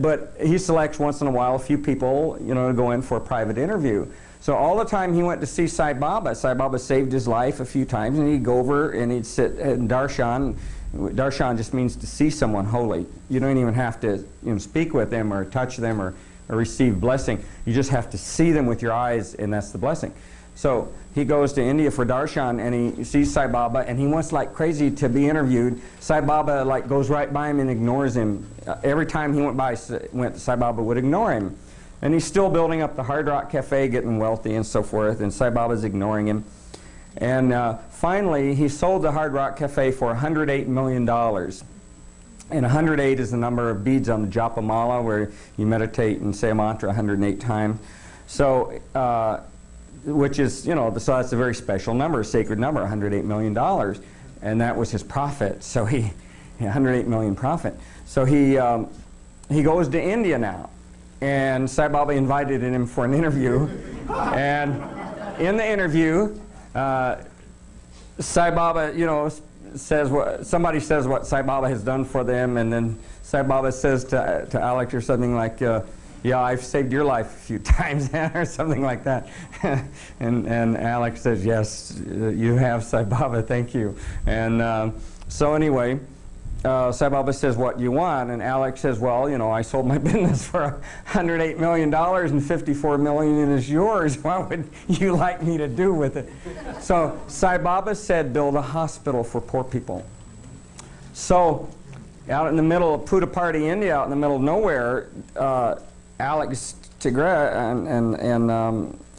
but he selects once in a while a few people, you know, to go in for a private interview. So all the time he went to see Sai Baba saved his life a few times, and he'd go over and he'd sit in darshan. Darshan just means to see someone holy. You don't even have to, you know, speak with them or touch them or receive blessing. You just have to see them with your eyes, and that's the blessing. So he goes to India for darshan, and he sees Sai Baba, and he wants like crazy to be interviewed. Sai Baba like goes right by him and ignores him. Every time he went by, Sai Baba would ignore him. And he's still building up the Hard Rock Cafe, getting wealthy and so forth, and Sai Baba's ignoring him. And finally, he sold the Hard Rock Cafe for $108 million. And 108 is the number of beads on the Japa Mala, where you meditate and say a mantra 108 times. So, which is, you know, so that's a very special number, a sacred number, $108 million. And that was his profit. So 108 million profit. So he goes to India now. And Sai Baba invited him for an interview. And in the interview, Sai Baba, you know, somebody says what Sai Baba has done for them, and then Sai Baba says to Alex or something like, yeah, I've saved your life a few times, or something like that. and Alex says, yes, you have, Sai Baba, thank you. And so anyway, Sai Baba says, what do you want? And Alex says, well, you know, I sold my business for $108 million and $54 million is yours. What would you like me to do with it? So Sai Baba said, build a hospital for poor people. So out in the middle of Puttaparthi, India, out in the middle of nowhere, Alex Tigre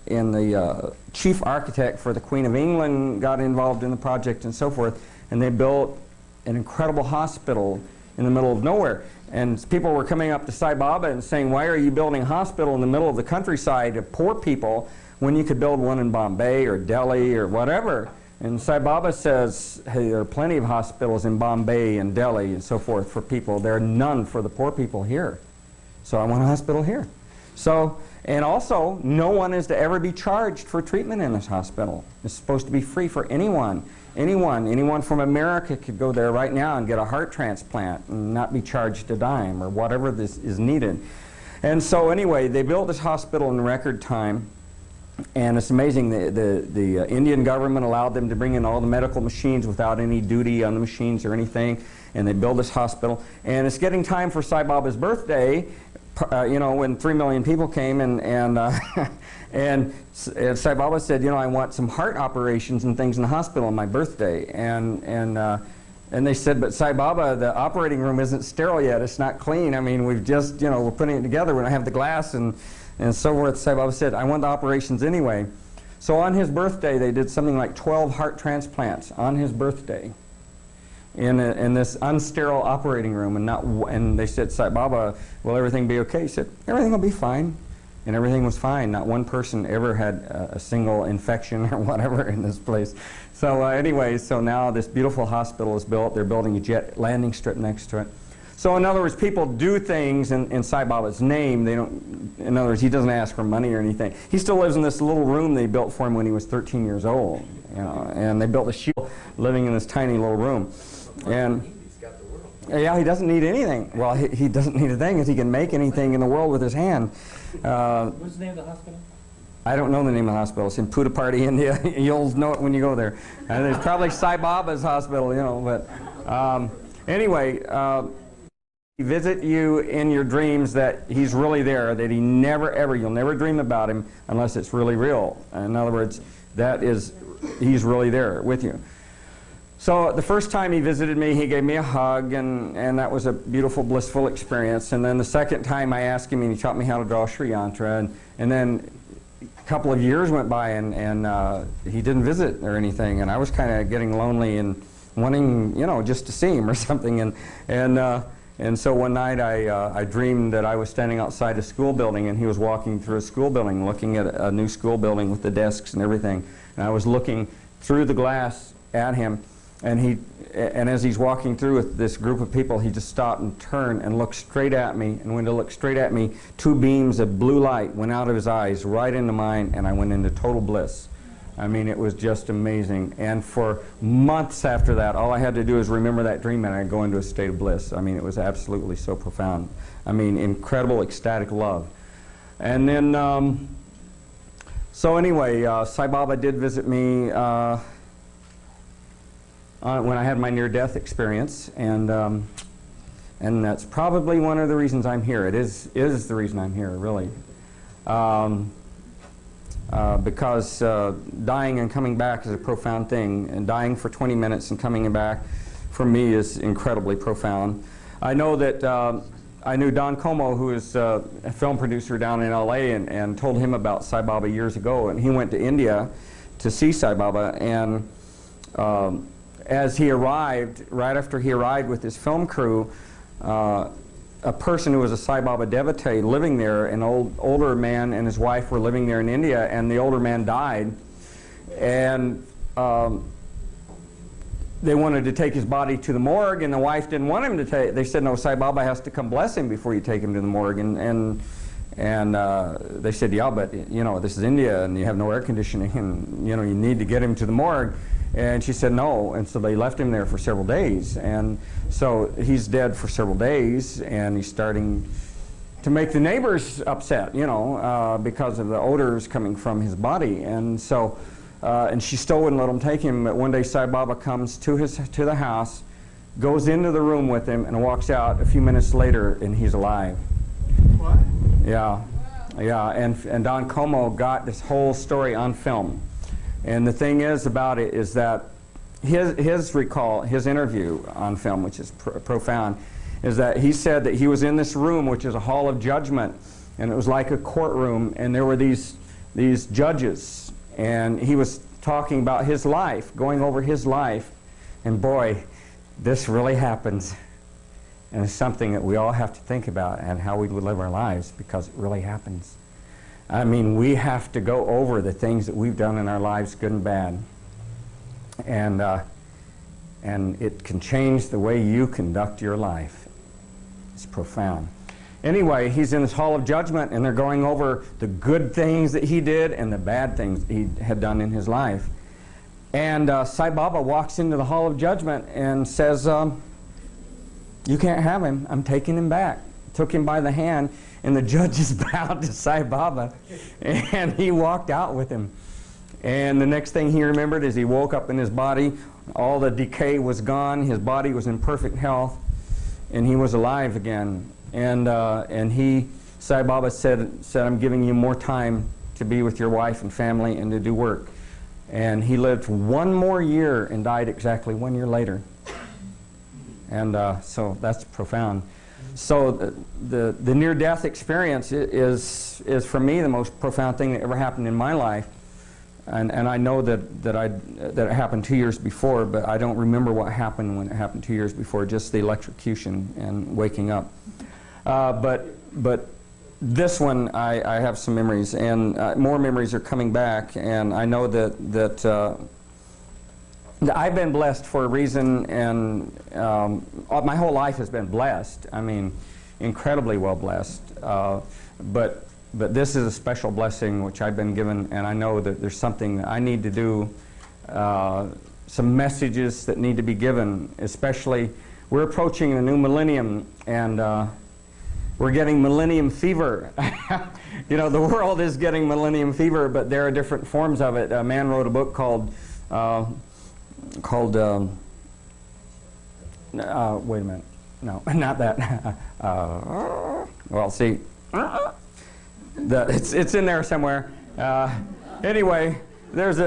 and the chief architect for the Queen of England got involved in the project and so forth, and they built an incredible hospital in the middle of nowhere. And people were coming up to Sai Baba and saying, why are you building a hospital in the middle of the countryside of poor people when you could build one in Bombay or Delhi or whatever? And Sai Baba says, hey, there are plenty of hospitals in Bombay and Delhi and so forth for people. There are none for the poor people here. So I want a hospital here. So, and also, no one is to ever be charged for treatment in this hospital. It's supposed to be free for anyone. Anyone from America could go there right now and get a heart transplant and not be charged a dime or whatever this is needed. And so anyway, they built this hospital in record time, and it's amazing. The Indian government allowed them to bring in all the medical machines without any duty on the machines or anything, and they built this hospital. And it's getting time for Sai Baba's birthday, you know, when 3 million people came, and Sai Baba said, you know, I want some heart operations and things in the hospital on my birthday. And they said, but Sai Baba, the operating room isn't sterile yet. It's not clean. I mean, we've just, you know, we're putting it together. We don't have the glass and so forth. Sai Baba said, I want the operations anyway. So on his birthday, they did something like 12 heart transplants on his birthday in this unsterile operating room. And they said, Sai Baba, will everything be okay? He said, everything will be fine. And everything was fine. Not one person ever had a single infection or whatever in this place. So anyway, so now this beautiful hospital is built. They're building a jet landing strip next to it. So in other words, people do things in Sai Baba's name. They don't. In other words, he doesn't ask for money or anything. He still lives in this little room they built for him when he was 13 years old. You know, and they built a shield living in this tiny little room. And yeah, he doesn't need anything. Well, he doesn't need a thing because he can make anything in the world with his hand. What's the name of the hospital? I don't know the name of the hospital. It's in Puttaparthi, India. You'll know it when you go there. And there's probably Sai Baba's hospital, you know. But anyway, he visit you in your dreams that he's really there, that he never ever, you'll never dream about him unless it's really real. In other words, he's really there with you. So the first time he visited me, he gave me a hug, and that was a beautiful, blissful experience. And then the second time I asked him, and he taught me how to draw Sri Yantra. And then couple of years went by, and he didn't visit or anything, and I was kind of getting lonely and wanting, you know, just to see him or something. And so one night I dreamed that I was standing outside a school building, and he was walking through a school building, looking at a new school building with the desks and everything. And I was looking through the glass at him, and as he's walking through with this group of people, he just stopped and turned and looked straight at me. And when he looked straight at me, two beams of blue light went out of his eyes right into mine, and I went into total bliss. I mean, it was just amazing. And for months after that, all I had to do is remember that dream, and I'd go into a state of bliss. I mean, it was absolutely so profound. I mean, incredible ecstatic love. And then, so anyway, Sai Baba did visit me when I had my near-death experience, and that's probably one of the reasons I'm here. It is the reason I'm here, really. Because dying and coming back is a profound thing, and dying for 20 minutes and coming back for me is incredibly profound. I know that I knew Don Como, who is a film producer down in LA, and told him about Sai Baba years ago, and he went to India to see Sai Baba, and as he arrived, right after he arrived with his film crew, a person who was a Sai Baba devotee living there, an older man and his wife were living there in India, and the older man died, and they wanted to take his body to the morgue, and the wife didn't want him to take. They said, no, Sai Baba has to come bless him before you take him to the morgue, and they said, yeah, but you know, this is India, and you have no air conditioning, and you know, you need to get him to the morgue. And she said no, and so they left him there for several days. And so he's dead for several days, and he's starting to make the neighbors upset, you know, because of the odors coming from his body. And so, and she still wouldn't let him take him. But one day Sai Baba comes to the house, goes into the room with him, and walks out a few minutes later, and he's alive. What? Yeah, yeah. And Don Como got this whole story on film. And the thing is about it is that his interview on film, which is profound, is that he said that he was in this room, which is a hall of judgment, and it was like a courtroom, and there were these judges, and he was talking about his life, going over his life, and boy, this really happens. And it's something that we all have to think about, and how we live our lives, because it really happens. I mean, we have to go over the things that we've done in our lives, good and bad. And it can change the way you conduct your life. It's profound. Anyway, he's in this hall of judgment, and they're going over the good things that he did and the bad things he had done in his life. And Sai Baba walks into the hall of judgment and says, you can't have him. I'm taking him back. Took him by the hand, and the judges bowed to Sai Baba, and he walked out with him. And the next thing he remembered is he woke up in his body. All the decay was gone. His body was in perfect health, and he was alive again. And Sai Baba said, I'm giving you more time to be with your wife and family and to do work. And he lived one more year and died exactly 1 year later. And so that's profound. So the near-death experience is for me the most profound thing that ever happened in my life, and I know that it happened 2 years before, but I don't remember what happened when it happened 2 years before, just the electrocution and waking up. But this one I have some memories, and more memories are coming back, and I know that I've been blessed for a reason, and my whole life has been blessed. I mean, incredibly well blessed. But this is a special blessing which I've been given, and I know that there's something that I need to do, some messages that need to be given, especially we're approaching the new millennium, and we're getting millennium fever. You know, the world is getting millennium fever, but there are different forms of it. A man wrote a book called wait a minute, no, not that. Well, see, it's in there somewhere. Anyway, there's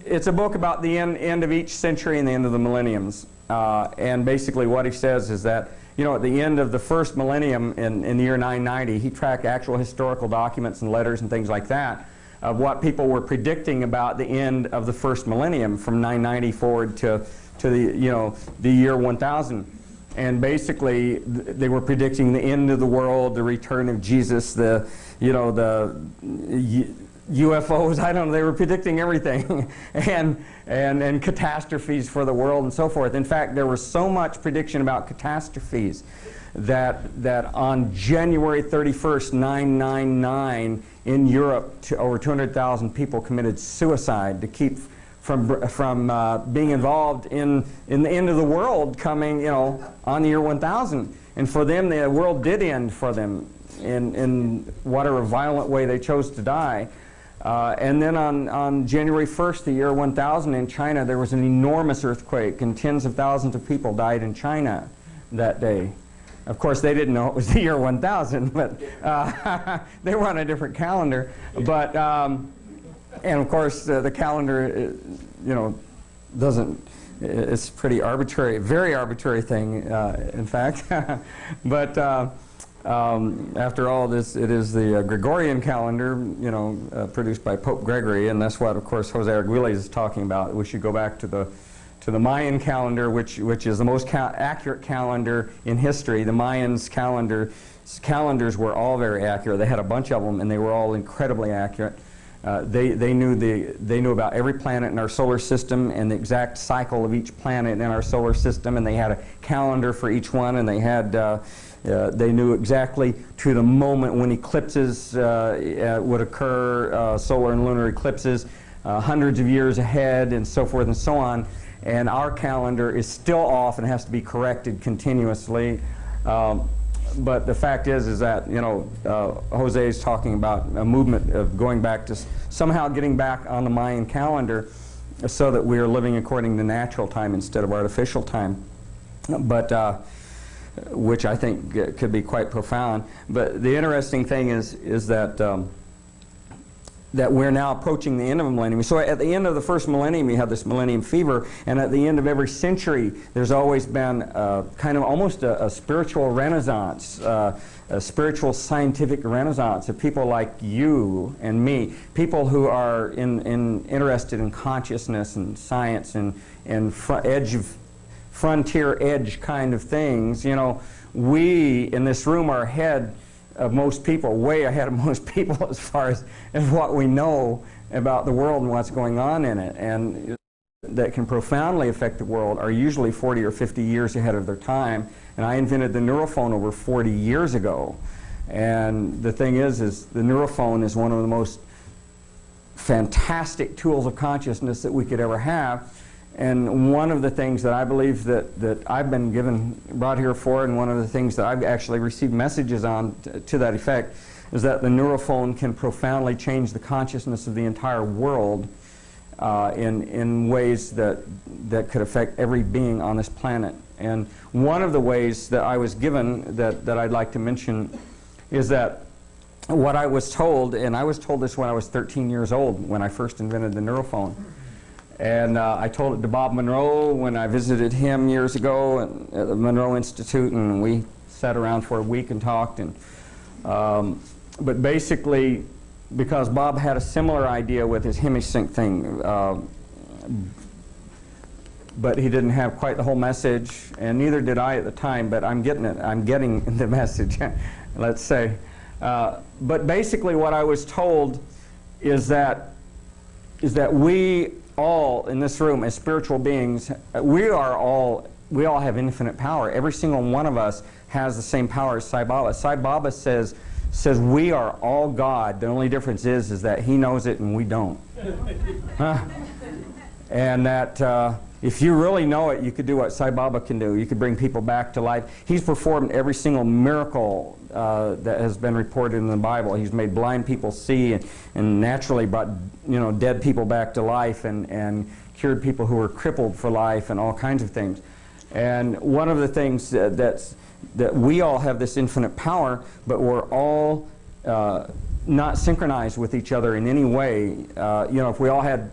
it's a book about the end of each century and the end of the millenniums, and basically what he says is that, you know, at the end of the first millennium in the year 990, he tracked actual historical documents and letters and things like that. of what people were predicting about the end of the first millennium from 990 forward to the year 1000. And basically, they were predicting the end of the world, the return of Jesus, the UFOs. I don't know. They were predicting everything, and catastrophes for the world and so forth. In fact, there was so much prediction about catastrophes that on January 31st, 999, in Europe, over 200,000 people committed suicide to keep from being involved in the end of the world coming, on the year 1000. And for them, the world did end for them in whatever violent way they chose to die. And then on January 1st, the year 1000, in China, there was an enormous earthquake, and tens of thousands of people died in China that day. Of course, they didn't know it was the year 1000, but they were on a different calendar. But and of course, the calendar, doesn't. It's pretty arbitrary, very arbitrary thing, in fact. But after all this, it is the Gregorian calendar, produced by Pope Gregory, and that's what, of course, Jose Arguelles is talking about. We should go back to the Mayan calendar, which is the most accurate calendar in history. The Mayans' calendars were all very accurate. They had a bunch of them, and they were all incredibly accurate. They knew about every planet in our solar system and the exact cycle of each planet in our solar system, and they had a calendar for each one, and they knew exactly to the moment when eclipses would occur, solar and lunar eclipses, hundreds of years ahead, and so forth and so on. And our calendar is still off and has to be corrected continuously. But the fact is that, Jose is talking about a movement of going back to somehow getting back on the Mayan calendar so that we are living according to natural time instead of artificial time. But which I think could be quite profound. But the interesting thing is that that we're now approaching the end of a millennium. So at the end of the first millennium, you have this millennium fever, and at the end of every century, there's always been kind of almost a spiritual renaissance, a spiritual scientific renaissance of people like you and me, people who are interested in consciousness and science and frontier edge kind of things. We in this room are ahead of most people, way ahead of most people as far as what we know about the world and what's going on in it, and that can profoundly affect the world, are usually 40 or 50 years ahead of their time. And I invented the neurophone over 40 years ago. And the thing is the neurophone is one of the most fantastic tools of consciousness that we could ever have. And one of the things that I believe that I've been brought here for, and one of the things that I've actually received messages on to that effect, is that the neurophone can profoundly change the consciousness of the entire world in ways that could affect every being on this planet. And one of the ways that I was given that I'd like to mention is that what I was told, and I was told this when I was 13 years old when I first invented the neurophone. And I told it to Bob Monroe when I visited him years ago at the Monroe Institute, and we sat around for a week and talked. And but basically, because Bob had a similar idea with his hemisync thing, but he didn't have quite the whole message, and neither did I at the time. But I'm getting it. I'm getting the message. Let's say. But basically, what I was told is that we all in this room as spiritual beings, we all have infinite power. Every single one of us has the same power as Sai Baba. Sai Baba says we are all God. The only difference is that he knows it and we don't. And that if you really know it, you could do what Sai Baba can do. You could bring people back to life. He's performed every single miracle that has been reported in the Bible. He's made blind people see and naturally brought dead people back to life and cured people who were crippled for life and all kinds of things. And one of the things that we all have this infinite power, but we're all not synchronized with each other in any way. If we all had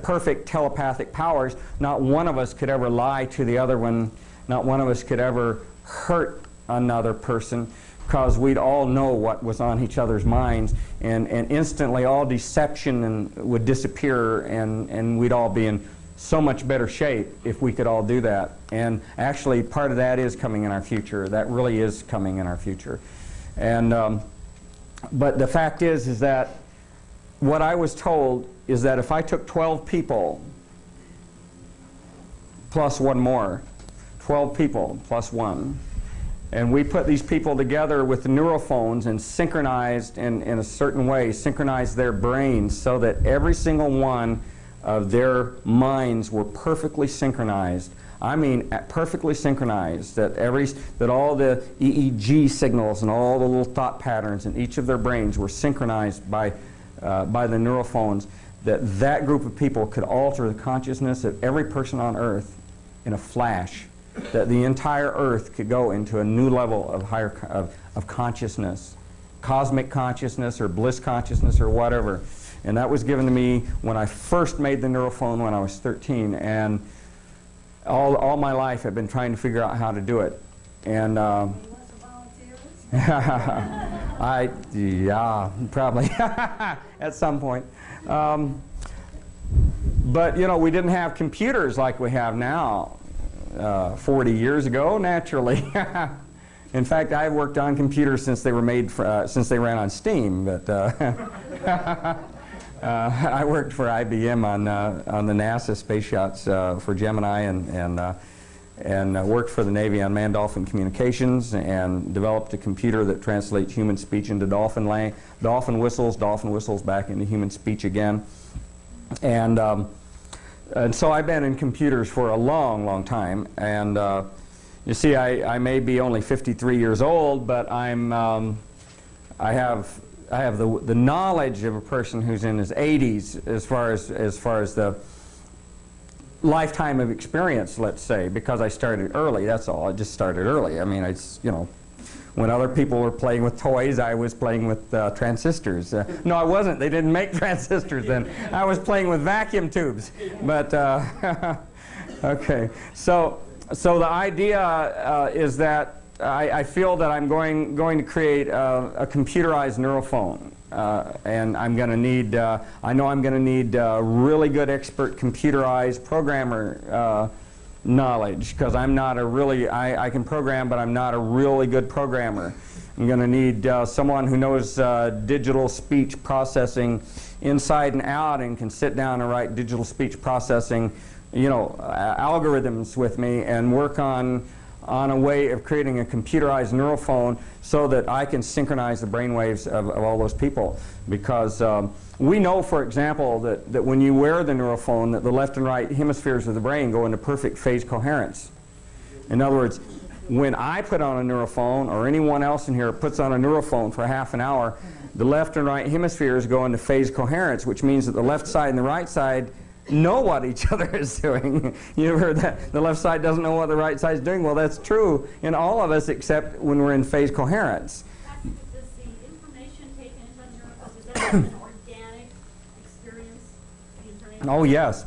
perfect telepathic powers, not one of us could ever lie to the other one. Not one of us could ever hurt another person, because we'd all know what was on each other's minds, and instantly all deception would disappear, and we'd all be in so much better shape if we could all do that. And actually, part of that is coming in our future. That really is coming in our future. And but the fact is that what I was told is that if I took 12 people plus one more, 12 people plus one, and we put these people together with the neurophones and synchronized in a certain way, synchronized their brains so that every single one of their minds were perfectly synchronized. I mean, perfectly synchronized, that all the EEG signals and all the little thought patterns in each of their brains were synchronized by the neurophones, that group of people could alter the consciousness of every person on Earth in a flash, that the entire Earth could go into a new level of consciousness, cosmic consciousness or bliss consciousness or whatever. And that was given to me when I first made the neurophone when I was 13, and all my life I've been trying to figure out how to do it. And yeah, probably at some point. But you know, we didn't have computers like we have now 40 years ago, naturally. In fact, I've worked on computers since they were made since they ran on Steam. But I worked for IBM on the NASA space shots for Gemini, and worked for the Navy on man-dolphin communications, and developed a computer that translates human speech into dolphin whistles back into human speech again. And so I've been in computers for a long, long time. And you see, I may be only 53 years old, but I have the knowledge of a person who's in his 80s as far as the lifetime of experience, let's say, because I started early. That's all. I just started early. I mean, you know, when other people were playing with toys, I was playing with transistors. No, I wasn't. They didn't make transistors then. I was playing with vacuum tubes. But okay. So the idea is that I feel that I'm going to create a computerized neurophone, and I'm going to need. I know I'm going to need really good expert computerized programmer knowledge, because I'm not a really. I can program, but I'm not a really good programmer. I'm going to need someone who knows digital speech processing inside and out, and can sit down and write digital speech processing, you know, algorithms with me, and work on a way of creating a computerized neurophone so that I can synchronize the brainwaves of all those people. Because we know, for example, that when you wear the neurophone, that the left and right hemispheres of the brain go into perfect phase coherence. In other words, when I put on a neurophone, or anyone else in here puts on a neurophone for half an hour, the left and right hemispheres go into phase coherence, which means that the left side and the right side know what each other is doing. You've heard that the left side doesn't know what the right side is doing. Well, that's true in all of us except when we're in phase coherence. Patrick, does the information taken into neurophone, is that an organic experience? Oh, yes.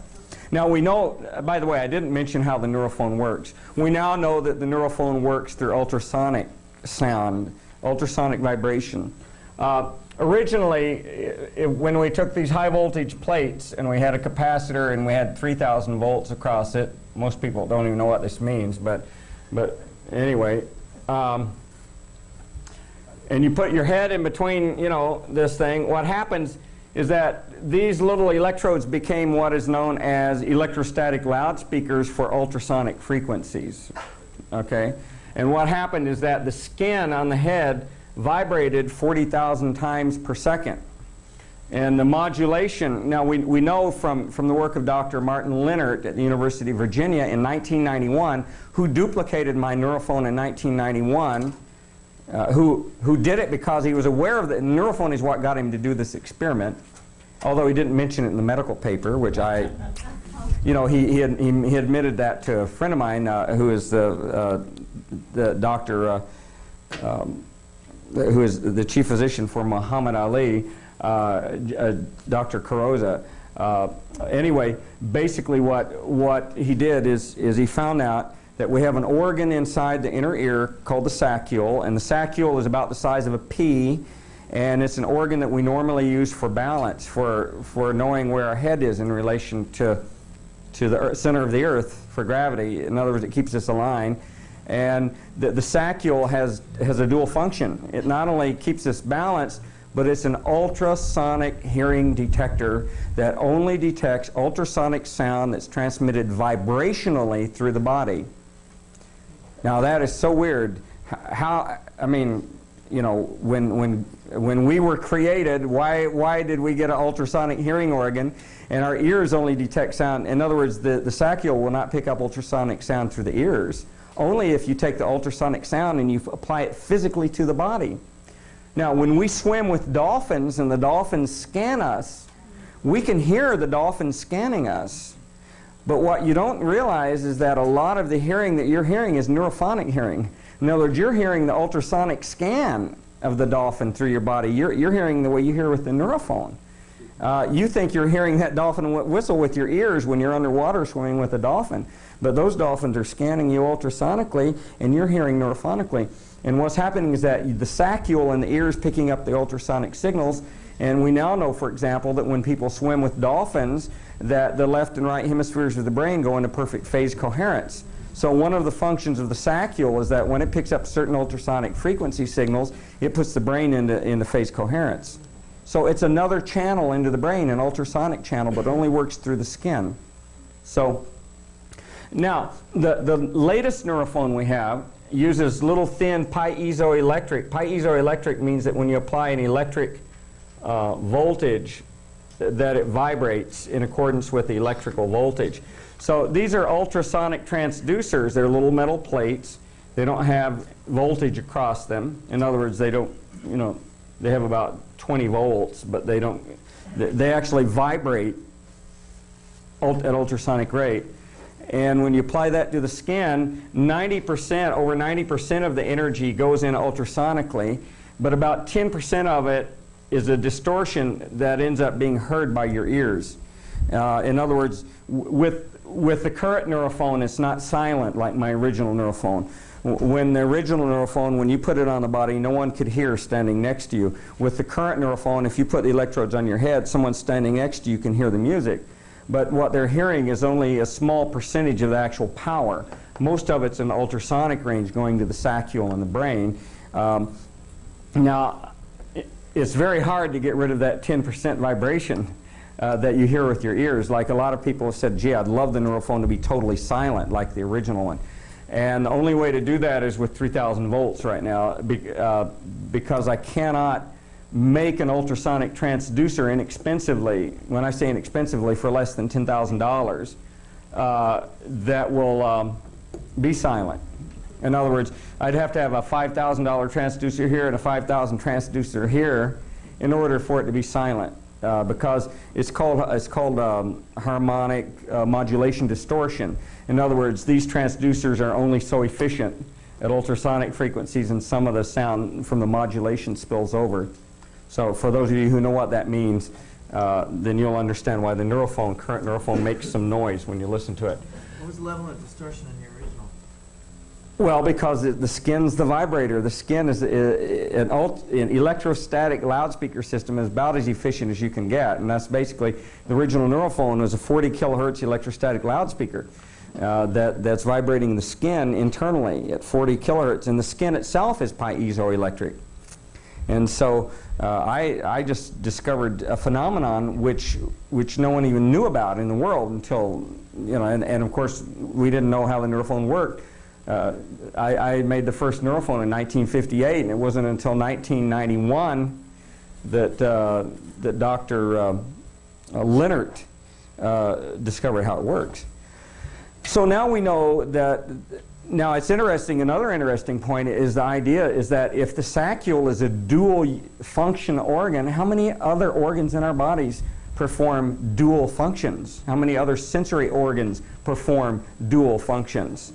Now we know, by the way, I didn't mention how the neurophone works. We now know that the neurophone works through ultrasonic sound, ultrasonic vibration. Originally, when we took these high voltage plates and we had a capacitor and we had 3,000 volts across it, most people don't even know what this means, but anyway, and you put your head in between, you know, this thing, what happens is that these little electrodes became what is known as electrostatic loudspeakers for ultrasonic frequencies, okay? And what happened is that the skin on the head vibrated 40,000 times per second. And the modulation, now we know from the work of Dr. Martin Lennart at the University of Virginia in 1991, who duplicated my neurophone in 1991, who did it because he was aware of the neurophone is what got him to do this experiment, although he didn't mention it in the medical paper, which I, you know, he admitted that to a friend of mine who is the doctor, who is the chief physician for Muhammad Ali, Dr. Carosa. Anyway, basically what he did is he found out that we have an organ inside the inner ear called the saccule, and the saccule is about the size of a pea, and it's an organ that we normally use for balance, for knowing where our head is in relation to the center of the earth for gravity. In other words, it keeps us aligned. And the saccule has a dual function. It not only keeps us balanced, but it's an ultrasonic hearing detector that only detects ultrasonic sound that's transmitted vibrationally through the body. Now that is so weird. How, I mean, you know, when we were created, why did we get an ultrasonic hearing organ and our ears only detect sound? In other words, the saccule will not pick up ultrasonic sound through the ears, only if you take the ultrasonic sound and you apply it physically to the body. Now, when we swim with dolphins and the dolphins scan us, we can hear the dolphins scanning us. But what you don't realize is that a lot of the hearing that you're hearing is neurophonic hearing. In other words, you're hearing the ultrasonic scan of the dolphin through your body. You're hearing the way you hear with the neurophone. You think you're hearing that dolphin whistle with your ears when you're underwater swimming with a dolphin. But those dolphins are scanning you ultrasonically, and you're hearing neurophonically. And what's happening is that the saccule in the ear is picking up the ultrasonic signals. And we now know, for example, that when people swim with dolphins, that the left and right hemispheres of the brain go into perfect phase coherence. So one of the functions of the saccule is that when it picks up certain ultrasonic frequency signals, it puts the brain into phase coherence. So it's another channel into the brain, an ultrasonic channel, but only works through the skin. So now, the latest neurophone we have uses little thin piezoelectric. Piezoelectric means that when you apply an electric voltage, that it vibrates in accordance with the electrical voltage. So these are ultrasonic transducers. They're little metal plates. They don't have voltage across them. In other words, they don't, you know, they have about 20 volts, but they don't, they actually vibrate at ultrasonic rate. And when you apply that to the skin, over 90% of the energy goes in ultrasonically, but about 10% of it is a distortion that ends up being heard by your ears. In other words, with the current neurophone, it's not silent like my original neurophone. When the original neurophone, when you put it on the body, no one could hear standing next to you. With the current neurophone, if you put the electrodes on your head, someone standing next to you can hear the music. But what they're hearing is only a small percentage of the actual power. Most of it's in ultrasonic range going to the saccule in the brain. Now, it's very hard to get rid of that 10% vibration that you hear with your ears. Like a lot of people have said, gee, I'd love the neurophone to be totally silent like the original one. And the only way to do that is with 3,000 volts right now, because I cannot make an ultrasonic transducer inexpensively, when I say inexpensively, for less than $10,000, that will be silent. In other words, I'd have to have a $5,000 transducer here and a $5,000 transducer here in order for it to be silent, because it's called harmonic modulation distortion. In other words, these transducers are only so efficient at ultrasonic frequencies, and some of the sound from the modulation spills over. So for those of you who know what that means, then you'll understand why the current neurophone makes some noise when you listen to it. What was the level of distortion in the original? Well, because the skin's the vibrator. The skin is an electrostatic loudspeaker system is about as efficient as you can get. And that's basically, the original neurophone was a 40 kilohertz electrostatic loudspeaker that's vibrating the skin internally at 40 kilohertz. And the skin itself is piezoelectric. And so I just discovered a phenomenon which no one even knew about in the world until, you know, and of course we didn't know how the neurophone worked. I made the first neurophone in 1958, and it wasn't until 1991 that Dr. Leonard discovered how it works. So now we know that. Now it's interesting, another interesting point is the idea is that if the saccule is a dual function organ, how many other organs in our bodies perform dual functions? How many other sensory organs perform dual functions?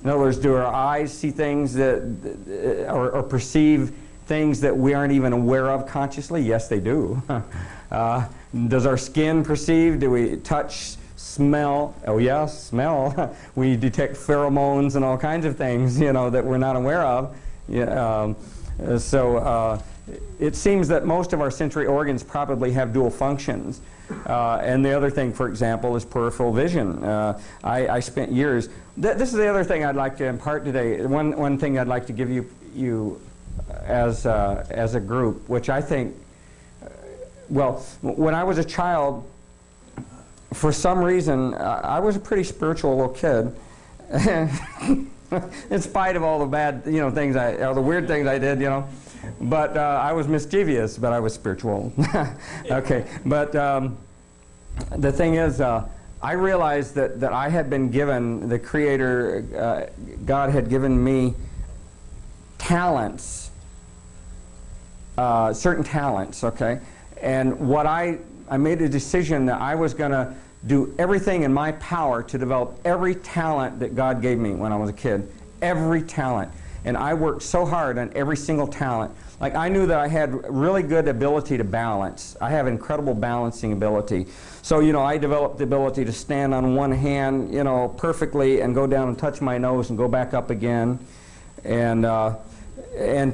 In other words, do our eyes see things that, or perceive things that we aren't even aware of consciously? Yes, they do. Does our skin perceive? Do we touch smell. Oh yes, smell. We detect pheromones and all kinds of things, you know, that we're not aware of. Yeah, it seems that most of our sensory organs probably have dual functions. And the other thing, for example, is peripheral vision. I spent years. This is the other thing I'd like to impart today. One thing I'd like to give you as a group, which I think, well, when I was a child, for some reason, I was a pretty spiritual little kid. In spite of all the bad, you know, things, all the weird things I did, you know. But I was mischievous, but I was spiritual. Okay, but the thing is, I realized that I had been given, the Creator, God had given me talents, certain talents, okay? And what I made a decision that I was going to do everything in my power to develop every talent that God gave me when I was a kid. Every talent. And I worked so hard on every single talent. Like, I knew that I had really good ability to balance. I have incredible balancing ability. So, you know, I developed the ability to stand on one hand, you know, perfectly and go down and touch my nose and go back up again. And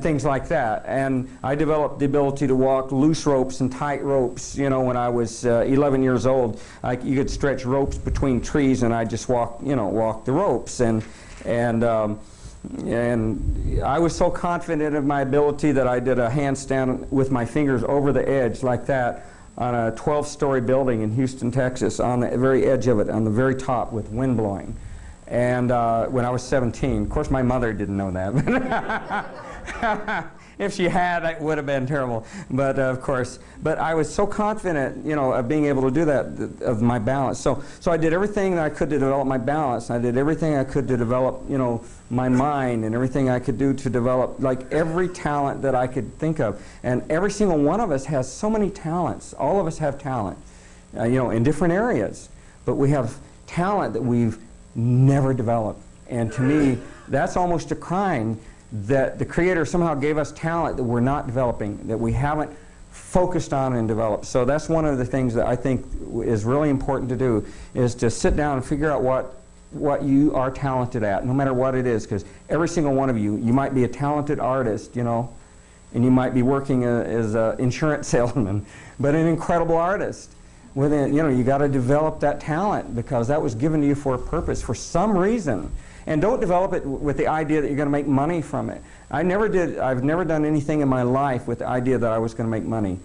things like that. And I developed the ability to walk loose ropes and tight ropes, you know, when I was 11 years old. You could stretch ropes between trees and I just walk the ropes. And I was so confident of my ability that I did a handstand with my fingers over the edge like that on a 12-story building in Houston, Texas, on the very edge of it, on the very top with wind blowing. And when I was 17, of course my mother didn't know that. If she had, it would have been terrible. But of course, but I was so confident, you know, of being able to do that, of my balance. So I did everything that I could to develop my balance. I did everything I could to develop, you know, my mind, and everything I could do to develop, like, every talent that I could think of. And every single one of us has so many talents. All of us have talent, you know, in different areas. But we have talent that we've never developed. And to me, that's almost a crime that the Creator somehow gave us talent that we're not developing, that we haven't focused on and developed. So that's one of the things that I think is really important to do, is to sit down and figure out what you are talented at, no matter what it is, because every single one of you might be a talented artist, you know, and you might be working as an insurance salesman, but an incredible artist. Within, you know, you got to develop that talent because that was given to you for a purpose, for some reason. And don't develop it with the idea that you're going to make money from it. I've never done anything in my life with the idea that I was going to make money.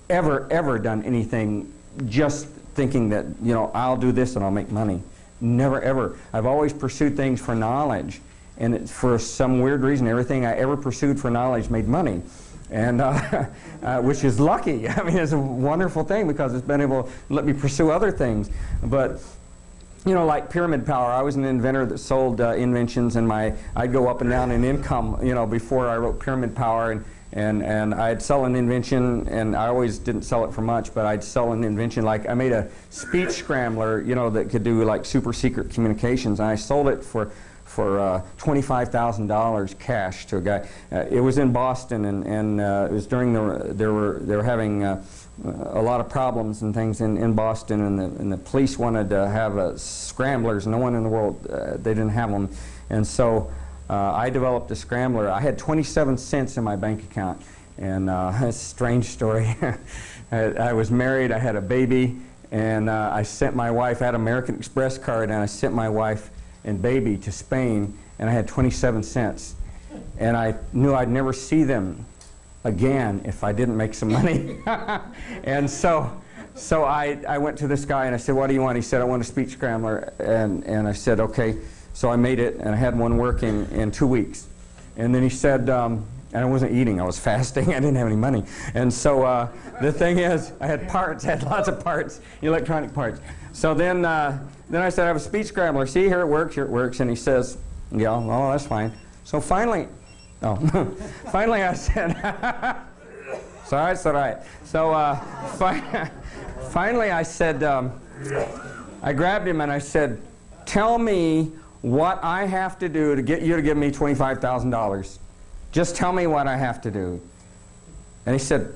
Ever done anything just thinking that, you know, I'll do this and I'll make money. Never, ever. I've always pursued things for knowledge. And for some weird reason, everything I ever pursued for knowledge made money. And which is lucky. I mean, it's a wonderful thing because it's been able to let me pursue other things. But, you know, like pyramid power, I was an inventor that sold inventions, and I'd go up and down in income, you know, before I wrote Pyramid Power, and I'd sell an invention, and I always didn't sell it for much, but I'd sell an invention. Like, I made a speech scrambler, you know, that could do like super secret communications, and I sold it for $25,000 cash to a guy. It was in Boston, and it was during they were having a lot of problems and things in Boston, and the police wanted to have scramblers. No one in the world, they didn't have them, and so I developed a scrambler. I had 27 cents in my bank account, and it's a strange story. I was married, I had a baby, and I sent my wife, I had an American Express card, and I sent my wife and baby to Spain, and I had 27 cents. And I knew I'd never see them again if I didn't make some money. And so I went to this guy and I said, "What do you want?" He said, "I want a speech scrambler." And I said, "Okay." So I made it, and I had one working in 2 weeks. And then he said, and I wasn't eating, I was fasting, I didn't have any money. And so the thing is, I had parts, I had lots of parts, electronic parts. So then I said, "I have a speech scrambler. See, here it works, here it works." And he says, "Yeah, oh, that's fine." So finally, finally I said, "It's all right, it's all right." So finally I said, I grabbed him and I said, "Tell me what I have to do to get you to give me $25,000. Just tell me what I have to do." And he said,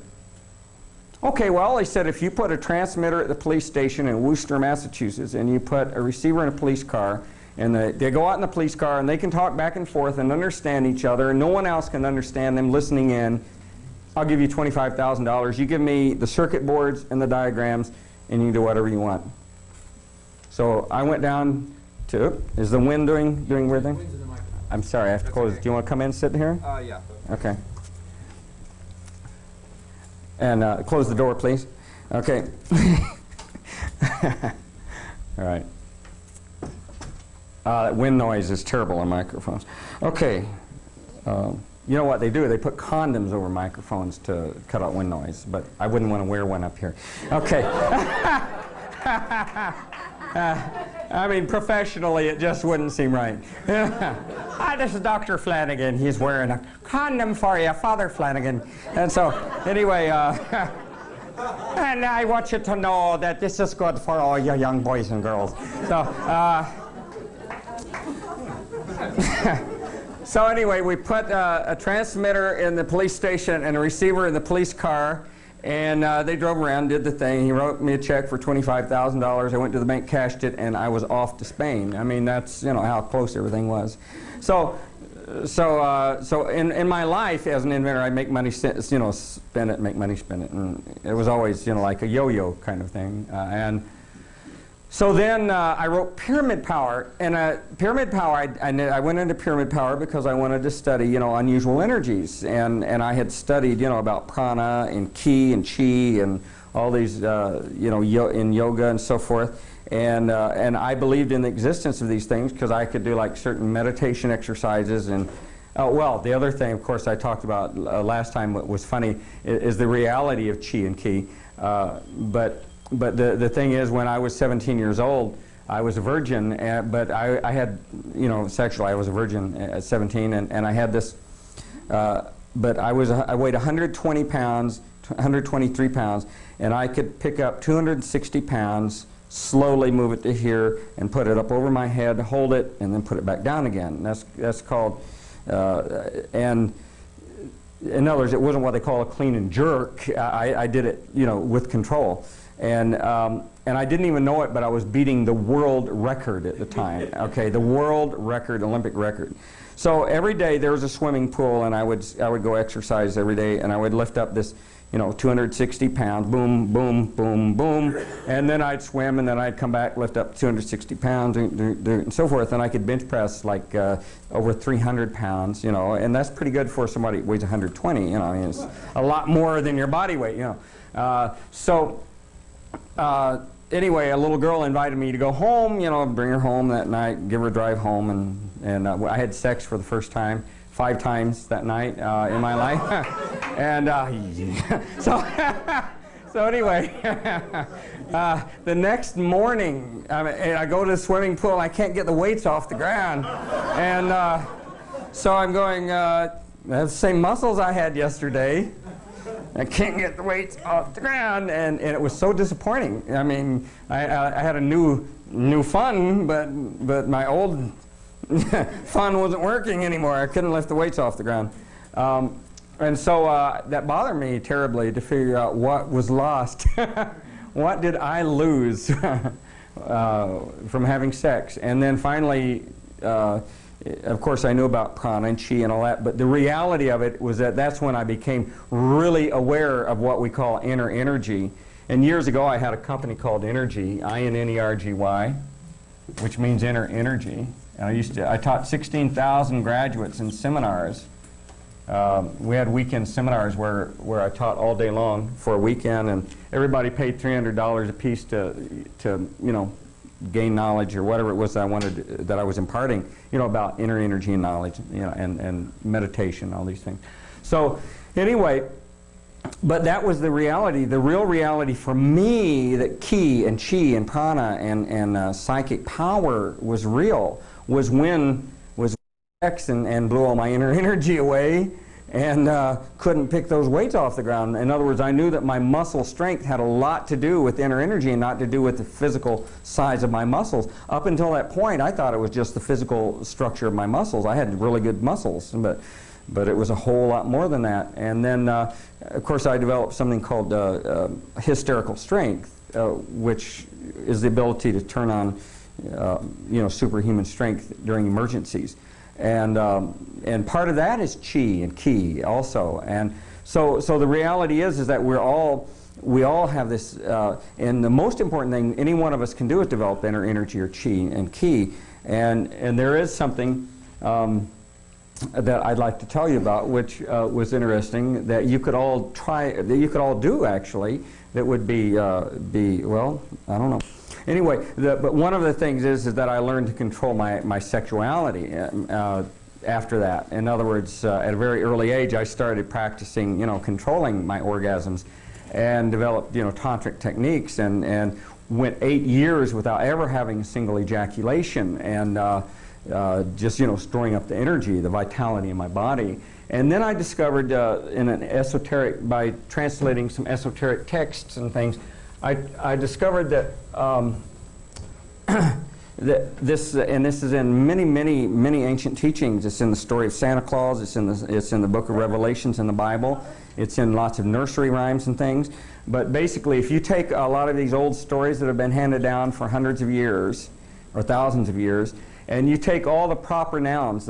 Okay, well, they said if you put a transmitter at the police station in Worcester, Massachusetts, and you put a receiver in a police car, and they go out in the police car, and they can talk back and forth and understand each other, and no one else can understand them listening in, I'll give you $25,000. You give me the circuit boards and the diagrams, and you can do whatever you want. So I went down to, is the wind doing weird thing? I'm sorry, I have to close. Okay. Do you want to come in and sit here? Yeah. Okay. And close the door, please. Okay. All right. Wind noise is terrible on microphones. Okay. You know what they do? They put condoms over microphones to cut out wind noise, but I wouldn't want to wear one up here. Okay. I mean, professionally, it just wouldn't seem right. Hi, this is Dr. Flanagan. He's wearing a condom for you, Father Flanagan. And so, anyway, and I want you to know that this is good for all you young boys and girls. So, so anyway, we put a transmitter in the police station and a receiver in the police car. And they drove around, did the thing. He wrote me a check for $25,000. I went to the bank, cashed it, and I was off to Spain. I mean, that's, you know, how close everything was. So in my life as an inventor, I make money, you know, spend it, make money, spend it. And it was always, you know, like a yo-yo kind of thing. And so then I wrote Pyramid Power, and Pyramid Power, I went into Pyramid Power because I wanted to study, you know, unusual energies, and I had studied, you know, about prana and ki and chi and all these, you know, in yoga and so forth, and I believed in the existence of these things because I could do like certain meditation exercises and. Well, the other thing, of course, I talked about last time, what was funny, is the reality of chi and ki, But the thing is, when I was 17 years old, I was a virgin, but I had, you know, sexually, I was a virgin at 17, and I had this, but I weighed 120 pounds, 123 pounds, and I could pick up 260 pounds, slowly move it to here, and put it up over my head, hold it, and then put it back down again. That's called, and in other words, it wasn't what they call a clean and jerk. I did it, you know, with control. And I didn't even know it, but I was beating the world record at the time. Okay, the world record, Olympic record. So every day there was a swimming pool, and I would go exercise every day, and I would lift up this, you know, 260 pounds, boom, boom, boom, boom, and then I'd swim, and then I'd come back, lift up 260 pounds, and so forth, and I could bench press like over 300 pounds, you know, and that's pretty good for somebody who weighs 120, you know, I mean, it's a lot more than your body weight, you know. Anyway, a little girl invited me to go home, you know, bring her home that night, give her a drive home, and I had sex for the first time, 5 times that night in my life. And so anyway, the next morning, I go to the swimming pool, and I can't get the weights off the ground. And so I'm going, that's the same muscles I had yesterday. I can't get the weights off the ground, and it was so disappointing. I mean, I had a new fun, but my old fun wasn't working anymore. I couldn't lift the weights off the ground. And so that bothered me terribly to figure out what was lost. What did I lose from having sex? And then finally, of course, I knew about prana and chi and all that, but the reality of it was that that's when I became really aware of what we call inner energy. And years ago, I had a company called Energy, I-N-N-E-R-G-Y, which means inner energy. And I taught 16,000 graduates in seminars. We had weekend seminars where I taught all day long for a weekend, and everybody paid $300 a piece to you know, gain knowledge or whatever it was that I was imparting, you know, about inner energy and knowledge, you know, and meditation, all these things. So anyway, but that was the reality. The real reality for me, that ki and chi and prana and psychic power was real, was when sex and blew all my inner energy away, and couldn't pick those weights off the ground. In other words, I knew that my muscle strength had a lot to do with inner energy and not to do with the physical size of my muscles. Up until that point, I thought it was just the physical structure of my muscles. I had really good muscles, but it was a whole lot more than that. And then, of course, I developed something called hysterical strength, which is the ability to turn on, superhuman strength during emergencies. And part of that is chi and ki also. And so the reality is that we all have this, and the most important thing any one of us can do is develop inner energy, or chi and ki. And there is something that I'd like to tell you about, which was interesting, that you could all try, that you could all do actually, that would be well, I don't know. Anyway, but one of the things is that I learned to control my sexuality after that. In other words, at a very early age, I started practicing, controlling my orgasms, and developed, tantric techniques, and went 8 years without ever having a single ejaculation, and just, storing up the energy, the vitality in my body. And then I discovered in an esoteric, by translating some esoteric texts and things, I discovered that that this is in many ancient teachings. It's in the story of Santa Claus. It's in the book of Revelations in the Bible. It's in lots of nursery rhymes and things. But basically, if you take a lot of these old stories that have been handed down for hundreds of years or thousands of years, and you take all the proper nouns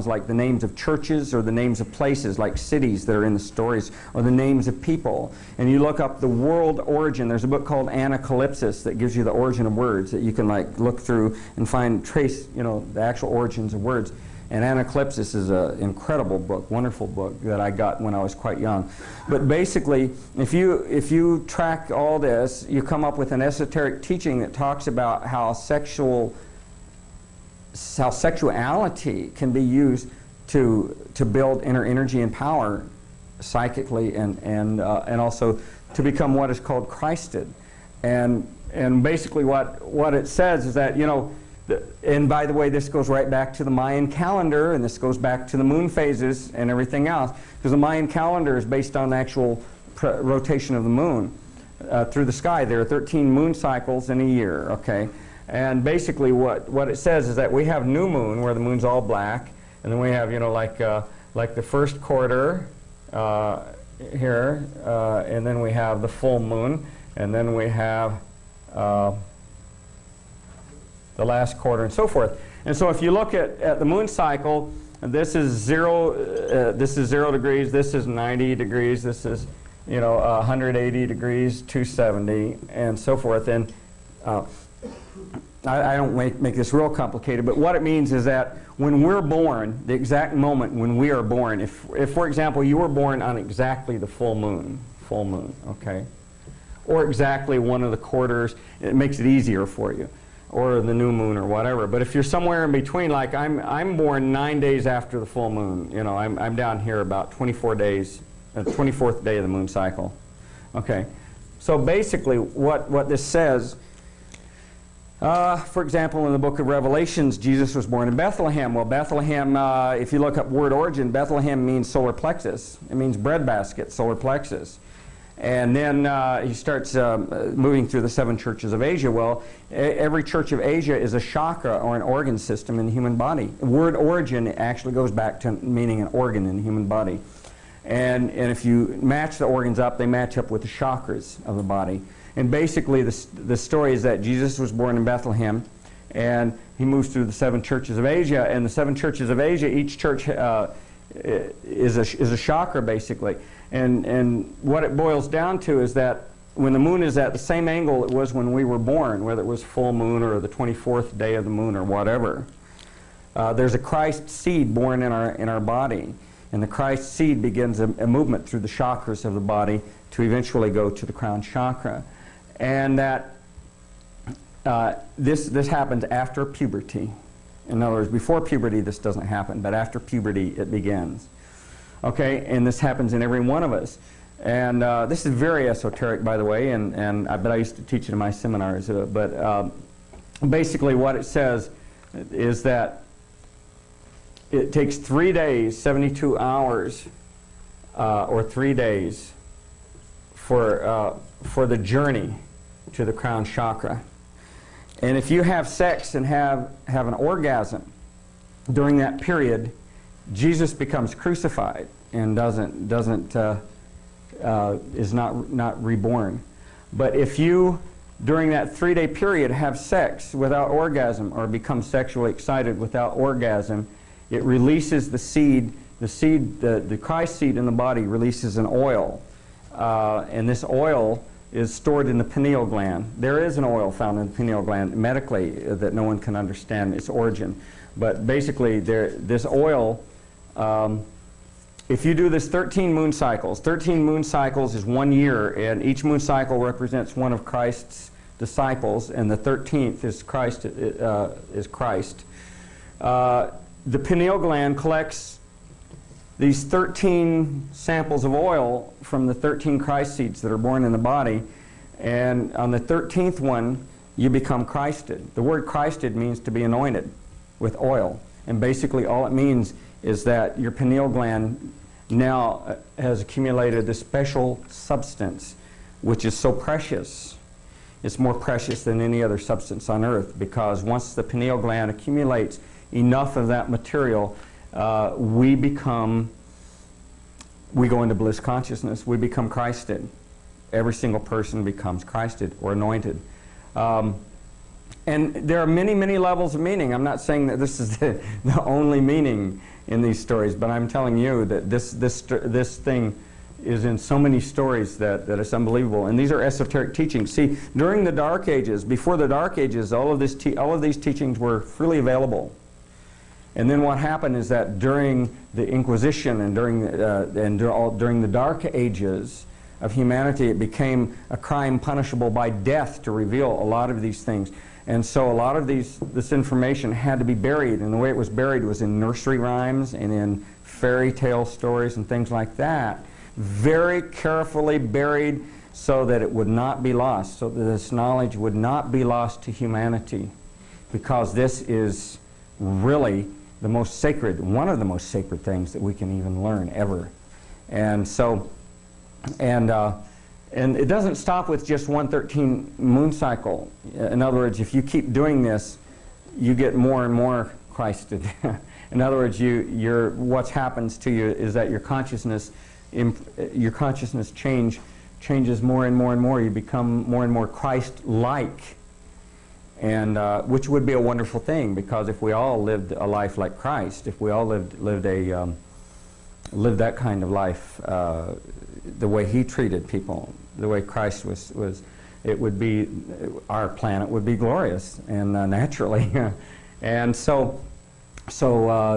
like the names of churches or the names of places like cities that are in the stories, or the names of people, and you look up the world origin. There's a book called Anacalypsis that gives you the origin of words, that you can look through and trace the actual origins of words. And Anacalypsis is an incredible book, wonderful book that I got when I was quite young. But basically, if you track all this, you come up with an esoteric teaching that talks about how sexuality can be used to build inner energy and power psychically, and also to become what is called Christed. And basically what it says is that, and by the way, this goes right back to the Mayan calendar, and this goes back to the moon phases and everything else, because the Mayan calendar is based on the actual rotation of the moon through the sky. There are 13 moon cycles in a year, okay? And basically what it says is that we have new moon, where the moon's all black, and then we have, like the first quarter here, and then we have the full moon, and then we have the last quarter, and so forth. And so if you look at the moon cycle, this is 0 degrees, this is 90 degrees, this is 180 degrees, 270, and so forth. And I don't make this real complicated, but what it means is that when we're born, the exact moment when we are born, if for example you were born on exactly the full moon, okay, or exactly one of the quarters, it makes it easier for you, or the new moon or whatever. But if you're somewhere in between, like I'm born 9 days after the full moon, I'm down here about 24 days, 24th day of the moon cycle. Okay, so basically what this says, for example, in the book of Revelations, Jesus was born in Bethlehem. Well, Bethlehem, if you look up word origin, Bethlehem means solar plexus. It means breadbasket, solar plexus. And then he starts moving through the 7 churches of Asia. Well, every church of Asia is a chakra, or an organ system in the human body. The word origin actually goes back to meaning an organ in the human body. And if you match the organs up, they match up with the chakras of the body. And basically the story is that Jesus was born in Bethlehem, and he moves through the 7 churches of Asia. And the 7 churches of Asia, each church is a chakra, basically. And what it boils down to is that when the moon is at the same angle it was when we were born, whether it was full moon or the 24th day of the moon or whatever, there's a Christ seed born in our body. And the Christ seed begins a movement through the chakras of the body to eventually go to the crown chakra. And that this happens after puberty. In other words, before puberty this doesn't happen, but after puberty it begins. Okay, and this happens in every one of us. And this is very esoteric, by the way, and I bet I used to teach it in my seminars. But basically what it says is that it takes 3 days, 72 hours, or 3 days for the journey to the crown chakra. And if you have sex and have an orgasm during that period, Jesus becomes crucified and is not reborn. But if you, during that 3-day period, have sex without orgasm or become sexually excited without orgasm, it releases the seed. The Christ seed in the body releases an oil, and this oil is stored in the pineal gland. There is an oil found in the pineal gland medically that no one can understand its origin. But basically, this oil, if you do this 13 moon cycles is 1 year, and each moon cycle represents one of Christ's disciples, and the 13th is Christ. The pineal gland collects these 13 samples of oil from the 13 Christ seeds that are born in the body, and on the 13th one, you become Christed. The word Christed means to be anointed with oil, and basically all it means is that your pineal gland now has accumulated this special substance which is so precious. It's more precious than any other substance on earth, because once the pineal gland accumulates enough of that material, we go into bliss consciousness. We become Christed. Every single person becomes Christed or anointed. And there are many, many levels of meaning. I'm not saying that this is the only meaning in these stories, but I'm telling you that this thing is in so many stories that it's unbelievable. And these are esoteric teachings. See, during the Dark Ages, before the Dark Ages, all of these teachings were freely available. And then what happened is that during the Inquisition and during the Dark Ages of humanity, it became a crime punishable by death to reveal a lot of these things. And so a lot of this information had to be buried, and the way it was buried was in nursery rhymes and in fairy tale stories and things like that. Very carefully buried so that it would not be lost, so that this knowledge would not be lost to humanity, because this is really the most sacred, one of the most sacred things that we can even learn ever. And so, and it doesn't stop with just 113 moon cycle. In other words, if you keep doing this, you get more and more Christed. In other words, what happens to you is that your consciousness changes more and more and more. You become more and more Christ-like, and which would be a wonderful thing, because if we all lived a life like Christ, if we all lived that kind of life, the way He treated people, the way Christ was, it would be, our planet would be glorious and naturally. And so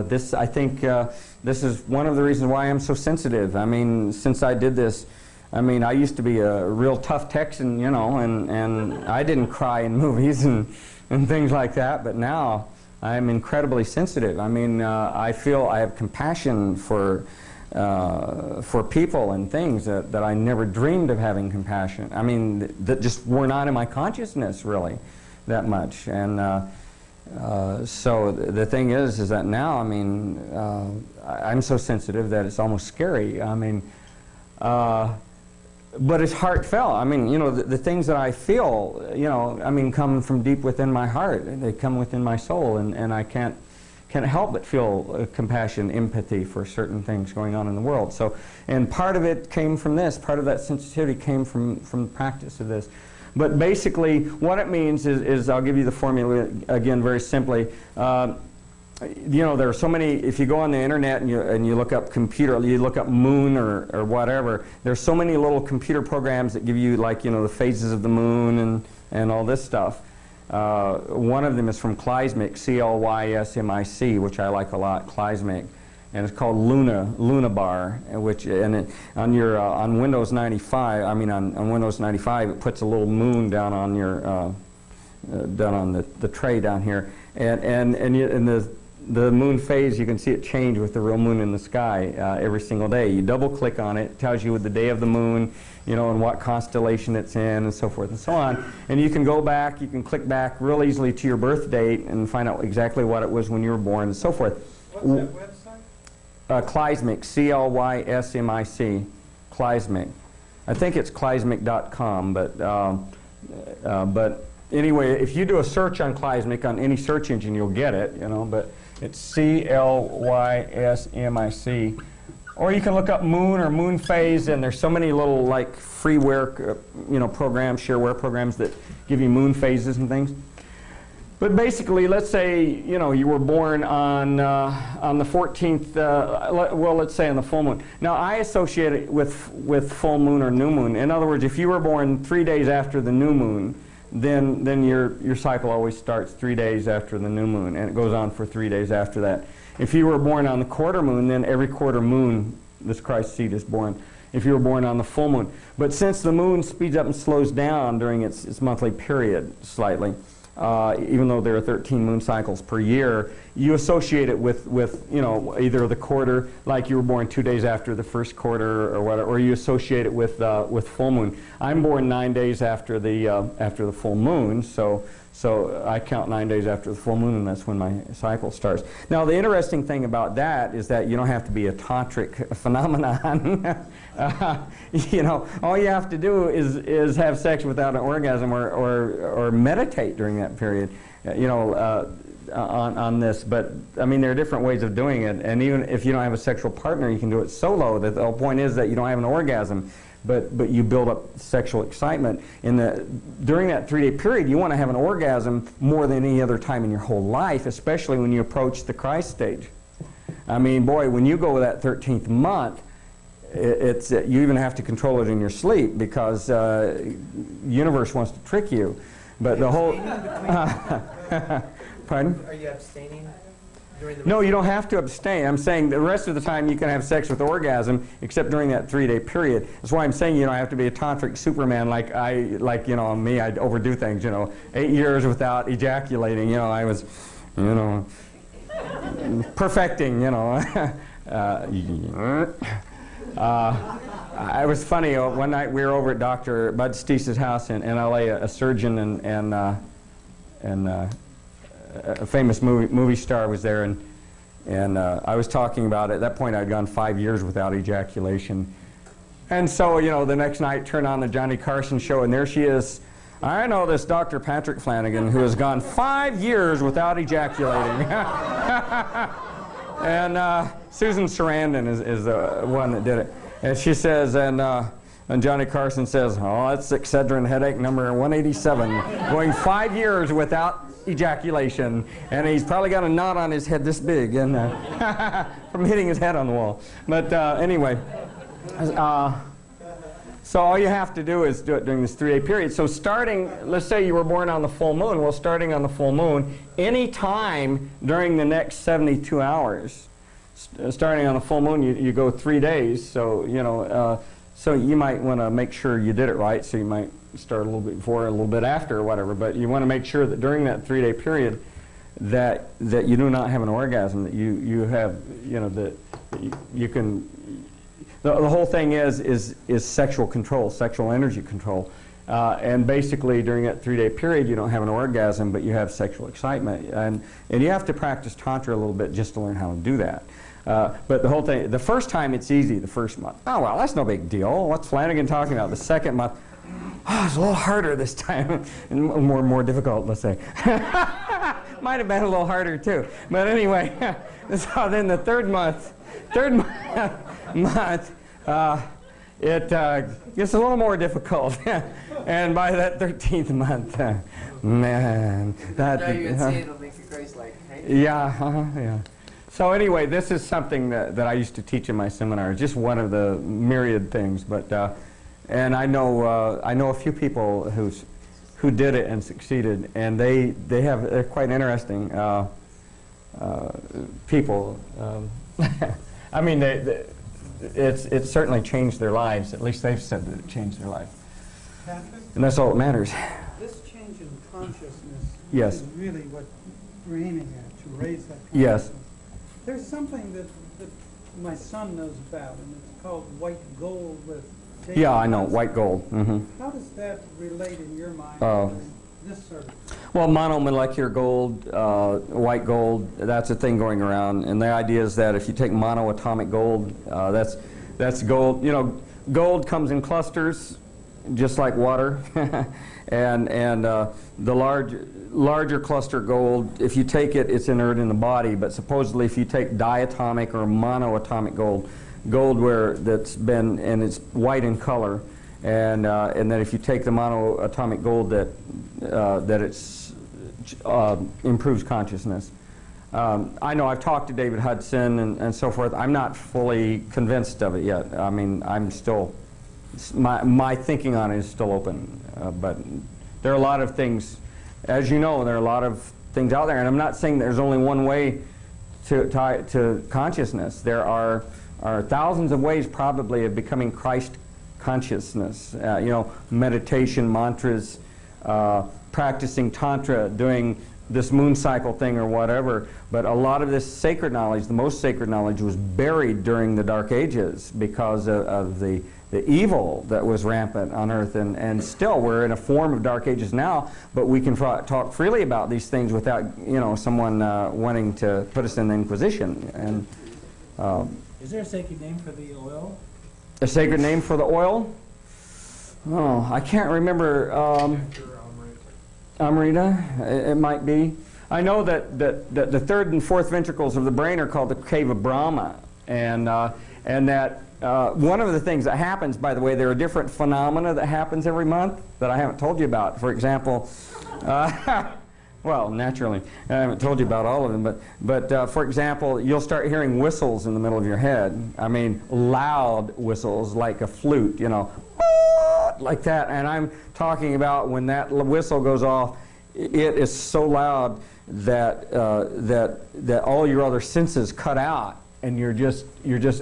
this, I think, this is one of the reasons why I'm so sensitive. I mean, since I did this, I mean, I used to be a real tough Texan, you know, and I didn't cry in movies and things like that, but now I'm incredibly sensitive. I mean, I feel I have compassion for people and things that I never dreamed of having compassion. I mean, that just were not in my consciousness, really, that much. And so the thing is that now, I mean, I'm so sensitive that it's almost scary. I mean, but it's heartfelt. I mean, you know, the things that I feel, you know, I mean, come from deep within my heart. They come within my soul, and I can't help but feel compassion, empathy for certain things going on in the world. So, and part of it came from this. Part of that sensitivity came from the practice of this. But basically, what it means is I'll give you the formula again very simply. You know, there are so many. If you go on the internet and you look up computer, you look up moon or whatever. There's so many little computer programs that give you, like, you know, the phases of the moon and all this stuff. One of them is from Clysmic, C-L-Y-S-M-I-C, which I like a lot, Clysmic, and it's called Luna Bar, which on Windows 95, I mean on Windows 95, it puts a little moon down on your down on the tray down here, and the moon phase, you can see it change with the real moon in the sky every single day. You double click on it, it tells you the day of the moon, you know, and what constellation it's in, and so forth and so on. And you can go back, you can click back real easily to your birth date and find out exactly what it was when you were born, and so forth. What's that website? Clysmic, C-L-Y-S-M-I-C, Clysmic. I think it's clysmic.com, but anyway, if you do a search on Clysmic on any search engine, you'll get it, you know. It's CLYSMIC. Or you can look up moon or moon phase, and there's so many little like freeware, programs, shareware programs that give you moon phases and things. But basically, let's say you were born on the 14th. Let's say on the full moon. Now I associate it with full moon or new moon. In other words, if you were born 3 days after the new moon, then your cycle always starts 3 days after the new moon, and it goes on for 3 days after that. If you were born on the quarter moon, then every quarter moon this Christ seed is born. If you were born on the full moon. But since the moon speeds up and slows down during its monthly period slightly, even though there are 13 moon cycles per year, you associate it with either the quarter, like you were born 2 days after the first quarter or whatever, or you associate it with full moon. I'm born 9 days after the full moon, so I count 9 days after the full moon, and that's when my cycle starts. Now, the interesting thing about that is that you don't have to be a tantric phenomenon. All you have to do is have sex without an orgasm or meditate during that period, on this. But, I mean, there are different ways of doing it, and even if you don't have a sexual partner, you can do it solo. The whole point is that you don't have an orgasm. But you build up sexual excitement. During that 3-day period, you want to have an orgasm more than any other time in your whole life, especially when you approach the Christ stage. I mean, boy, when you go that 13th month, you even have to control it in your sleep because the universe wants to trick you. But the whole... Pardon? Are you abstaining? No, you don't have to abstain. I'm saying the rest of the time you can have sex with orgasm, except during that 3-day period. That's why I'm saying you don't have to be a tantric Superman like me. I'd overdo things. 8 years without ejaculating. I was, perfecting. It was funny. One night we were over at Dr. Bud Steese's house in L.A. A surgeon and a famous movie star was there, and I was talking about it. At that point, I'd gone 5 years without ejaculation. And so, the next night, turn on the Johnny Carson show, and there she is. I know this Dr. Patrick Flanagan who has gone 5 years without ejaculating. And Susan Sarandon is the one that did it. And she says, and Johnny Carson says, oh, that's Excedrin headache number 187, going 5 years without ejaculation, and he's probably got a knot on his head this big, and from hitting his head on the wall. But anyway, so all you have to do is do it during this 3-day period. So let's say you were born on the full moon. Well, starting on the full moon, any time during the next 72 hours, starting on the full moon, you go 3 days. So so you might want to make sure you did it right. So you might start a little bit before, a little bit after, or whatever. But you want to make sure that during that 3-day period that you do not have an orgasm. That you have, that you can. The whole thing is sexual control, sexual energy control, and basically during that 3-day period you don't have an orgasm, but you have sexual excitement, and you have to practice tantra a little bit just to learn how to do that. But the whole thing, the first time it's easy, the first month. Oh, well, that's no big deal. What's Flanagan talking about? The second month, it's a little harder this time, and more difficult, let's say. Might have been a little harder too. But anyway, so then the third month, it gets a little more difficult. And by that 13th month, man, that... Now you can see it'll make you Christ-like, right? Yeah. So anyway, this is something that I used to teach in my seminars, just one of the myriad things. But and I know a few people who did it and succeeded, and they're quite interesting people. I mean, it's certainly changed their lives. At least they've said that it changed their life, Patrick, and that's all that matters. this change in consciousness Yes. is really what we're aiming at, to raise that consciousness. Yes. There's something that my son knows about, and it's called white gold with... Yeah, I know, white gold. Mm-hmm. How does that relate in your mind Oh. to this sort of... Well, monomolecular gold, white gold, that's a thing going around. And the idea is that if you take monoatomic gold, that's gold. Gold comes in clusters, just like water. and the larger cluster gold, if you take it, it's inert in the body, but supposedly if you take diatomic or monoatomic gold where that's been, and it's white in color, and then if you take the monoatomic gold that it's improves consciousness. I know I've talked to David Hudson and so forth. I'm not fully convinced of it yet. I mean, I'm still, my thinking on it is still open. But there are a lot of things, as you know, there are a lot of things out there. And I'm not saying there's only one way to consciousness. There are thousands of ways probably of becoming Christ consciousness. You know, meditation, mantras, practicing Tantra, doing this moon cycle thing or whatever, but a lot of this sacred knowledge, the most sacred knowledge, was buried during the Dark Ages because of the evil that was rampant on earth, and still we're in a form of Dark Ages now, but we can talk freely about these things without, you know, someone wanting to put us in the Inquisition. And is there a sacred name for the oil? A sacred name for the oil? Oh, I can't remember. Amrita, it might be. I know that the third and fourth ventricles of the brain are called the cave of Brahma, and that one of the things that happens, by the way, there are different phenomena that happens every month that I haven't told you about. For example, well, naturally, I haven't told you about all of them, but for example, you'll start hearing whistles in the middle of your head. I mean, loud whistles like a flute, you know, like that. And I'm talking about when that whistle goes off, it is so loud that that all your other senses cut out, and you're just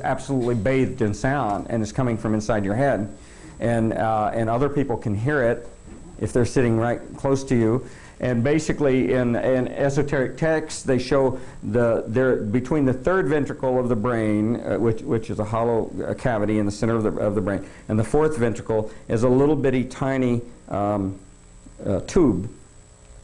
absolutely bathed in sound, and it's coming from inside your head, and other people can hear it if they're sitting right close to you. And basically, in esoteric texts, they show between the third ventricle of the brain, which is a hollow cavity in the center of the brain, and the fourth ventricle is a little bitty tiny tube.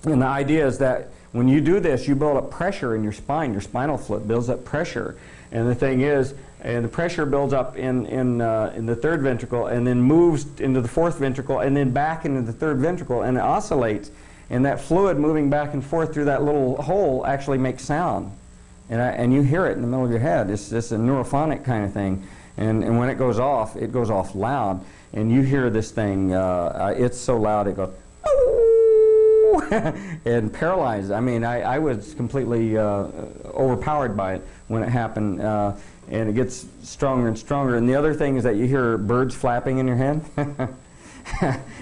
And the idea is that when you do this, you build up pressure in your spine. Your spinal fluid builds up pressure, and the thing is, and the pressure builds up in the third ventricle, and then moves into the fourth ventricle, and then back into the third ventricle, and it oscillates. And that fluid moving back and forth through that little hole actually makes sound. And you hear it in the middle of your head. It's just a neurophonic kind of thing. And when it goes off loud. And you hear this thing, it's so loud it goes, and paralyzed. I mean, I was completely overpowered by it when it happened. And it gets stronger and stronger. And the other thing is that you hear birds flapping in your head.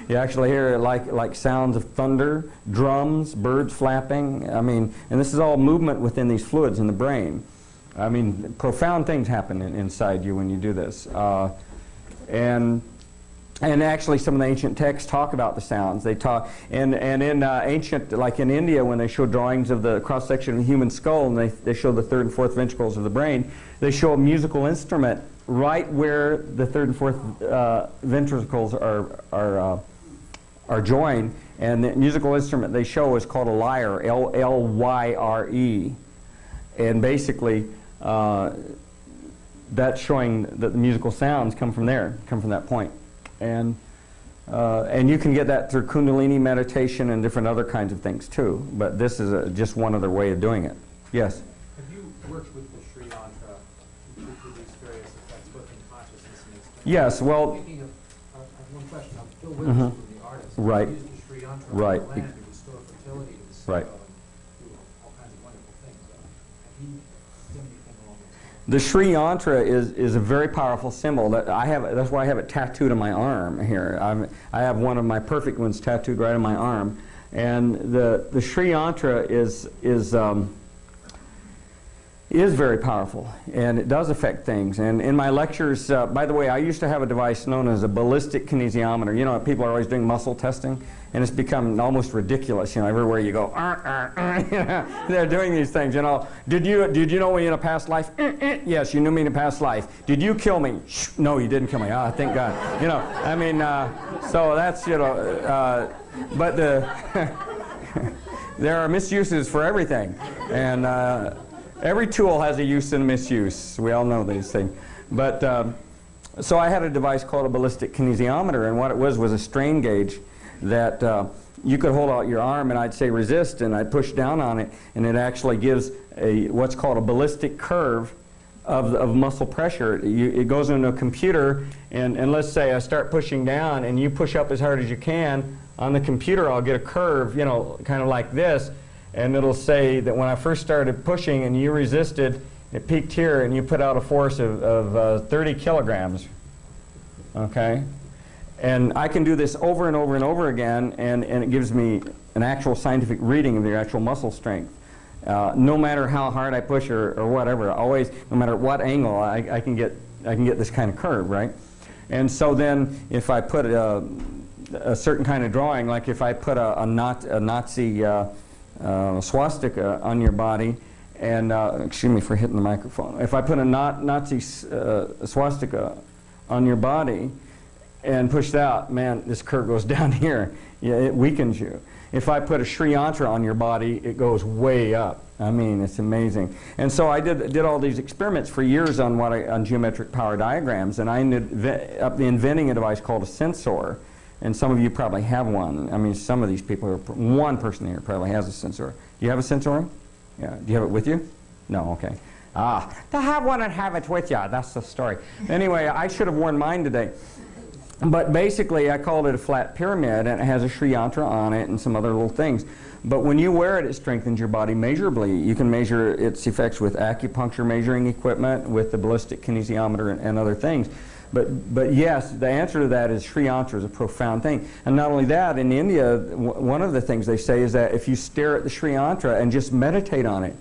You actually hear like sounds of thunder, drums, birds flapping. I mean, and this is all movement within these fluids in the brain. I mean, profound things happen inside you when you do this. And actually, some of the ancient texts talk about the sounds. They talk, and in ancient, like in India, when they show drawings of the cross section of the human skull, and they show the third and fourth ventricles of the brain, they show a musical instrument right where the third and fourth ventricles are joined, and the musical instrument they show is called a lyre, L-Y-R-E, and basically that's showing that the musical sounds come from there, come from that point, and you can get that through Kundalini meditation and different other kinds of things too. But this is just one other way of doing it. Yes. Have you worked with the Sri Yantra to produce various effects, both in consciousness and experience? Yes. Well. Thinking of one question. Phil Williams, the artist, right. used the Sri Yantra right. on the land to restore fertility to the soil right. and do all kinds of wonderful things. Have you done anything along those lines? The Sri Yantra is a very powerful symbol that I have. That's why I have it tattooed on my arm here. I have one of my perfect ones tattooed right on my arm, and the Sri Yantra is very powerful, and it does affect things. And in my lectures, by the way, I used to have a device known as a ballistic kinesiometer. You know, people are always doing muscle testing, and it's become almost ridiculous. You know, everywhere you go, you know, they're doing these things. You know, did you know me in a past life? Yes, you knew me in a past life. Did you kill me? No, you didn't kill me. Ah, thank God. You know, I mean, so that's, you know, but there are misuses for everything, and. Every tool has a use and a misuse. We all know these things. But so I had a device called a ballistic kinesiometer, and what it was a strain gauge. that you could hold out your arm and I'd say resist, and I'd push down on it, and it actually gives what's called a ballistic curve of muscle pressure. It goes into a computer, and let's say I start pushing down and you push up as hard as you can. On the computer I'll get a curve, you know, kind of like this, and it'll say that when I first started pushing and you resisted, it peaked here and you put out a force of 30 kilograms. Okay? And I can do this over and over and over again, and it gives me an actual scientific reading of your actual muscle strength. No matter how hard I push or whatever, always, no matter what angle, I can get this kind of curve, right? And so then if I put a certain kind of drawing, like if I put a Nazi swastika on your body, and excuse me for hitting the microphone. If I put a Nazi swastika on your body and push that, man, this curve goes down here. Yeah, it weakens you. If I put a Sri Yantra on your body, it goes way up. I mean, it's amazing. And so I did all these experiments for years on geometric power diagrams, and I ended up inventing a device called a sensor. And some of you probably have one. I mean, some of these people, one person here probably has a sensor. Do you have a sensor? Yeah. Do you have it with you? No, okay. To have one and have it with you, that's the story. Anyway, I should have worn mine today. But basically, I called it a flat pyramid, and it has a Sri Yantra on it and some other little things. But when you wear it, it strengthens your body measurably. You can measure its effects with acupuncture measuring equipment, with the ballistic kinesiometer and other things. But yes, the answer to that is Sri Yantra is a profound thing. And not only that, in India, one of the things they say is that if you stare at the Sri Yantra and just meditate on it,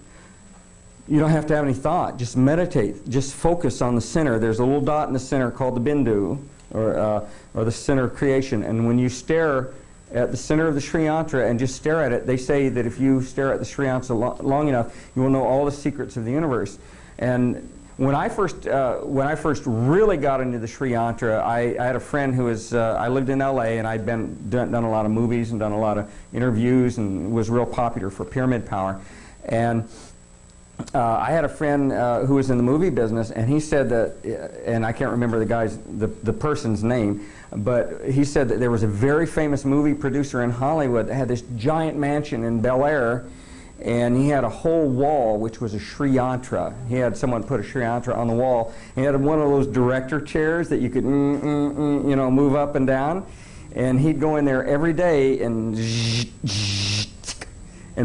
you don't have to have any thought. Just meditate. Just focus on the center. There's a little dot in the center called the bindu, or the center of creation. And when you stare at the center of the Sri Yantra and just stare at it, they say that if you stare at the Sri Yantra long enough, you will know all the secrets of the universe. And when I first really got into the Sri Yantra, I had a friend who was, I lived in LA, and I'd done a lot of movies and done a lot of interviews and was real popular for pyramid power. And I had a friend who was in the movie business, and he said that, and I can't remember the person's name, but he said that there was a very famous movie producer in Hollywood that had this giant mansion in Bel Air, and he had a whole wall which was a Sri Yantra. He had someone put a Sri Yantra on the wall. He had one of those director chairs that you could you know, move up and down, and he'd go in there every day and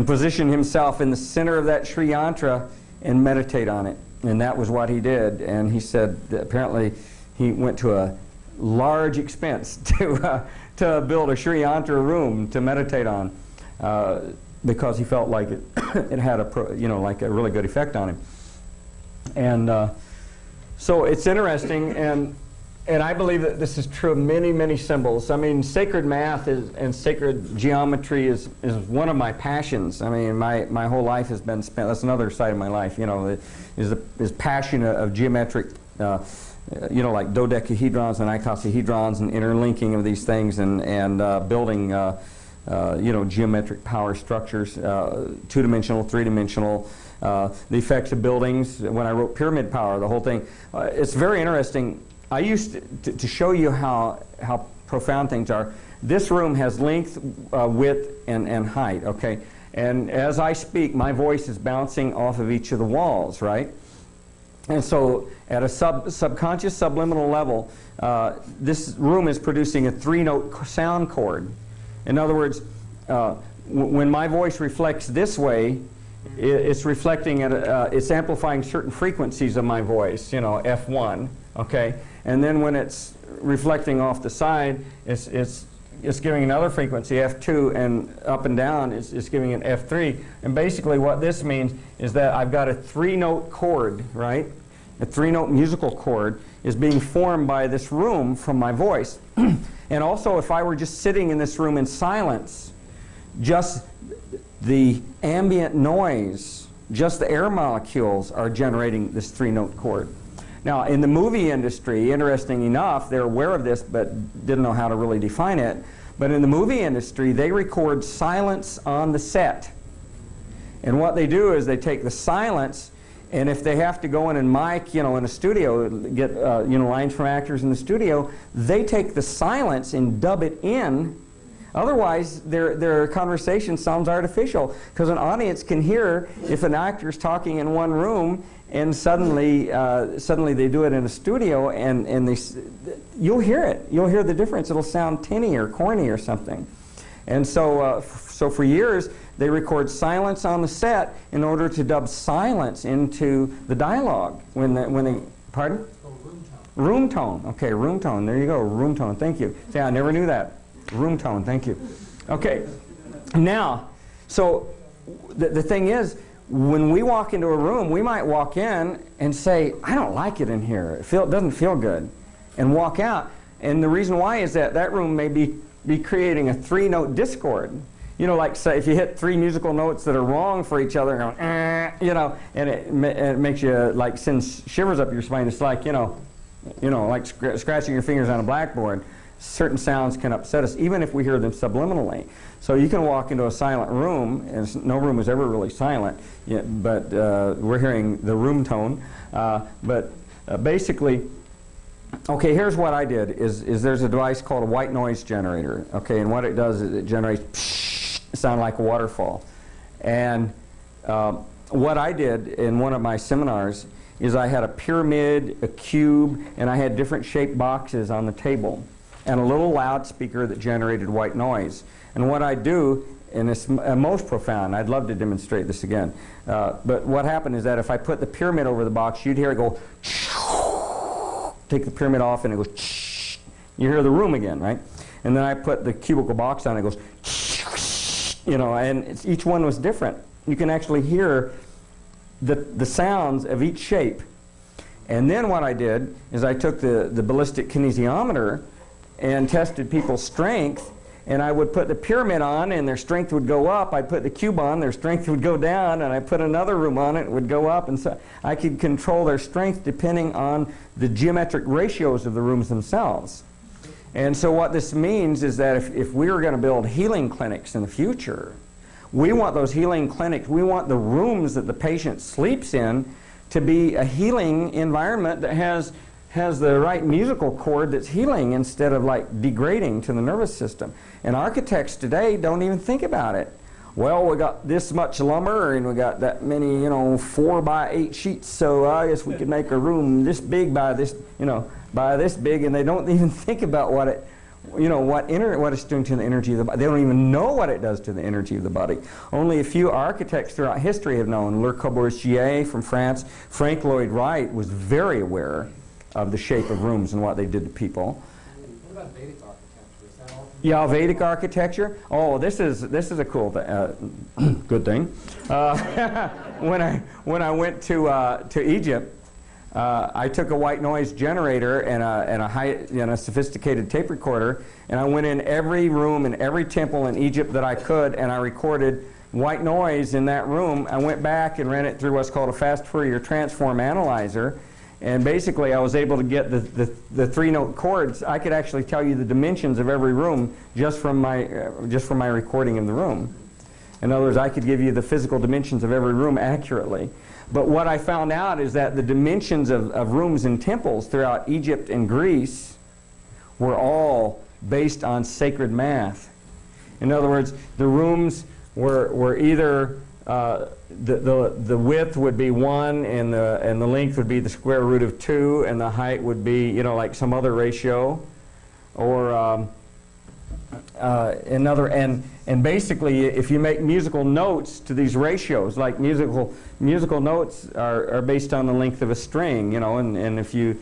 position himself in the center of that Sri Yantra and meditate on it. And that was what he did. And he said that apparently he went to a large expense to build a Sri Yantra room to meditate on, because he felt like it had like a really good effect on him. And so it's interesting, and I believe that this is true of many, many symbols. I mean, sacred math and sacred geometry is one of my passions. I mean, my whole life has been spent, that's another side of my life, you know, is passion of geometric, you know, like dodecahedrons and icosahedrons and interlinking of these things and building, you know, geometric power structures, two-dimensional, three-dimensional, the effects of buildings. When I wrote Pyramid Power, the whole thing, it's very interesting. I used to show you how profound things are. This room has length, width, and height, okay? And as I speak, my voice is bouncing off of each of the walls, right? And so at a subconscious subliminal level, this room is producing a 3-note sound chord. In other words, when my voice reflects this way, it's reflecting at it's amplifying certain frequencies of my voice, you know, F1, okay? And then when it's reflecting off the side, it's giving another frequency, F2, and up and down it's giving an F3. And basically what this means is that I've got a 3-note chord, right? A 3-note musical chord is being formed by this room from my voice. And also, if I were just sitting in this room in silence, just the ambient noise, just the air molecules are generating this 3-note chord. Now, in the movie industry, interesting enough, they're aware of this but didn't know how to really define it. But in the movie industry, they record silence on the set. And what they do is they take the silence, and if they have to go in and mic, you know, in a studio, get you know, lines from actors in the studio, they take the silence and dub it in Otherwise, their conversation sounds artificial, because an audience can hear if an actor's talking in one room and suddenly they do it in a studio, and you'll hear it. You'll hear the difference. It'll sound tinny or corny or something. And so for years, they record silence on the set in order to dub silence into the dialogue. Pardon? Room tone. Okay, room tone. There you go, room tone. Thank you. See, I never knew that. Room tone. Thank you. Okay. Now, so the thing is, when we walk into a room, we might walk in and say, I don't like it in here. It doesn't feel good. And walk out. And the reason why is that room may be creating a 3-note discord. You know, like say if you hit 3 musical notes that are wrong for each other, going, you know, and it makes you like send shivers up your spine. It's like, you know, like scratching your fingers on a blackboard. Certain sounds can upset us, even if we hear them subliminally. So you can walk into a silent room, and no room is ever really silent, but we're hearing the room tone. Basically, okay, here's what I did, is there's a device called a white noise generator, okay, and what it does is it generates psh, sound like a waterfall. And what I did in one of my seminars is I had a pyramid, a cube, and I had different shaped boxes on the table, and a little loudspeaker that generated white noise. And what I do, and it's most profound, I'd love to demonstrate this again, but what happened is that if I put the pyramid over the box, you'd hear it go, take the pyramid off and it goes, you hear the room again, right? And then I put the cubicle box on, it goes, you know, and each one was different. You can actually hear the sounds of each shape. And then what I did is I took the ballistic kinesiometer and tested people's strength, and I would put the pyramid on and their strength would go up. I'd put the cube on, their strength would go down, and I put another room on it would go up. And so I could control their strength depending on the geometric ratios of the rooms themselves. And so what this means is that if we were going to build healing clinics in the future, we want those healing clinics, we want the rooms that the patient sleeps in to be a healing environment that has the right musical chord that's healing instead of like degrading to the nervous system. And architects today don't even think about it. Well, we got this much lumber and we got that many, 4x8 sheets, so I guess we could make a room this big by this, by this big, and they don't even think about what it's doing to the energy of the body. They don't even know what it does to the energy of the body. Only a few architects throughout history have known. Le Corbusier from France, Frank Lloyd Wright was very aware of the shape of rooms and what they did to people. What about Vedic architecture? Is that all? Yeah, Vedic architecture. Oh, this is a cool good thing. When I went to Egypt, I took a white noise generator and a sophisticated tape recorder, and I went in every room in every temple in Egypt that I could, and I recorded white noise in that room. I went back and ran it through what's called a fast Fourier transform analyzer. And basically, I was able to get the 3-note chords. I could actually tell you the dimensions of every room just from my recording in the room. In other words, I could give you the physical dimensions of every room accurately. But what I found out is that the dimensions of rooms in temples throughout Egypt and Greece were all based on sacred math. In other words, the rooms were either the width would be 1 and the length would be the square root of 2, and the height would be like some other ratio, or another. And basically, if you make musical notes to these ratios, like musical notes are based on the length of a string, and if you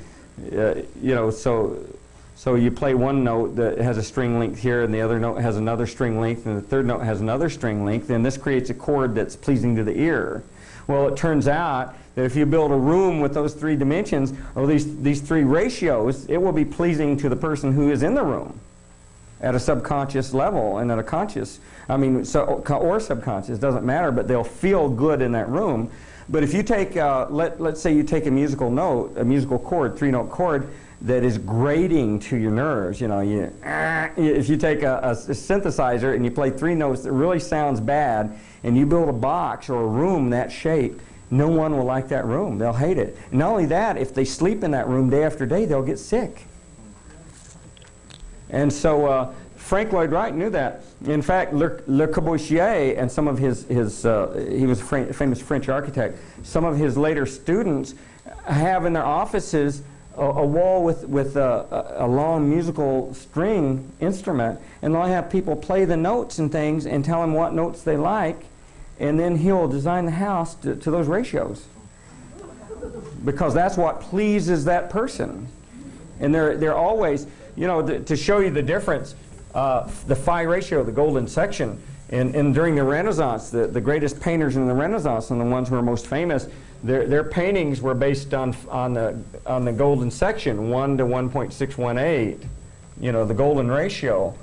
so you play one note that has a string length here, and the other note has another string length, and the third note has another string length, and this creates a chord that's pleasing to the ear. Well, it turns out that if you build a room with those 3 dimensions, or these 3 ratios, it will be pleasing to the person who is in the room at a subconscious level and at a conscious, or subconscious, doesn't matter, but they'll feel good in that room. But if you take, let's say you take a musical note, a musical chord, 3-note chord, that is grating to your nerves. If you take a synthesizer and you play 3 notes that really sounds bad, and you build a box or a room that shape, no one will like that room. They'll hate it. And not only that, if they sleep in that room day after day, they'll get sick. And so Frank Lloyd Wright knew that. In fact, Le Corbusier and some of his he was a famous French architect, some of his later students have in their offices a wall with a long musical string instrument, and they'll have people play the notes and things and tell him what notes they like, and then he'll design the house to those ratios, because that's what pleases that person. And they're always, you know, to show you the difference, the phi ratio, the golden section, and during the Renaissance, the greatest painters in the Renaissance and the ones who are most famous, their paintings were based on the golden section, 1 to 1.618, you know, the golden ratio.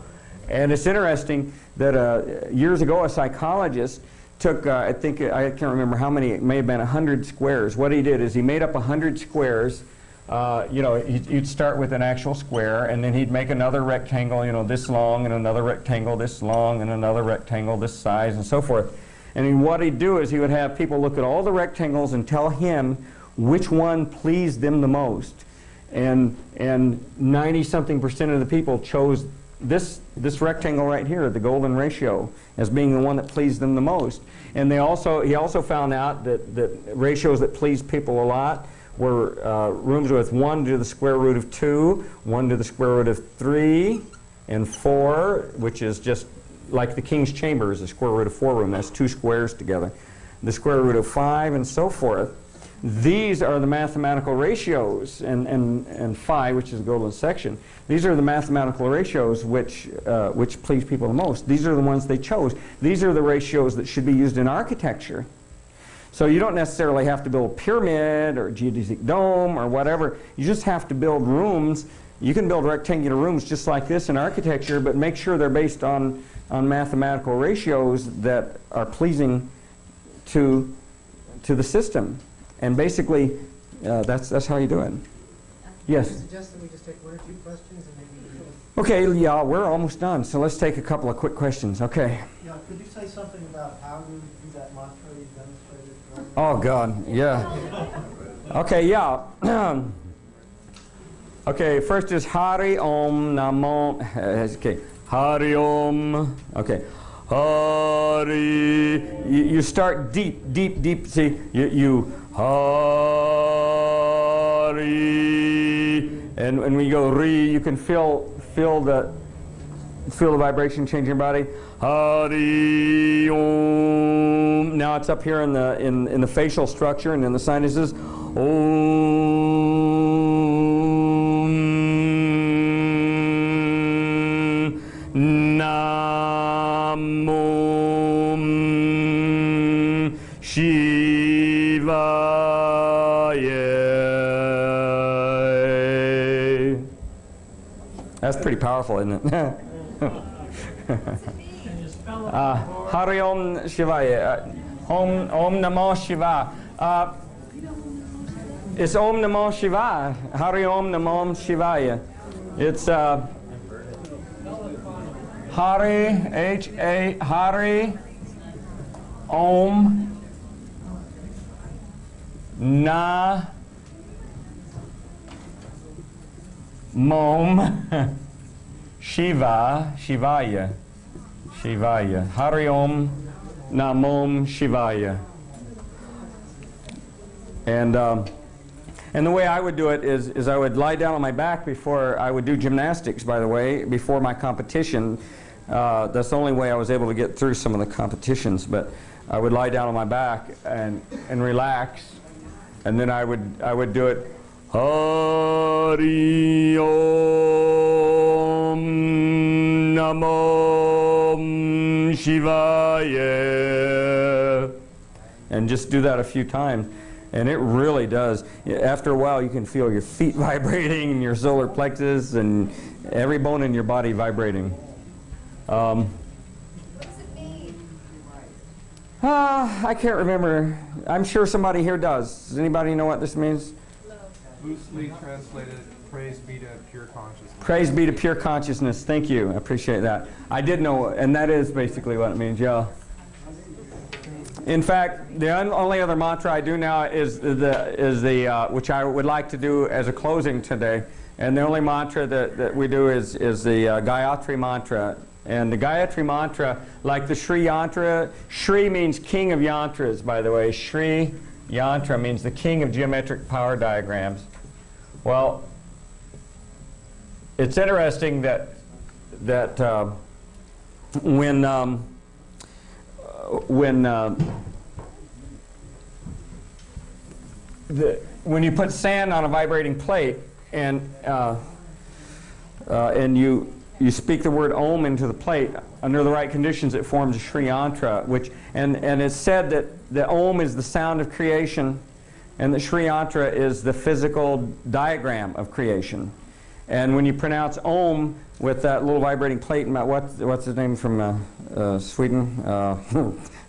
And it's interesting that years ago a psychologist took, I can't remember how many, it may have been 100 squares. What he did is he made up 100 squares. You know, you'd start with an actual square, and then he'd make another rectangle, you know, this long, and another rectangle this long, and another rectangle this size, and so forth. And what he'd do is he would have people look at all the rectangles and tell him which one pleased them the most. And 90-something% of the people chose this rectangle right here, the golden ratio, as being the one that pleased them the most. And he also found out that ratios that pleased people a lot were rooms with 1 to the square root of 2, 1 to the square root of 3, and 4, which is just like the King's Chamber is a square root of 4 room. That's 2 squares together. The square root of 5, and so forth. These are the mathematical ratios, and phi, which is the golden section. These are the mathematical ratios which please people the most. These are the ones they chose. These are the ratios that should be used in architecture. So you don't necessarily have to build a pyramid or a geodesic dome or whatever. You just have to build rooms. You can build rectangular rooms just like this in architecture, but make sure they're based on mathematical ratios that are pleasing to the system. And basically, that's how you do it. Yes? I suggest that we just take 1 or 2 questions and maybe... Okay, yeah, we're almost done, so let's take a couple of quick questions. Okay. Yeah, could you say something about how to do that mantra you demonstrated earlier? Oh, God, yeah. Okay, yeah. Okay, first is Hari Om Namo. Okay, Hari Om. Okay. Hari. You start deep, deep, deep. See, you Hari. And when you go Ri, you can feel the vibration change your body. Hari Om. Now it's up here in the facial structure and in the sinuses. Om Namo Shivaya. That's pretty powerful, isn't it? Hari Om Shivaya. Om Namo Shivaya. It's Om Namo Shivaya. Hari Om Namo Shivaya. It's Hari, H-A, Hari, Om, Na, Mom, Shiva, Shivaya. Shivaya. Hari Om Namom Shivaya. And the way I would do it is I would lie down on my back before I would do gymnastics, by the way, before my competition. That's the only way I was able to get through some of the competitions, but I would lie down on my back and relax, and then I would do it. Hari Om Namo Shivaya, and just do that a few times, and it really does. After a while, you can feel your feet vibrating and your solar plexus and every bone in your body vibrating. What does it mean? I can't remember. I'm sure somebody here does. Does anybody know what this means? Loosely translated, praise be to pure consciousness. Praise be to pure consciousness. Thank you. I appreciate that. I did know, and that is basically what it means, yeah. In fact, the only other mantra I do now is the which I would like to do as a closing today, And the only mantra that we do is the Gayatri mantra. And the Gayatri mantra, like the Sri Yantra, Sri means king of yantras, by the way. Sri Yantra means the king of geometric power diagrams. Well, it's interesting that when you put sand on a vibrating plate and you speak the word Om into the plate, under the right conditions it forms a Sri Yantra, and it's said that the Om is the sound of creation and the Sri Yantra is the physical diagram of creation. And when you pronounce Om with that little vibrating plate, what's his name from Sweden?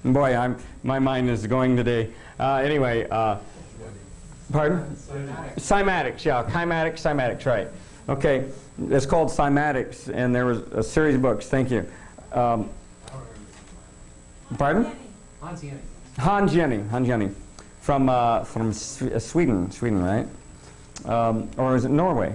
Boy, my mind is going today. Anyway, pardon? Cymatics, yeah, cymatics, right. Okay, it's called cymatics, and there was a series of books. Thank you. Pardon? Hans Jenny. Hans Jenny, from Sweden, right? Or is it Norway?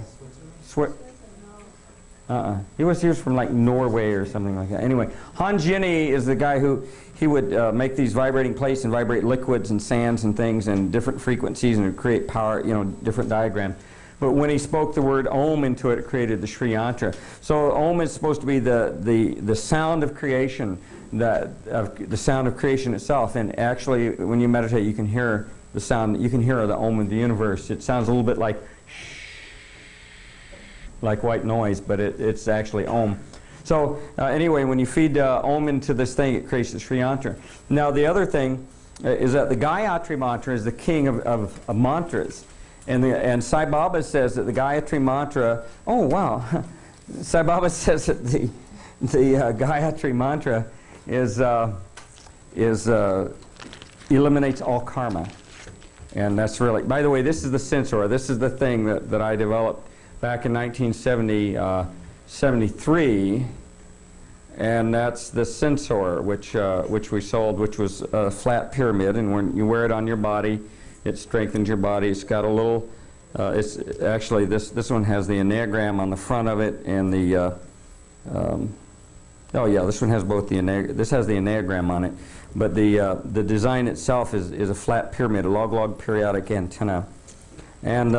He was from like Norway or something like that. Anyway, Hans Jenny is the guy who he would make these vibrating plates and vibrate liquids and sands and things and different frequencies and create power, different diagrams. But when he spoke the word Om into it, it created the Sri Yantra. So Om is supposed to be the sound of creation, the sound of creation itself. And actually, when you meditate, you can hear the sound. You can hear the Om of the universe. It sounds a little bit like white noise, but it's actually Om. So anyway, when you feed Om into this thing, it creates the Sri Yantra. Now the other thing is that the Gayatri mantra is the king of mantras. And Sai Baba says that the Gayatri mantra, oh wow, Sai Baba says that the Gayatri mantra eliminates all karma. And that's really, by the way, this is the sensor. This is the thing that I developed back in 1973, and that's the sensor which we sold, which was a flat pyramid, and when you wear it on your body, it strengthens your body. It's got a little, it's actually, this one has the enneagram on the front of it, and the, oh yeah, this one has both the this has the enneagram on it, but the design itself is a flat pyramid, a log-log periodic antenna. And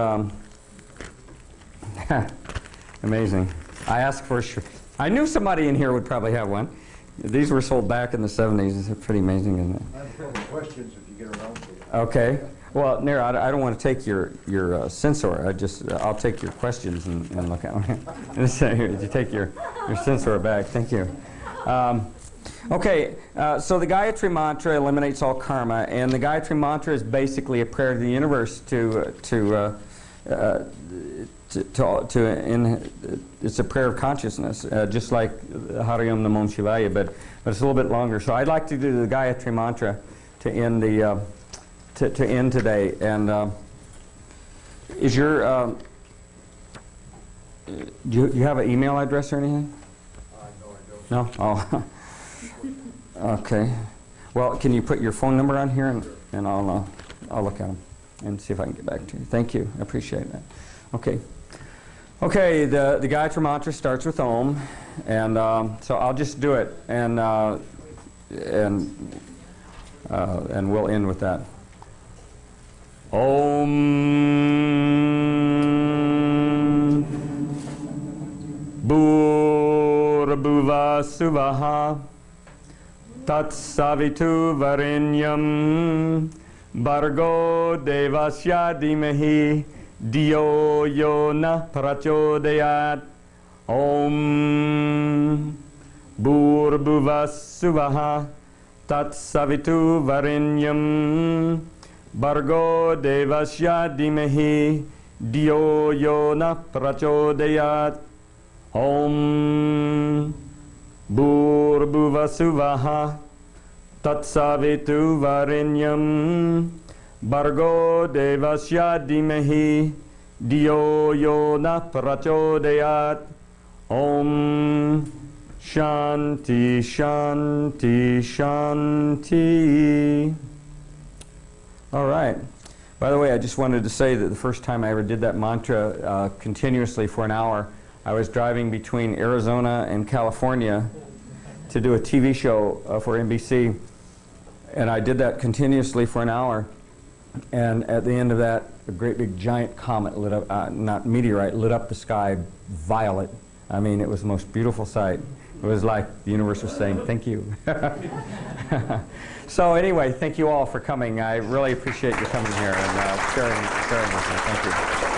amazing. I asked for I knew somebody in here would probably have one. These were sold back in the 70s. It's pretty amazing, isn't it? I have a couple of questions if you get around to it. Okay. Well, Nira, I don't want to take your sensor. I'll take your questions and look at them. You take your sensor back. Thank you. Okay, so the Gayatri mantra eliminates all karma, and the Gayatri mantra is basically a prayer to the universe it's a prayer of consciousness, just like Hari Om Namo Shivaya, but it's a little bit longer. So I'd like to do the Gayatri mantra to end the to end today. And is your do you have an email address or anything? No, I don't. No? Oh. Okay. Well, can you put your phone number on here, and I'll look at them and see if I can get back to you. Thank you. I appreciate that. Okay. Okay, the Gayatri mantra starts with Om, and so I'll just do it, and we'll end with that. Om Bhurabhuva Suvaha Tat Savitu Varenyam Bhargo Devasya Dhimahi Diyo Yona Prachodayat. Om Bhurabhuva Suvaha Tat Savitu Varenyam Bhargo Devasya Dhimahi Diyo Yona Prachodayat. Om Bhurabhuva Suvaha Tat Savitu Varenyam Bhargo Devasya Dhimahi Diyo Yona Prachodayat. Om Shanti Shanti Shanti. All right. By the way, I just wanted to say that the first time I ever did that mantra continuously for an hour, I was driving between Arizona and California to do a TV show for NBC, and I did that continuously for an hour, and at the end of that, a great big giant comet lit up, not meteorite, lit up the sky violet. I mean, it was the most beautiful sight. It was like the universe was saying, thank you. So anyway, thank you all for coming. I really appreciate you coming here and sharing with me. Thank you.